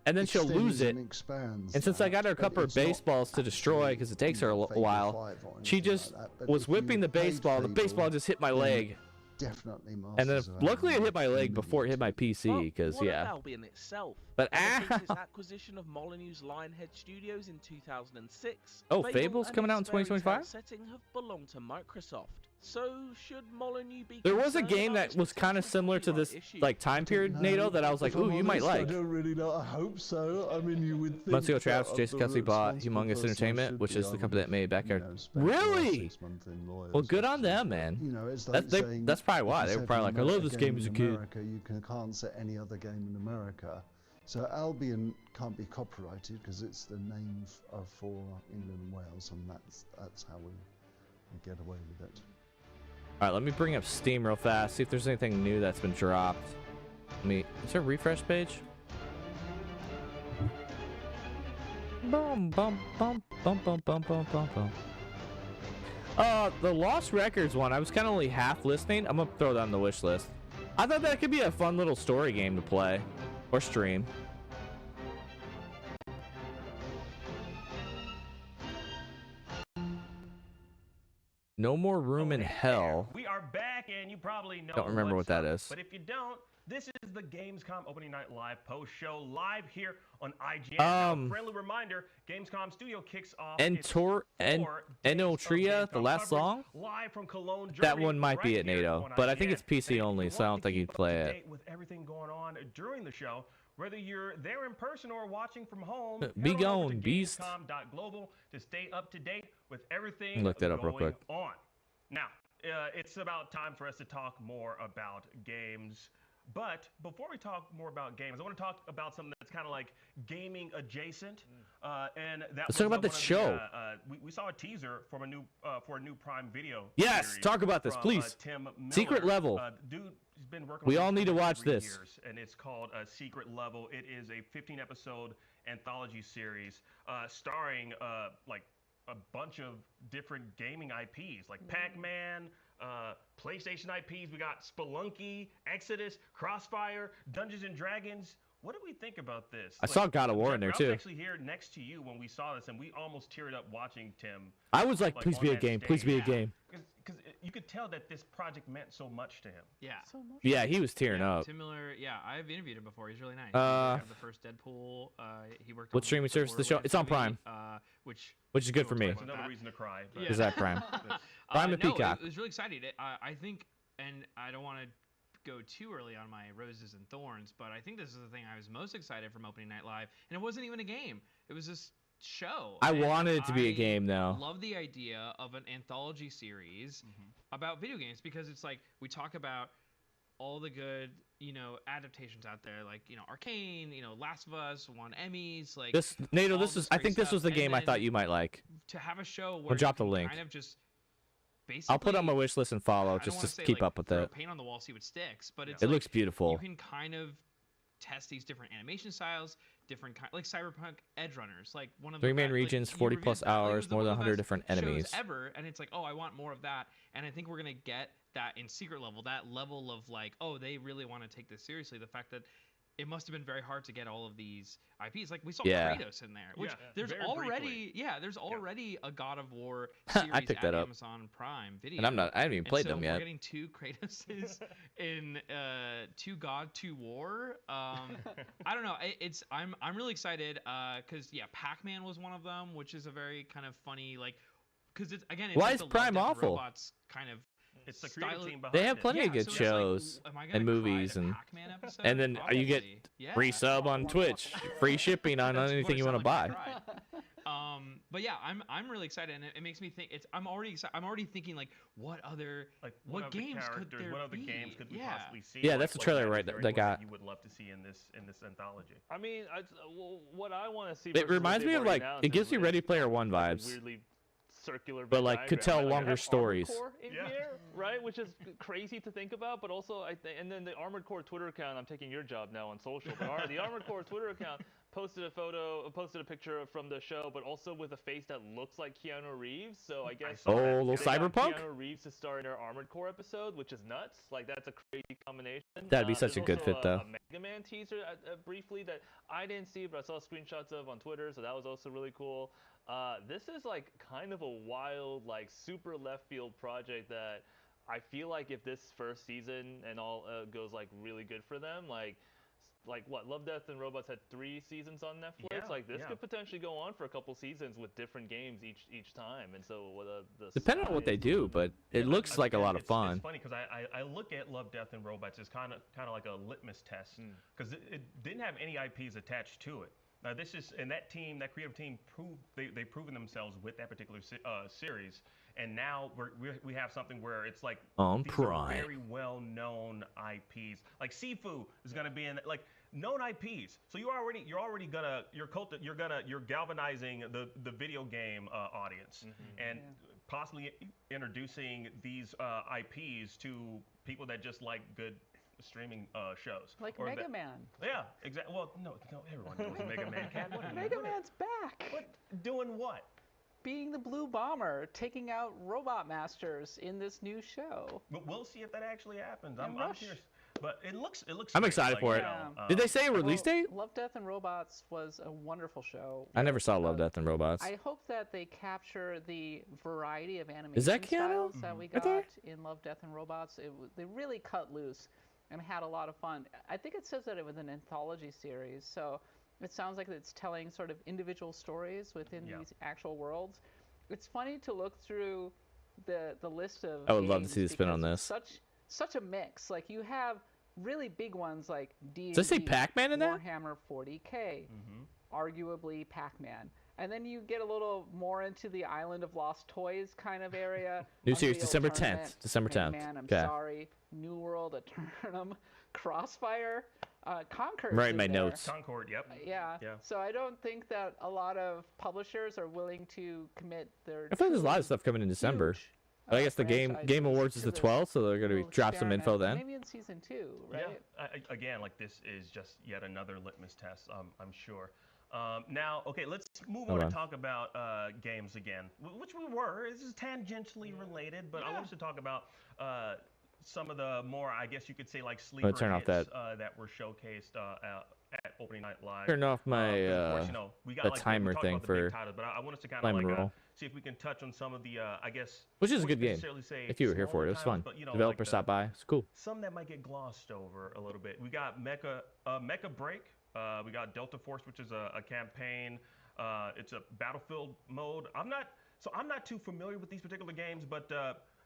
and then she'll lose it. And since I got her a couple of baseballs to destroy because it takes her a while, she just was whipping the baseball just hit my leg, definitely masters. And then of luckily it Albion hit my leg before it hit my PC, because What yeah. of Albion itself? But Ever since its acquisition of Molyneux's Lionhead Studios in 2006, Oh, Fable Fable's and coming its out in fairy tale 2025? setting have belonged to Microsoft. So should Molyneux be There was a concerned game about that was kind of similar to this like time period, NATO, that I was like, ooh, you might like. I don't really know. I hope so. I mean, you would think. Months ago, that Travis, of Jason the Kelsey bought responsible Humongous person I Entertainment, should which be, is I the company would, that made Backyard. spent the last Really? 6 months in lawyers. Well, good on them, man. You know, it's like That's probably why if they you were said probably in like, I love this game in as a kid. America, you can't set any other game in America. So Albion can't be copyrighted because it's the name for England and Wales, and that's how we get away with it. All right, let me bring up Steam real fast, see if there's anything new that's been dropped. Is there a refresh page? Bum bum bum bum bum bum bum bum bum. The Lost Records one, I was kind of only half listening. I'm gonna throw that on the wish list. I thought that could be a fun little story game to play or stream. No More Room in Hell. We are back, and you probably know. Don't remember what that up. is. But if you don't, this is the Gamescom opening night live post show live here on IGN. Now, friendly reminder: Gamescom Studio kicks off. Enotria, the last song. Live from Cologne, Germany. That one might right be at NATO, but I think it's PC only, so I don't think you'd play it. With everything going on during the show, whether you're there in person or watching from home, Be gone, beast. Gamescom.global to stay up to date with everything Look that up real quick. on. Now, it's about time for us to talk more about games. But before we talk more about games, I want to talk about something that's kind of like gaming adjacent. And that Let's talk about the one of show. We saw a teaser from for a new Prime Video. Yes, series talk about this, from, please. Tim Miller. Secret Level. Dude has been working. We on all need to watch 3 this. years, and it's called Secret Level. It is a 15-episode anthology series starring like a bunch of different gaming IPs, like Pac-Man. PlayStation IPs, we got Spelunky, Exodus, Crossfire, Dungeons and Dragons. What do we think about this? I saw God of War in there, Jeffrey, I too. was actually here next to you when we saw this, and we almost teared up watching Tim. I was like, please on be a that game, stage. please be a game. Because you could tell that this project meant so much to him. Yeah. Yeah, he was tearing up. Tim Miller, yeah, I've interviewed him before. He's really nice. He the first Deadpool. He worked. What on streaming the service is the show? Borderlands It's on movie, Prime. Which is good for me. That's another reason to cry. But. Is that Prime? Prime and no, Peacock. It was really exciting. I think, and I don't want to go too early on my roses and thorns, but I think this is the thing I was most excited from opening night live, and it wasn't even a game. It was this show. I wanted it to be a game, though. I love the idea of an anthology series about video games, because it's like we talk about all the good, adaptations out there, like, Arcane, Last of Us won Emmys, like This NATO, I think this was the game I thought you might like. To have a show where We'll drop you the can link. kind of just basically, I'll put it on my wish list and follow, I don't just wanna to say, keep like, up with throw it. paint on the wall, see what sticks, but it's It like, looks beautiful. You can kind of test these different animation styles, like Cyberpunk Edge Runners, like one of 3 the main regions, 40 plus hours, more than 100 different shows enemies. ever, and it's like, oh, I want more of that, and I think we're gonna get that in Secret Level, that level of like, oh, they really want to take this seriously. The fact that it must have been very hard to get all of these IPs. Like we saw Kratos in there, which there's already a God of War series I picked at that up. Amazon Prime Video. And I haven't even played them We're yet. getting 2 Kratoses in 2 God 2 War. I don't know. I'm really excited because Pac-Man was one of them, which is a very kind of funny because it's again. It's Why like is the Prime Love, Death, awful? Robots kind of. It's the creative team behind They have it. plenty of good so it's shows like, am I gonna and cry movies, at a and Pac-Man episode? and then you get Probably. free sub on Twitch, free shipping on anything you want to buy. But yeah, I'm really excited, and it makes me think. I'm already excited. I'm already thinking like, what other what games could there what other be? games could we possibly see? Yeah, that's the trailer right there. that got. You would love to see in this anthology. I mean, what I want to see. It reminds me of it gives me Ready Player One vibes. Weirdly circular, but like could tell longer stories. In here, right? Which is crazy to think about, but also and then the Armored Core Twitter account. I'm taking your job now on social, but the Armored Core Twitter account posted a picture from the show, but also with a face that looks like Keanu Reeves. So I guess little they cyberpunk. got Keanu Reeves to star in their Armored Core episode, which is nuts. Like that's a crazy combination. That'd be such a good fit, though. A Mega Man teaser briefly that I didn't see, but I saw screenshots of on Twitter, so that was also really cool. This is like kind of a wild, like super left field project that I feel like if this first season and all goes like really good for them, like what Love, Death, and Robots had 3 seasons on Netflix. Yeah, like this yeah. could potentially go on for a couple seasons with different games each time. And so the Depending on what they do, but it looks like a lot of fun. It's funny because I look at Love, Death, and Robots as kind of like a litmus test because it didn't have any IPs attached to it. Now this is and that creative team they've proven themselves with that particular series, and now we have something where it's like on these Prime. are very well known IPs. Like Sifu is gonna be in like known IPs. So you're galvanizing the video game audience and possibly introducing these IPs to people that just like good streaming shows. Like Mega Man. Yeah, exactly. Well, no, everyone knows Mega Man. Cat, what are you Mega Man's back. What? Doing what? Being the Blue Bomber, taking out Robot Masters in this new show. But we'll see if that actually happens. I'm curious. But it looks. I'm great. excited for it. Did they say a release date? Love, Death, and Robots was a wonderful show. I never saw Love, Death, and Robots. I hope that they capture the variety of animation Is that Keanu? styles that we Right got there? in Love, Death, and Robots. They really cut loose and had a lot of fun. I think it says that it was an anthology series, so it sounds like it's telling sort of individual stories within these actual worlds. It's funny to look through the list of I would love to games see the spin on because this. it's such a mix. Like you have really big ones like D&D, Does it say Pac-Man in that? Warhammer 40K, arguably Pac-Man. And then you get a little more into the Island of Lost Toys kind of area. New series, Unreal December Tournament, 10th. December 10th. Man, I'm Okay. sorry. New World, Eternum, Crossfire, Concord. Writing my notes. Concord, yep. Yeah. So I don't think that a lot of publishers are willing to commit their. I feel like there's a lot of stuff coming in December. But I guess the Game Awards is the 12th, so they're going to drop some info then. Maybe in season 2, right? Yeah. Again, like this is just yet another litmus test. I'm sure. Now, okay, let's move on and talk about games again, which we were. This is tangentially related, but I want us to talk about some of the more, I guess you could say, like sleeper turn off hits that were showcased at Opening Night Live. Turn off my of course, you know, we got, the like, timer we talked thing about the big for titles, but I want us to kind Climb of and like Roll. see if we can touch on some of the, I guess, Which is a good wouldn't game. necessarily say If you were here for it, it was smaller fun. titles, but, you know, Developer like stopped by. It's cool. some that might get glossed over a little bit. We got Mecha Break. We got Delta Force, which is a campaign. It's a battlefield mode. I'm not too familiar with these particular games, but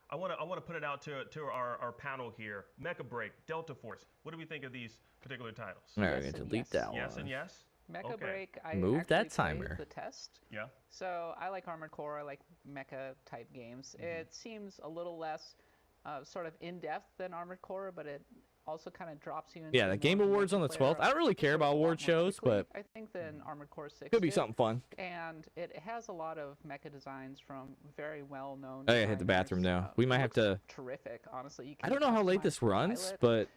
I want to put it out to our panel here. Mecha Break, Delta Force. What do we think of these particular titles? All right, we're going to delete that one. Yes and yes. Mecha Break, I Move actually that played timer. the test. Yeah. So I like Armored Core, I like mecha type games. It seems a little less sort of in-depth than Armored Core, but it also kind of drops you into Yeah, the Game Awards on the 12th. I don't really care about award shows, but I think than Armored Core 6 could be did. something fun. And it has a lot of mecha designs from very well-known I gotta hit the bathroom now. We might have to. terrific, honestly. You I can don't know how late customize this the runs, pilot. but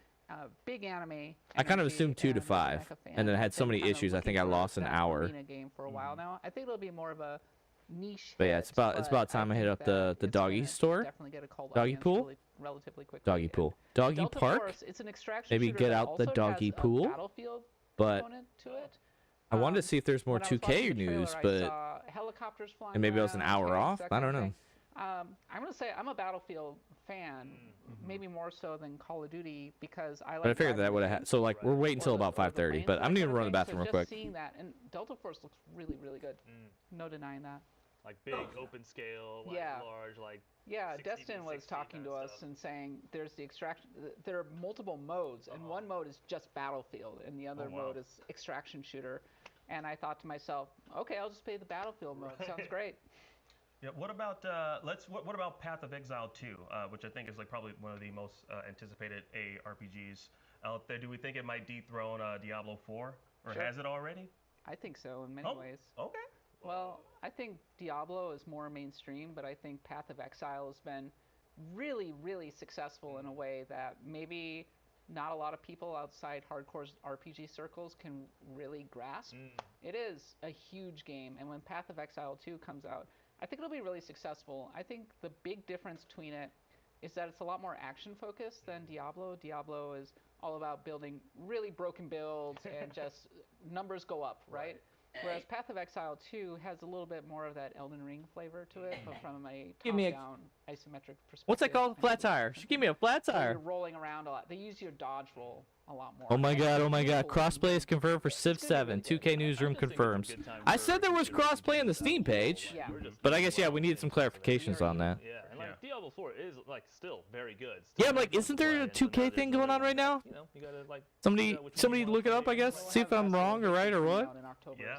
Big anime. I kind of energy, assumed 2 to and 5, mecha fan. and then I had so Been many kinda issues. I think I looking for lost an that hour. arena game for a while now. I think it'll be more of a niche. But yeah, it's about time I hit up the doggy store. Definitely get a cult Doggy audience pool. relatively quickly. Doggy pool. Doggy Delta park. Force, it's an extraction Maybe shooter get that out the also doggy has a pool. Battlefield But component to it. I wanted to see if there's more When I was 2K watching the news, trailer, I but saw helicopters flying and maybe I was an around, hour tanks, off. that I kind don't of know. thing. I'm gonna say I'm a Battlefield fan, maybe more so than Call of Duty because I like. But I figured driving that would the have. tanks So like we're waiting till or the- about or the 5:30. planes, But that I'm gonna kind of run to the thing. bathroom So real quick. Just seeing that, and Delta Force looks really, really good. No denying that. Like big open scale, like Yeah. large, like. Yeah, 60 Destin was 60 talking to kinda us stuff. and saying there's the extraction. There are multiple modes, and one mode is just Battlefield, and the other wow. mode is extraction shooter. And I thought to myself, okay, I'll just play the Battlefield mode. Sounds great. Yeah. What about what about Path of Exile 2, which I think is like probably one of the most anticipated ARPGs out there. Do we think it might dethrone Diablo 4, or Sure. has it already? I think so in many ways. Okay. Well, I think Diablo is more mainstream, but I think Path of Exile has been really, really successful in a way that maybe not a lot of people outside hardcore RPG circles can really grasp. It is a huge game, and when Path of Exile 2 comes out, I think it'll be really successful. I think the big difference between it is that it's a lot more action focused than Diablo. Diablo is all about building really broken builds and just numbers go up, right? Whereas Path of Exile 2 has a little bit more of that Elden Ring flavor to it, but from a Give me a- top-down isometric perspective. What's that called? Flat tire. She gave me a flat So tire. you're rolling around a lot. They use your dodge roll a lot more. Oh my god, oh my god. Crossplay is confirmed for Civ 7. 2K Newsroom confirms. I said there was crossplay on the Steam page. Yeah. But I guess, yeah, we needed some clarifications on that. Yeah, and like Diablo 4 is like still very good. Yeah, I'm like, isn't there a 2K thing going on right now? You know, you gotta like Somebody look it up, I guess. See if I'm wrong or right or what. Yeah.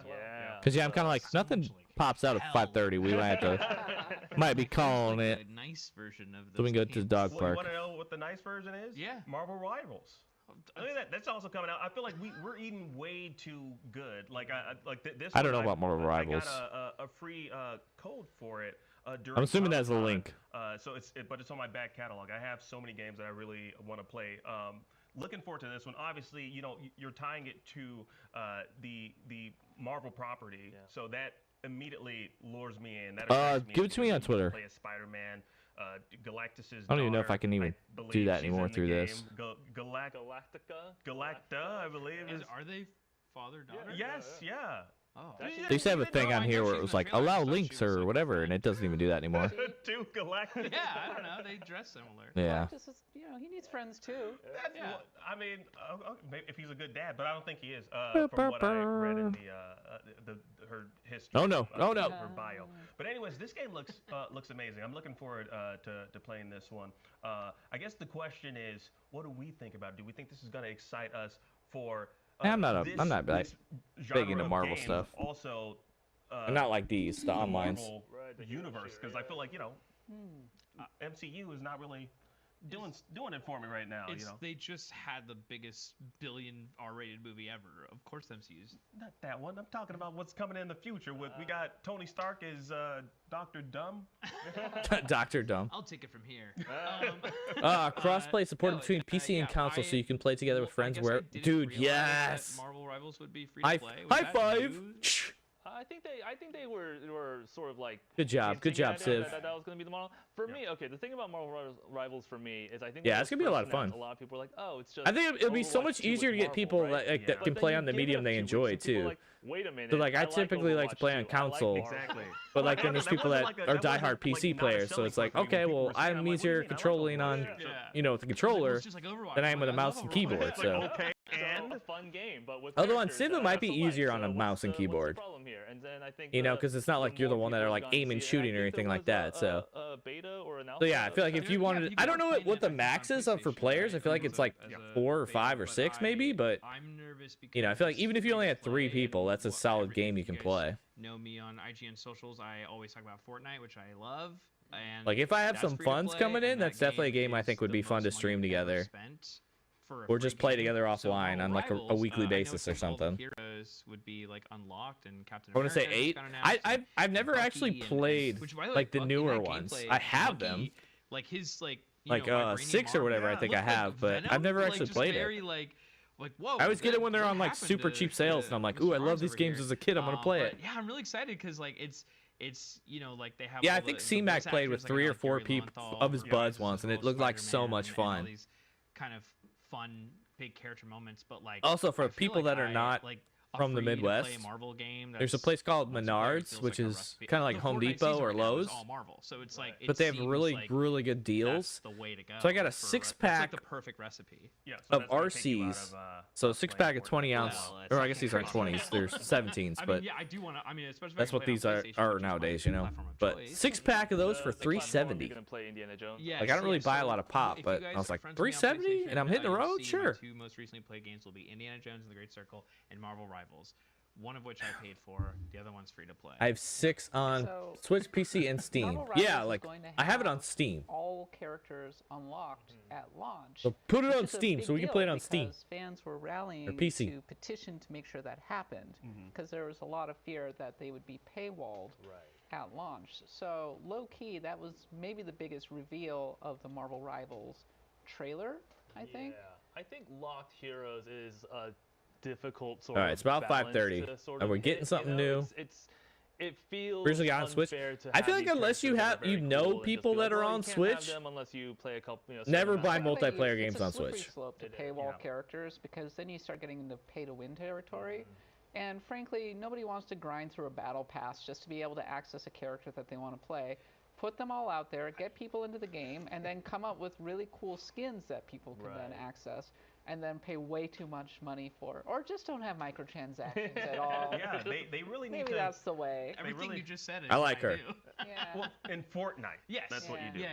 Because, yeah, I'm kind of like, nothing pops out at 5:30. We might have to, might be calling it. A nice version of So we can go to the dog You park. want to know what the nice version is? Yeah. Marvel Rivals. Look at that. That's also coming out. I feel like we're eating way too good. Like this. I don't know one, about Marvel Rivals. I got a free code for it. During I'm assuming that's a Comic-Con. link. So but it's on my back catalog. I have so many games that I really want to play. Looking forward to this one. Obviously, you know, you're tying it to the Marvel property, so that immediately lures me in. That attracts me give it to me on to Twitter. Play as Spider-Man. Galactus's I don't even know if daughter, I can even believe do that she's anymore in the through game. this. Galacta, I believe. Are they father-daughter? Yes, yeah. Oh. They used to have a thing on here where it was like, allow links or whatever, and it doesn't even do that anymore. To Galactus. Yeah, I don't know. They dress similar. Yeah. Galactus is, you know, he needs friends too. I mean, maybe if he's a good dad, but I don't think he is. From what I read in her history. Oh, no. Oh, no. Her bio. But anyways, this game looks amazing. I'm looking forward to playing this one. I guess the question is, what do we think about it? Do we think this is going to excite us for? I'm not like, big into genre of Marvel game? stuff. Also, I'm not like these, the onlines. Marvel universe, because I feel like, you know, MCU is not really doing it for me right now. You know, They just had the biggest billion R-rated movie ever. Of course, MCU's. not that one. I'm talking about what's coming in the future. With we got Tony Stark as Dr. Dumb. Dr. Dumb. I'll take it from here. Crossplay supported between PC and console, so you can play together with friends. Where, dude, yes. Marvel Rivals would be free to play. High five. I think they were sort of like. Good job, Civ. That was going to be the model for me. Okay, the thing about Marvel Rivals for me is I think. Yeah, it's gonna be a lot of fun. A lot of people are like, oh, it's just. I think it'll be so much easier to get people that can play on the medium they enjoy too. Wait a minute. So like I typically like to play on console, Exactly. but like then there's people that are diehard PC players, so it's like, okay, well I'm easier controlling on, you know, with the controller than I am with a mouse and keyboard. So. Okay. And a fun game, but with Although on Civ it might be easier on a mouse and keyboard. problem here? And then I think You know, because it's not like you're the one that are like aiming, shooting, or anything like that. So. A beta or an So yeah, I feel like if you wanted, I don't know what the max is for players. I feel like it's like 4 or 5 or 6 maybe, but you know, I feel like even if you only had 3 people, that's a solid game you can play. Know me on IGN socials. I always talk about Fortnite, which I love. And like if I have that's some free to funds play, coming in, and that's that definitely a game I think would be fun to stream together. Or just play together offline on like a weekly basis or something. Heroes would be like unlocked and Captain I want to say America 8. I've never actually played like the newer ones. I have them. Like his like 6 or whatever I think I have, but I've never actually played it. Like whoa. I always get it when they're on like super cheap sales, and I'm like, ooh, I love these games as a kid. I'm gonna play it. Yeah, I'm really excited because like it's like they have. Yeah, I think C-Mac played with 3 or 4 people of his buds once, and it looked like so much fun. These kind of fun big character moments, but like also for people that are not from the Midwest, there's a place called Menards, which is kind of like Home Depot or Lowe's. All Marvel, so it's like, but they have really good deals. That's the way to go. So I got a 6-pack like the perfect recipe. of RCs. So 6-pack of 20 ounce, or I guess these aren't 20s, they're 17s. But yeah, I do want to. I mean, especially that's what these are nowadays, you know. But 6-pack of those for $3.70. Yeah, like I don't really buy a lot of pop, but I was like $3.70, and I'm hitting the road, sure. My 2 most recently played games will be Indiana Jones and the Great Circle and Marvel Rivals. One of which I paid for, the other one's free to play. I have 6 on Switch, PC, and Steam. Yeah, like I have it on Steam. All characters unlocked at launch. So put it on Steam so we can play it on Steam. Fans were rallying or PC. to petition to make sure that happened because there was a lot of fear that they would be paywalled at launch. So low key, that was maybe the biggest reveal of the Marvel Rivals trailer. I think. I think Locked Heroes is a difficult sort of. All right, it's about 5:30, and we're getting something new. It feels originally on Switch. I feel like unless you know people that are on Switch, unless you play a couple, never buy multiplayer games on Switch. It's a slippery slope to paywall characters because then you start getting into pay-to-win territory. And frankly, nobody wants to grind through a battle pass just to be able to access a character that they want to play. Put them all out there, get people into the game, and then come up with really cool skins that people can then access, and then pay way too much money for, or just don't have microtransactions at all. Yeah, they really need Maybe to. that's the way. Everything you just said is I like her. Yeah. Well, in Fortnite. Yes. That's what you do.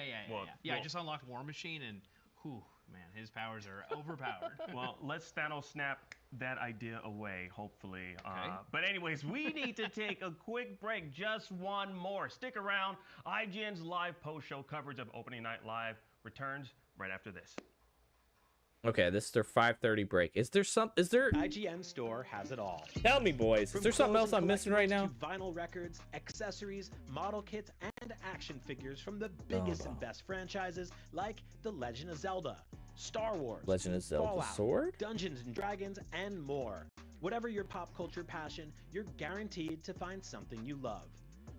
Yeah, I just unlocked War Machine, and whew, man, his powers are overpowered. Well, let's Thanos snap that idea away, hopefully. Okay. But anyways, we need to take a quick break, just one more. Stick around. IGN's live post-show coverage of Opening Night Live returns right after this. Okay, this is their 5:30 break. Is there IGN store has it all. Tell me, boys, is there something else I'm missing right now? Vinyl records, accessories, model kits, and action figures from the biggest and best franchises like The Legend of Zelda, Star Wars, Legend of Zelda Fallout, Sword? Dungeons and Dragons, and more. Whatever your pop culture passion, you're guaranteed to find something you love.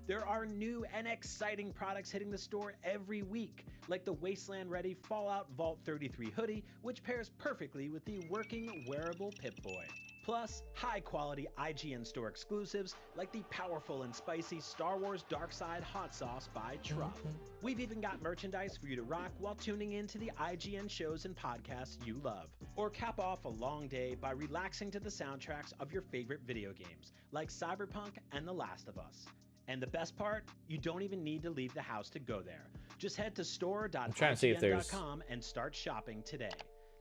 There are new and exciting products hitting the store every week, like the Wasteland-ready Fallout Vault 33 hoodie, which pairs perfectly with the working wearable Pip-Boy. Plus, high-quality IGN store exclusives like the powerful and spicy Star Wars Darkside Hot Sauce by Truff. We've even got merchandise for you to rock while tuning into the IGN shows and podcasts you love. Or cap off a long day by relaxing to the soundtracks of your favorite video games, like Cyberpunk and The Last of Us. And the best part, you don't even need to leave the house to go there. Just head to store.ign.com and start shopping today.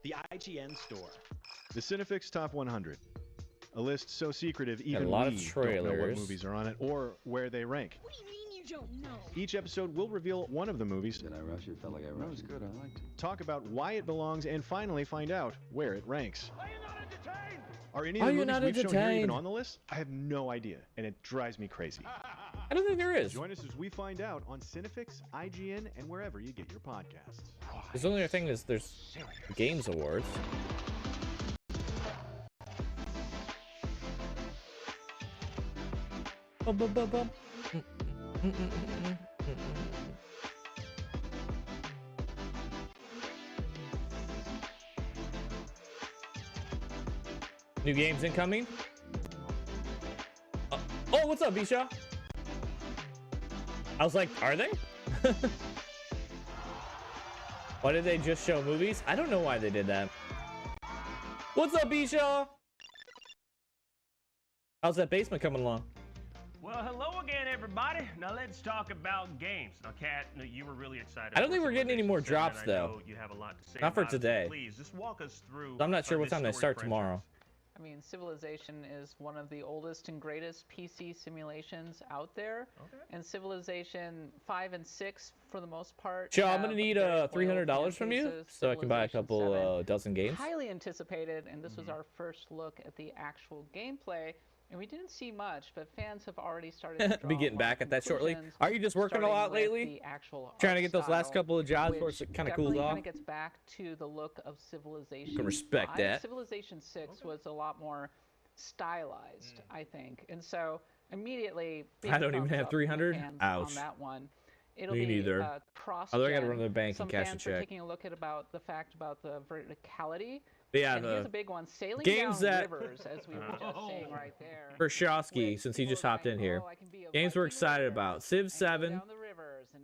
The IGN store. The Cinefix Top 100. A list so secretive even a lot of we don't know what trailers. movies are on it or where they rank. What do you mean you don't know? Each episode will reveal one of the movies. Did I rush it? Felt like I rushed. That was good. I liked it. Talk about why it belongs and finally find out where it ranks. Are you not entertained? Are any of the movies we've shown here even on the list? I have no idea, and it drives me crazy. I don't think there is. Join us as we find out on Cinefix, IGN, and wherever you get your podcasts. There's only other thing is there's Games Awards. New games incoming. Oh, what's up, Bisha? I was like, are they? Why did they just show movies? I don't know why they did that. What's up, Bisha? How's that basement coming along? Well, hello again, everybody. Now let's talk about games. Now, Kat, you were really excited. I don't think we're getting any more drops, I though. know you have a lot to say Not for about it, so today. Please, just walk us through. I'm not sure what this time they story start tomorrow. I mean, Civilization is one of the oldest and greatest PC simulations out there. Okay. And Civilization 5 and 6, for the most part. Joe, I'm gonna have need very loyal $300 from you fan so I can buy a Civilization couple 7, dozen games. Highly anticipated, and this was our first look at the actual gameplay. And we didn't see much, but fans have already started to draw Be getting back at that shortly. Are you just working a lot lately? Trying to get those last couple of jobs before it kind of cools off? Kind of gets back to the look of Civilization. Can respect 5. that. Civilization 6 was a lot more stylized, I think, and so immediately. I don't even have 300. Ouch. On that one. It'll Me be neither. cross-gen. Although I gotta run to the bank Some and cash a fans are check. taking a look at the fact about the verticality. Yeah, and the here's a big one: sailing games down that rivers, as we were just saying right there. for Shosky, since he just hopped in here. Games we're excited about: Civ 7.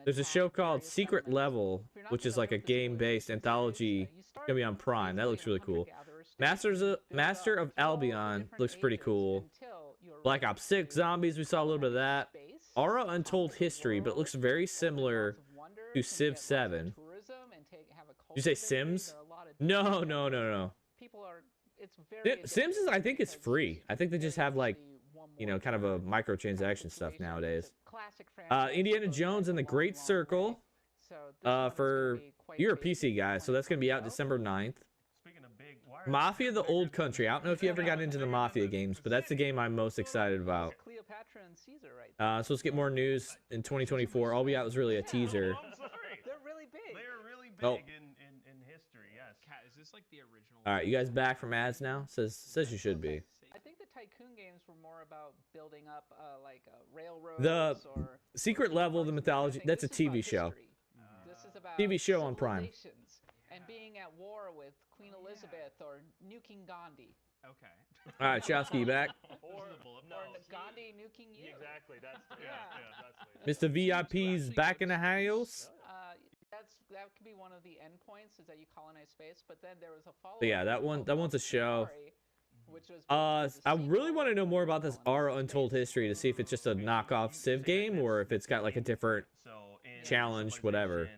There's a show called Secret Level, which is like a game-based anthology. It's gonna be on Prime. That looks really cool. Master of Albion looks pretty cool. Black Ops 6 Zombies, we saw a little bit of that. Aura Untold History, but it looks very similar to Civ 7. Did you say Sims? No. Sims is, I think it's free. I think they just have like, you know, kind of a microtransaction stuff nowadays. Indiana Jones and the Great Circle. For you're a PC guy, so that's gonna be out December 9th. Mafia: The Old Country. I don't know if you ever got into the Mafia games, but that's the game I'm most excited about. Cleopatra and Caesar right So let's get more news in 2024. All we got was really a teaser. They're really big. They're really big Oh. in history, yes. Kat, is this like the original? All right, you guys back from ads now? Says you should be. I think the Tycoon games were more about building up like railroads The or Secret Level, the mythology. That's a TV show. This is about TV show on Prime. civilizations and being at war with Queen Elizabeth or nuking Gandhi. Okay. All right, Chowski, you back? Or Gandhi nuking you. Exactly. That's Mr. VIP's back in the house. That could be one of the endpoints is that you colonize space, but then there was a follow-up. But yeah, that one's a show. Which was I really want to know more about this Ara Untold History to see if it's just a knockoff Civ game or if it's got like a different challenge, whatever.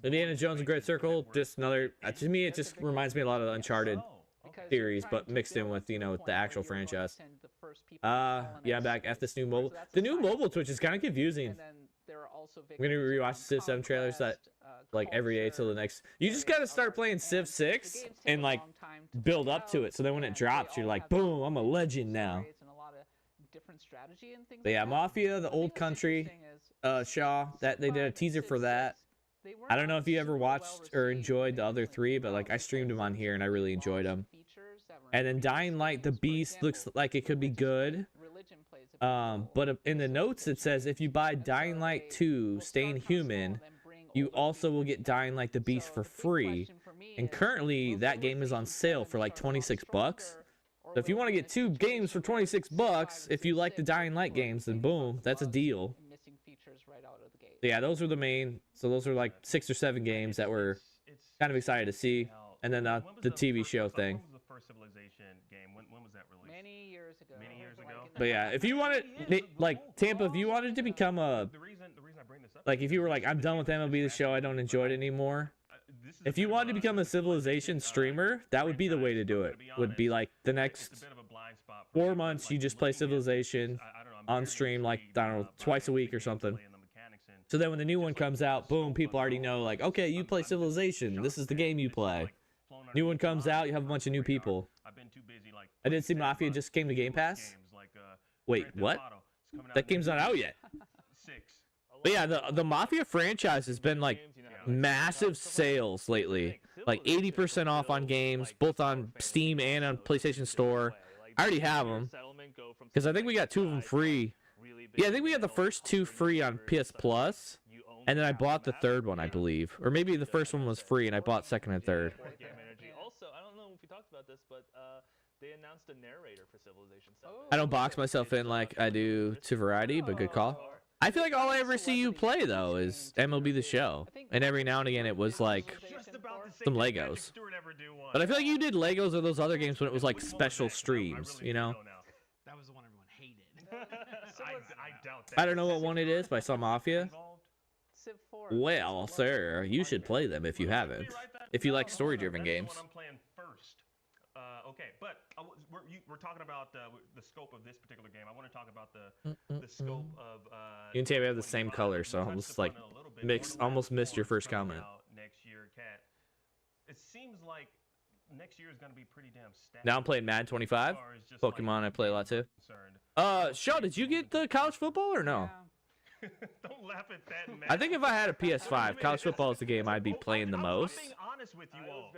Indiana Jones and Great Circle, just another. To me, it just reminds me a lot of the Uncharted series, but mixed in with, you know, the actual franchise. Yeah, I'm back. F this new mobile. The new mobile Twitch is kind of confusing. I'm gonna rewatch Civ 7 trailers that like every day till the next. You just gotta start playing Civ 6 and like build up to it, so then when it drops, you're like, boom, I'm a legend now. But yeah, Mafia, the Old Country, Shaw, that they did a teaser for that. I don't know if you ever watched or enjoyed the other three, but like I streamed them on here and I really enjoyed them. And then Dying Light, the Beast looks like it could be good. But in the notes it says if you buy Dying Light 2 Staying Human, you also will get Dying Light the Beast for free. And currently that game is on sale for like 26 bucks. So if you want to get 2 games for 26 bucks, if you like the Dying Light games, then boom, that's a deal. So yeah, those were the main. So those are like 6 or 7 games that we're kind of excited to see. And then the TV show thing. When was the first Civilization game? When was that released? Many years ago. Many years ago. But yeah, if you wanted, like Tampa, if you wanted to become a, The reason I bring this up, like if you were like, I'm done with MLB The Show, I don't enjoy it anymore. If you wanted to become a Civilization streamer, that would be the way to do it. Would be like the next 4 months, you just play Civilization on stream, like, I don't know, twice a week or something. So then when the new one comes out, boom, people already know, like, okay, you play Civilization. This is the game you play. New one comes out, you have a bunch of new people. I did see Mafia just came to Game Pass. Wait, what? That game's not out yet. But yeah, the Mafia franchise has been like massive sales lately. Like 80% off on games, both on Steam and on PlayStation Store. I already have them. Because I think we got 2 of them free. Yeah, I think we got the first 2 free on PS Plus. And then I bought the 3rd one, I believe. Or maybe the first one was free and I bought 2nd and 3rd. Also, I don't know if we talked about this, but they announced a narrator for Civilization 7. I don't box myself in like I do to Variety, but good call. I feel like all I ever see you play, though, is MLB The Show. And every now and again, it was like some Legos. But I feel like you did Legos or those other games when it was like special streams, you know? That was the one everyone hated. I doubt that. I don't know what one it is, but I saw Mafia. Well, sir, you should play them if you haven't. If you like story-driven games. I'm playing first. Okay, but we're talking about the scope of this particular game. I want to talk about the scope of. You and Tammy have the same color, so almost like almost missed your first comment. Next year, Kat. It seems like next year is going to be pretty damn stacked. Now I'm playing Madden 25. Pokemon I play a lot too. Shaw, did you get the college football or no? Don't laugh at that, man. I think if I had a PS5, college football is the game I'd be playing the most.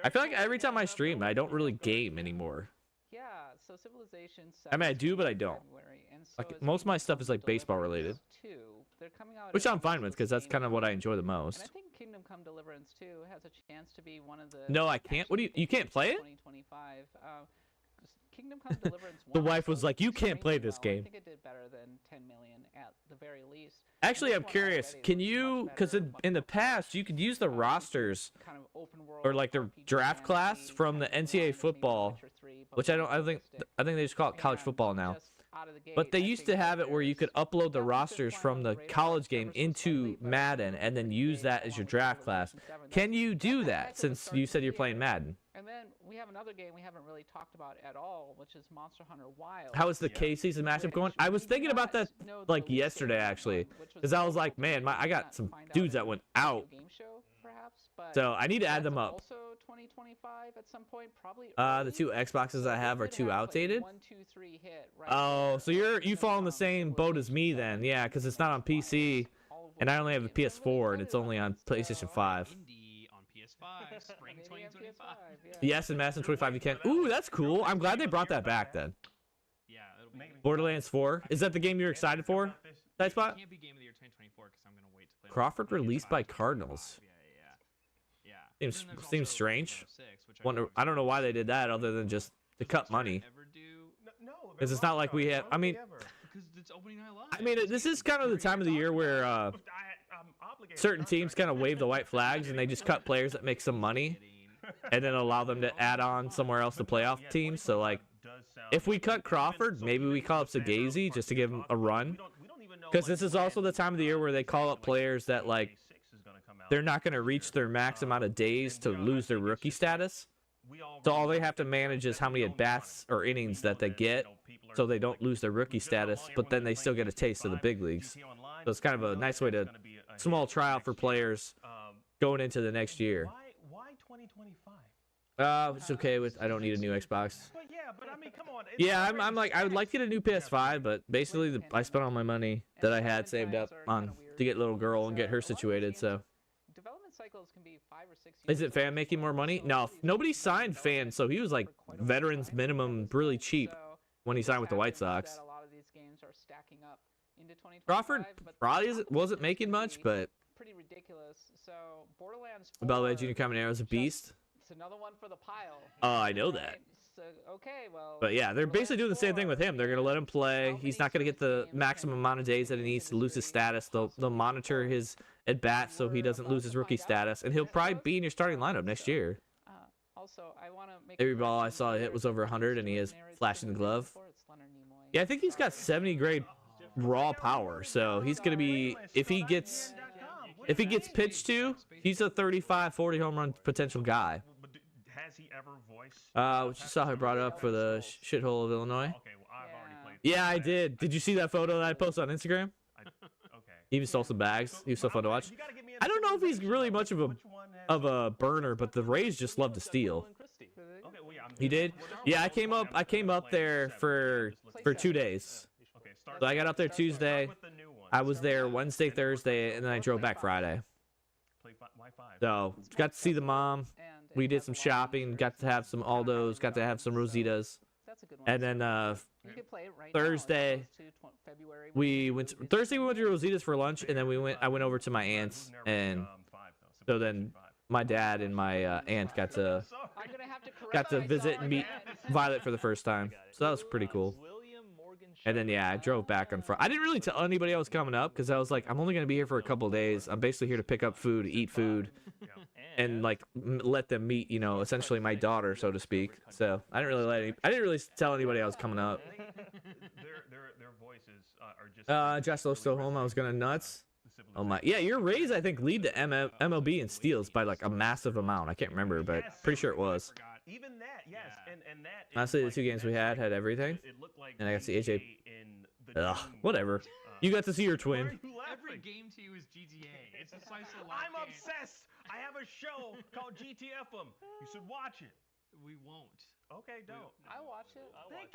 I feel like every time I stream, I don't really game anymore. Yeah, so Civilization 7. I mean, I do, but I don't. Like most of my stuff is like baseball related, which I'm fine with because that's kind of what I enjoy the most. And I think Kingdom Come Deliverance 2 has a chance to be one of the. No, I can't. What do you can't play it? 2025. Kingdom Come Deliverance 1. The wife was like, "You can't play this game." I think it did better than 10 million at the very least. Actually, I'm curious. Can you? Because in the past, you could use the rosters or like the draft class from the NCAA football, which I think they just call it college football now. But they used to have it where you could upload the rosters from the college game into Madden and then use that as your draft class. Can you do that since you said you're playing Madden? And then we have another game we haven't really talked about at all, which is Monster Hunter Wild. How is the K-Season matchup going? I was thinking about that like yesterday, actually, because I was like, man, I got some dudes that went out. So I need to add them up. Also 2025 at some point, probably. The 2 Xboxes I have are too outdated. Oh, so you fall in the same boat as me then, yeah, because it's not on PC, and I only have a PS4, and it's only on PlayStation 5. Spring 2025. Yes, in Madden 25 you can. Ooh, that's cool. I'm glad they brought that back then. Yeah, it'll be Borderlands 4. Is that the game you're excited for? Tight spot? It can't be Game of the Year 2024 because I'm gonna wait to play. Crawford released by Cardinals. Seems strange. I don't know why they did that other than just to cut money. Because it's not like we have. I mean, this is kind of the time of the year where certain teams kind of wave the white flags and they just cut players that make some money, and then allow them to add on somewhere else to playoff teams. So like, if we cut Crawford, maybe we call up Sagazy just to give him a run. Because this is also the time of the year where they call up players that like they're not going to reach their max amount of days to lose their rookie status. So all they have to manage is how many at-bats or innings that they get so they don't lose their rookie status, but then they still get a taste of the big leagues. So it's kind of a nice way to small trial for players going into the next year. Why 2025? It's okay with I don't need a new Xbox. But yeah, but I mean, come on. Yeah, I'm like I would like to get a new PS5, but basically I spent all my money that I had saved up on to get little girl and get her situated. So Development cycles can be 5 or 6 years. is it Fan making more money? No, nobody signed Fan, so he was like veterans minimum, really cheap when he signed with the White Sox. A lot of these games are stacking up into 2025. Crawford probably wasn't making much, but pretty ridiculous. So Borderlands 4, by the way, Junior Caminaro's a beast. It's another one for the pile. Oh, I know that. So, okay, well. But yeah, they're basically doing the same thing with him. They're gonna let him play. He's not gonna get the maximum amount of days that he needs to lose his status. They'll monitor his at bat so he doesn't lose his rookie status, and he'll probably be in your starting lineup next year. Also, I want to make Every ball I saw hit was over 100, and he has flash in the glove. Yeah, I think he's got 70 grade raw power, so he's gonna be if he gets pitched to, he's a 35, 40 home run potential guy. Has he ever voiced? Which you saw I brought up for the shithole of Illinois. Okay, well, I've already played. Yeah, I did. Did you see that photo that I posted on Instagram? Okay. He even stole some bags. He was so fun to watch. I don't know if he's really much of a burner, but the Rays just love to steal. He did? Yeah, I came up there for 2 days. So I got up there Tuesday. I was there Wednesday, Thursday, and then I drove back Friday. So got to see the mom. We did some shopping. Got to have some Aldos. Got to have some Rositas. And then Thursday we went to Rositas for lunch, and then I went over to my aunt's, and so then my dad and my aunt got to visit and meet Violet for the first time. So that was pretty cool. And then yeah, I drove back on Friday. I didn't really tell anybody I was coming up because I was like, I'm only gonna be here for a couple of days. I'm basically here to pick up food, eat food, and like let them meet, essentially my daughter, so to speak. So I didn't really tell anybody I was coming up. Their voices are just. Josh Lowe's still home. I was gonna nuts. Oh my, yeah, your Rays I think lead to MLB in steals by like a massive amount. I can't remember, but pretty sure it was. Even that, yes, and that. Honestly, the 2 games we had everything, and I got to see AJ. Ugh, whatever. You got to see your twin. Every game to you is GTA. It's a slice of life. I'm obsessed. I have a show called GTFM. You should watch it. We won't. Okay, don't. I watch it.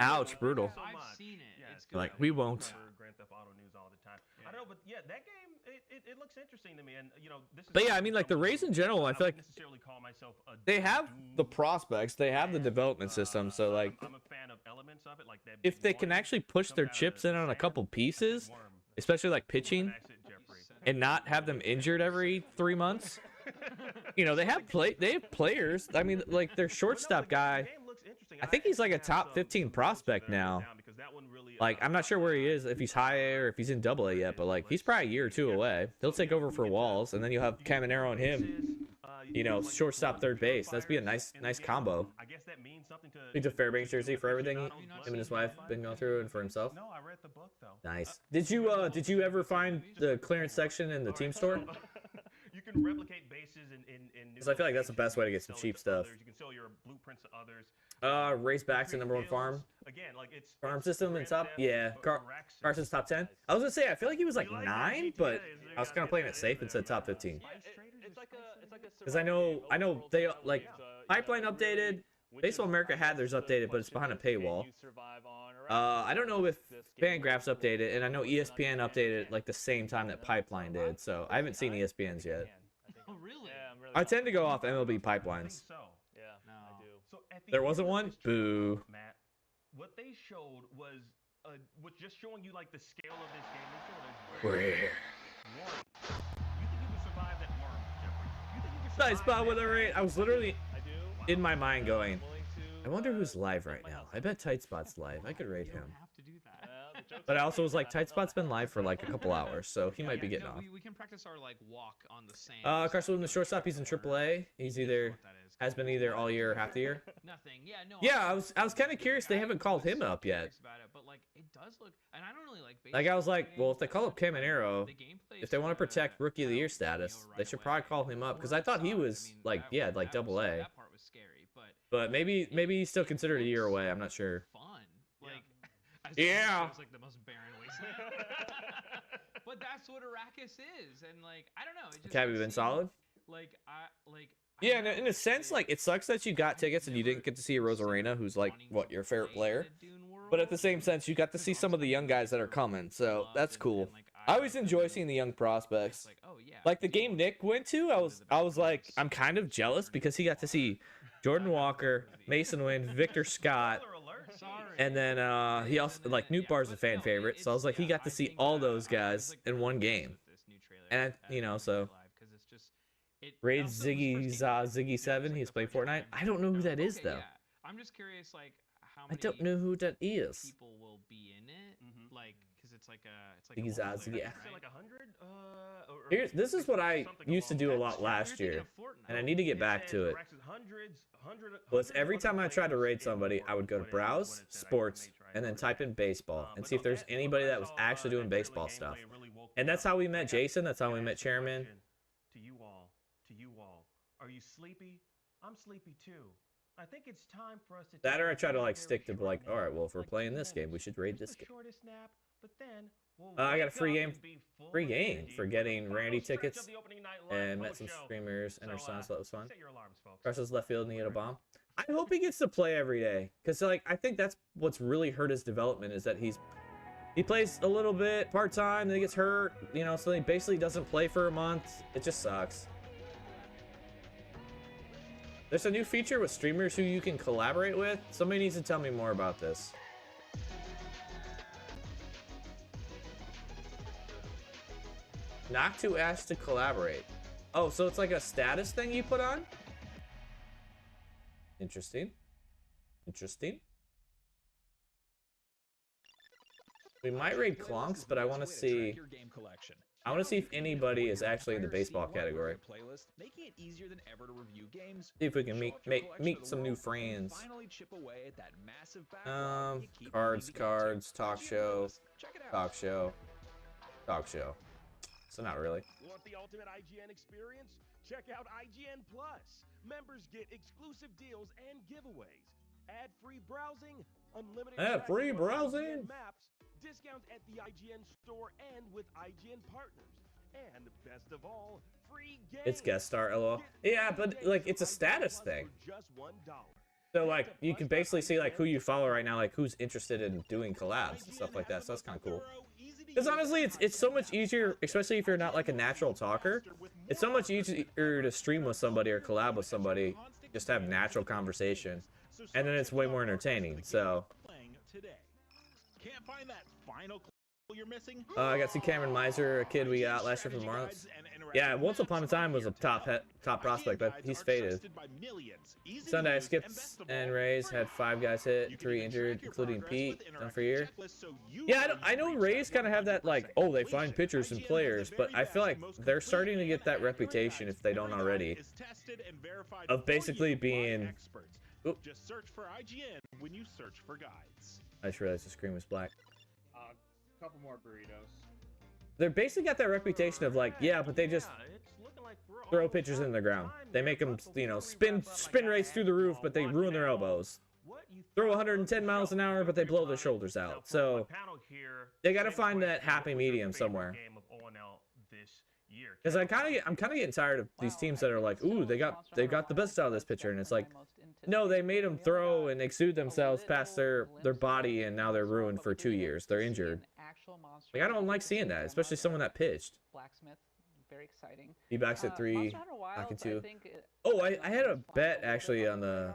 Ouch, brutal. So I've seen it. Yeah, it's good. Like we won't. Grand Theft Auto news all the time. I don't know, but yeah, that game it looks interesting to me, and this is. But yeah, I mean, like the Rays in general, I feel like necessarily call myself a they have the prospects, they have the development system, so like I'm a fan of elements of it, like that. If they can actually push their chips in on a couple pieces, especially like pitching, and not have them injured every 3 months. They have players. I mean, like their shortstop guy, I think he's like a top 15 prospect now. Like I'm not sure where he is, if he's high A or if he's in Double A yet, but like he's probably a year or two away. He'll take over for Walls, and then you'll have Caminero and him. Shortstop, third base. That'd be a nice combo. I guess that means something to. He's a Fairbanks jersey for everything him and his wife been going through, and for himself. No, I read the book though. Nice. Did you ever find the clearance section in the team store? You can replicate bases in Because I feel like that's the best way to get some cheap stuff. You can sell your blueprints to others. Race back to #1 farm. Again, like it's farm system and top. Yeah, Carson's top 10. I was gonna say I feel like he was like 9, but I was kind of playing it safe and said top 15. Because I know they like Pipeline updated. Baseball America had theirs updated, but it's behind a paywall. I don't know if Fangraphs updated, and I know ESPN updated like the same time that Pipeline did. So I haven't seen ESPN's yet. Oh really? I tend to go off MLB pipelines. Yeah, no. I do. So at the there wasn't one? Boo. Matt, what they showed was just showing you like the scale of this game. They showed us where? You think you can survive that worm, Jeffrey? You think you can Tight spot with a raid. I was literally in my mind going, I wonder who's live right now. I bet Tight Spot's live. I could raid him. But I also was like, Tight Spot's been live for like a couple hours, so he might be getting off. We can practice our like walk on the sand. Carson Williams, the shortstop, he's in AAA. He's either has been either all year or half the year. Nothing. Yeah, no. Yeah, I was kind of curious. They haven't called him up yet. But like, it does look, and I don't really like. Like I was like, well, if they call up Caminero, if they want to protect Rookie of the Year status, they should probably call him up because I thought he was like, yeah, like AA. That part was scary, but maybe he's still considered a year away. I'm not sure. Fun. Like, yeah. It's like the most barren wasteland. But that's what Arrakis is, and like, I don't know. It just Have you been solid? Like, Yeah, in a sense, like it sucks that you got tickets and you didn't get to see Rosarena, who's like what your favorite player. But at the same sense, you got to see some of the young guys that are coming, so that's cool. I always enjoy seeing the young prospects. Like the game Nick went to, I was like, I'm kind of jealous because he got to see Jordan Walker, Mason Wynn, Victor Scott, and then he also like Newt Barr's a fan favorite, so I was like, he got to see all those guys in one game, and you know, so. Raid Ziggy7, he's playing Fortnite. I don't know who that is though. I'm just curious, like how I don't know who that is. people will be in it, like because it's like a Ziggy Like 100. This is what I used to do a lot last year, and I need to get back to it. Was every time I tried to raid somebody, I would go to browse, sports, and then type in baseball and see if there's anybody that was actually doing baseball stuff. And that's how we met Jason. That's how we met Chairman. To you all, are you sleepy? I'm sleepy too. I think it's time for us to. That or I try to like stick to like, all right, well, if we're playing this game, we should raid this game. I got a free game for getting Randy tickets and met some streamers and our sons, so that was fun. Carson's left field and he hit a bomb. I hope he gets to play every day because like I think that's what's really hurt his development is that he plays a little bit part-time, then he gets hurt, you know, so he basically doesn't play for a month. It just sucks. There's a new feature with streamers who you can collaborate with. Somebody needs to tell me more about this. Noctu asked to collaborate. Oh, so it's like a status thing you put on? Interesting. Interesting. We might raid Clonks, but I want to see. I want to see if anybody is actually in the baseball category. See if we can meet some new friends. Cards, talk show. So not really. Want the ultimate IGN experience? Check out IGN Plus. Members get exclusive deals and giveaways. Ad-free browsing, unlimited ad-free browsing, maps, discounts at the IGN store and with IGN partners. And best of all, free games. It's guest star, lol. Yeah, but like it's a status thing. Just $1. So like you can basically see like who you follow right now, like who's interested in doing collabs and stuff like that. So that's kind of cool. Because honestly, it's so much easier, especially if you're not like a natural talker. It's so much easier to stream with somebody or collab with somebody, just have natural conversation, and then it's way more entertaining. So. Can't find that final you're missing? I got to see Cameron Miser, a kid we got last year from Marlins. Yeah, once upon a time was a top prospect, but he's faded. Sunday I skipped and Rays, had 5 guys hit, 3 injured, including Pete, done for a year. Yeah, I know Rays kind of have that like, oh, they find pitchers and players, but I feel like they're starting to get that reputation, if they don't already, of basically being... Oop. Just search for IGN when you search for guides. I just realized the screen was black. Couple more burritos. They're basically got that reputation of like, yeah, but they just throw pitchers in the ground. They make them, you know, spin race through the roof, but they ruin their elbows. Throw 110 miles an hour, but they blow their shoulders out. So they got to find that happy medium somewhere. Because I'm kind of getting tired of these teams that are like, ooh, they got the best out of this pitcher, and it's like, no, they made them throw and exude themselves past their body, and now they're ruined for 2 years. They're injured. Like, I don't like seeing that, especially someone that pitched. Blacksmith, very exciting. Feedback's at 3, back at 2. Oh, I had a bet actually on the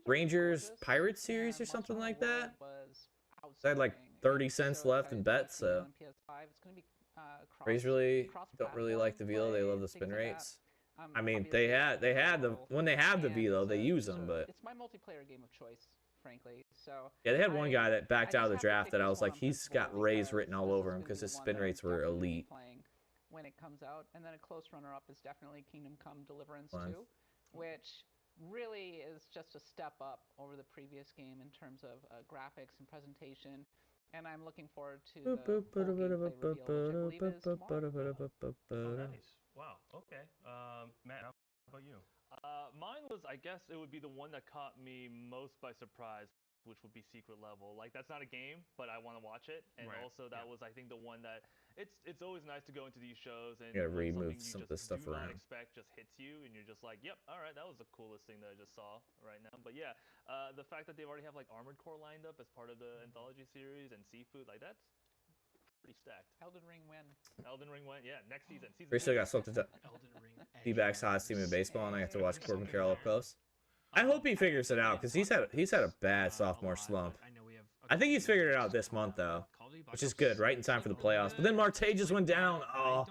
Rangers Pirates series or something like that. I had like 30 cents left in bets, so. Rays really don't really like the Velo. They love the spin rates. I mean, they had the when they have the velo, they use them, but it's my multiplayer game of choice, frankly. So yeah, they had one guy that backed out of the draft that I was like, he's got Rays written all over him because his spin rates were elite. When it comes out, and then a close runner-up is definitely Kingdom Come Deliverance 2, which really is just a step up over the previous game in terms of graphics and presentation. And I'm looking forward to the full gameplay reveal, which I believe is tomorrow. Nice. Wow. Okay. Matt, how about you? Mine was, I guess, it would be the one that caught me most by surprise, which would be Secret Level. Like, that's not a game, but I want to watch it. And also, that was, I think, the one that it's always nice to go into these shows and you gotta when remove something some you of just this stuff do around. not expect just hits you, and you're just like, yep, all right, that was the coolest thing that I just saw right now. But yeah, the fact that they already have like Armored Core lined up as part of the anthology series and Seafood, like that's pretty stacked. Elden Ring when? Elden Ring went, yeah, next season. We still got something to. D-Bag's hottest team in baseball, and I have to watch Corbin Carroll up close. I hope he figures it out because he's had a bad sophomore slump. I think he's figured it out this month though, which is good, right in time for the playoffs. But then Marte just went down. Oh,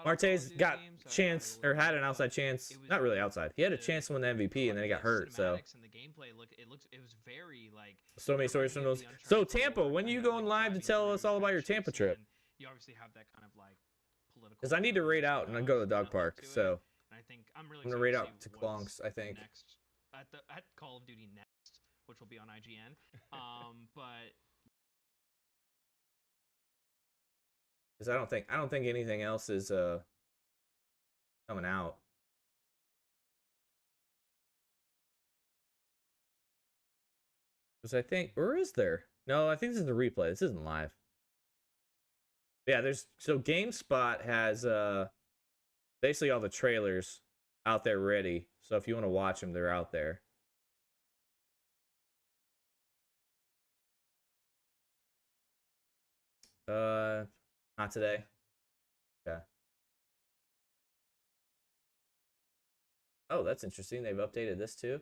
Marte's got chance or had an outside chance, not really outside. He had a chance to win the MVP and then he got hurt. So so many stories from those. So Tampa, when are you going live to tell us all about your Tampa trip? You obviously have that kind of like political. Because I need to raid out and then go to the dog park. So I think I'm gonna raid out to Klonks, I think. Next at Call of Duty Next, which will be on IGN. But because I don't think anything else is coming out. Because I think, or is there? No, I think this is the replay. This isn't live. Yeah, so GameSpot has basically all the trailers out there ready. So if you want to watch them, they're out there. Not today. Yeah. Oh, that's interesting. They've updated this too.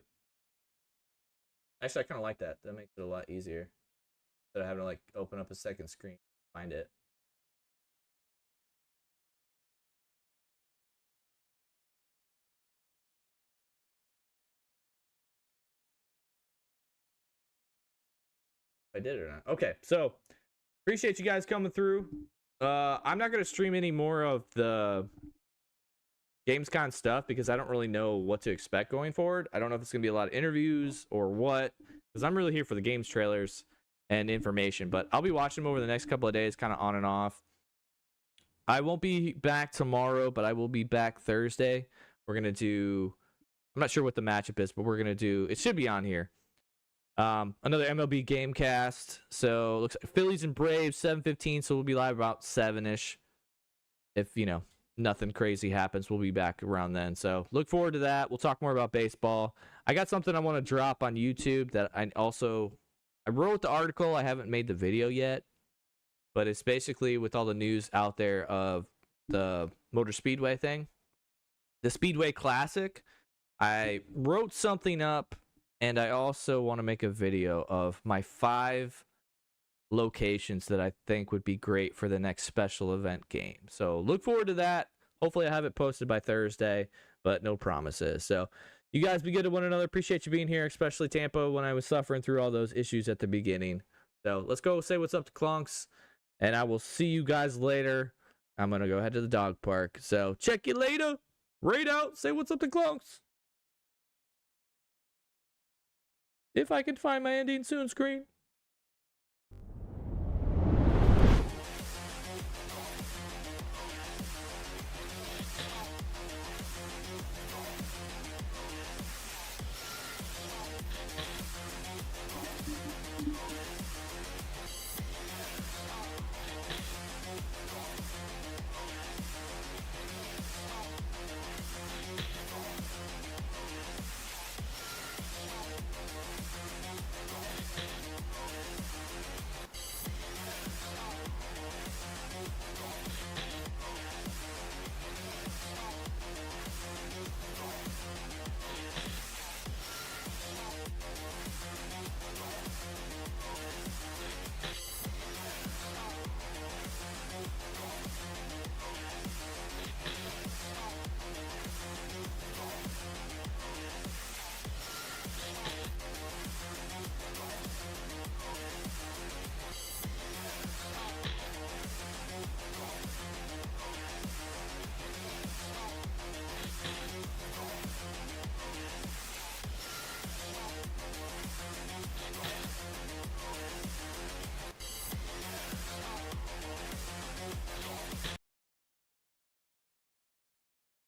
Actually, I kind of like that. That makes it a lot easier instead of having to like open up a second screen, find it. I did it or not. Okay, so appreciate you guys coming through. I'm not going to stream any more of the GamesCom stuff because I don't really know what to expect going forward. I don't know if it's going to be a lot of interviews or what, because I'm really here for the games trailers and information, but I'll be watching them over the next couple of days, kind of on and off. I won't be back tomorrow, but I will be back Thursday. We're going to do, I'm not sure what the matchup is, but we're going to do, it should be on here. Another MLB Gamecast. So looks like Phillies and Braves 7:15. So we'll be live about 7ish. If nothing crazy happens, we'll be back around then. So look forward to that. We'll talk more about baseball. I got something I want to drop on YouTube that I wrote the article. I haven't made the video yet, but it's basically with all the news out there of the Motor Speedway thing, the Speedway Classic. I wrote something up. And I also want to make a video of my 5 locations that I think would be great for the next special event game. So look forward to that. Hopefully I have it posted by Thursday, but no promises. So you guys be good to one another. Appreciate you being here, especially Tampa when I was suffering through all those issues at the beginning. So let's go say what's up to Klonks, and I will see you guys later. I'm going to go head to the dog park. So check you later. Raid out. Say what's up to Klonks. If I can find my ending soon screen.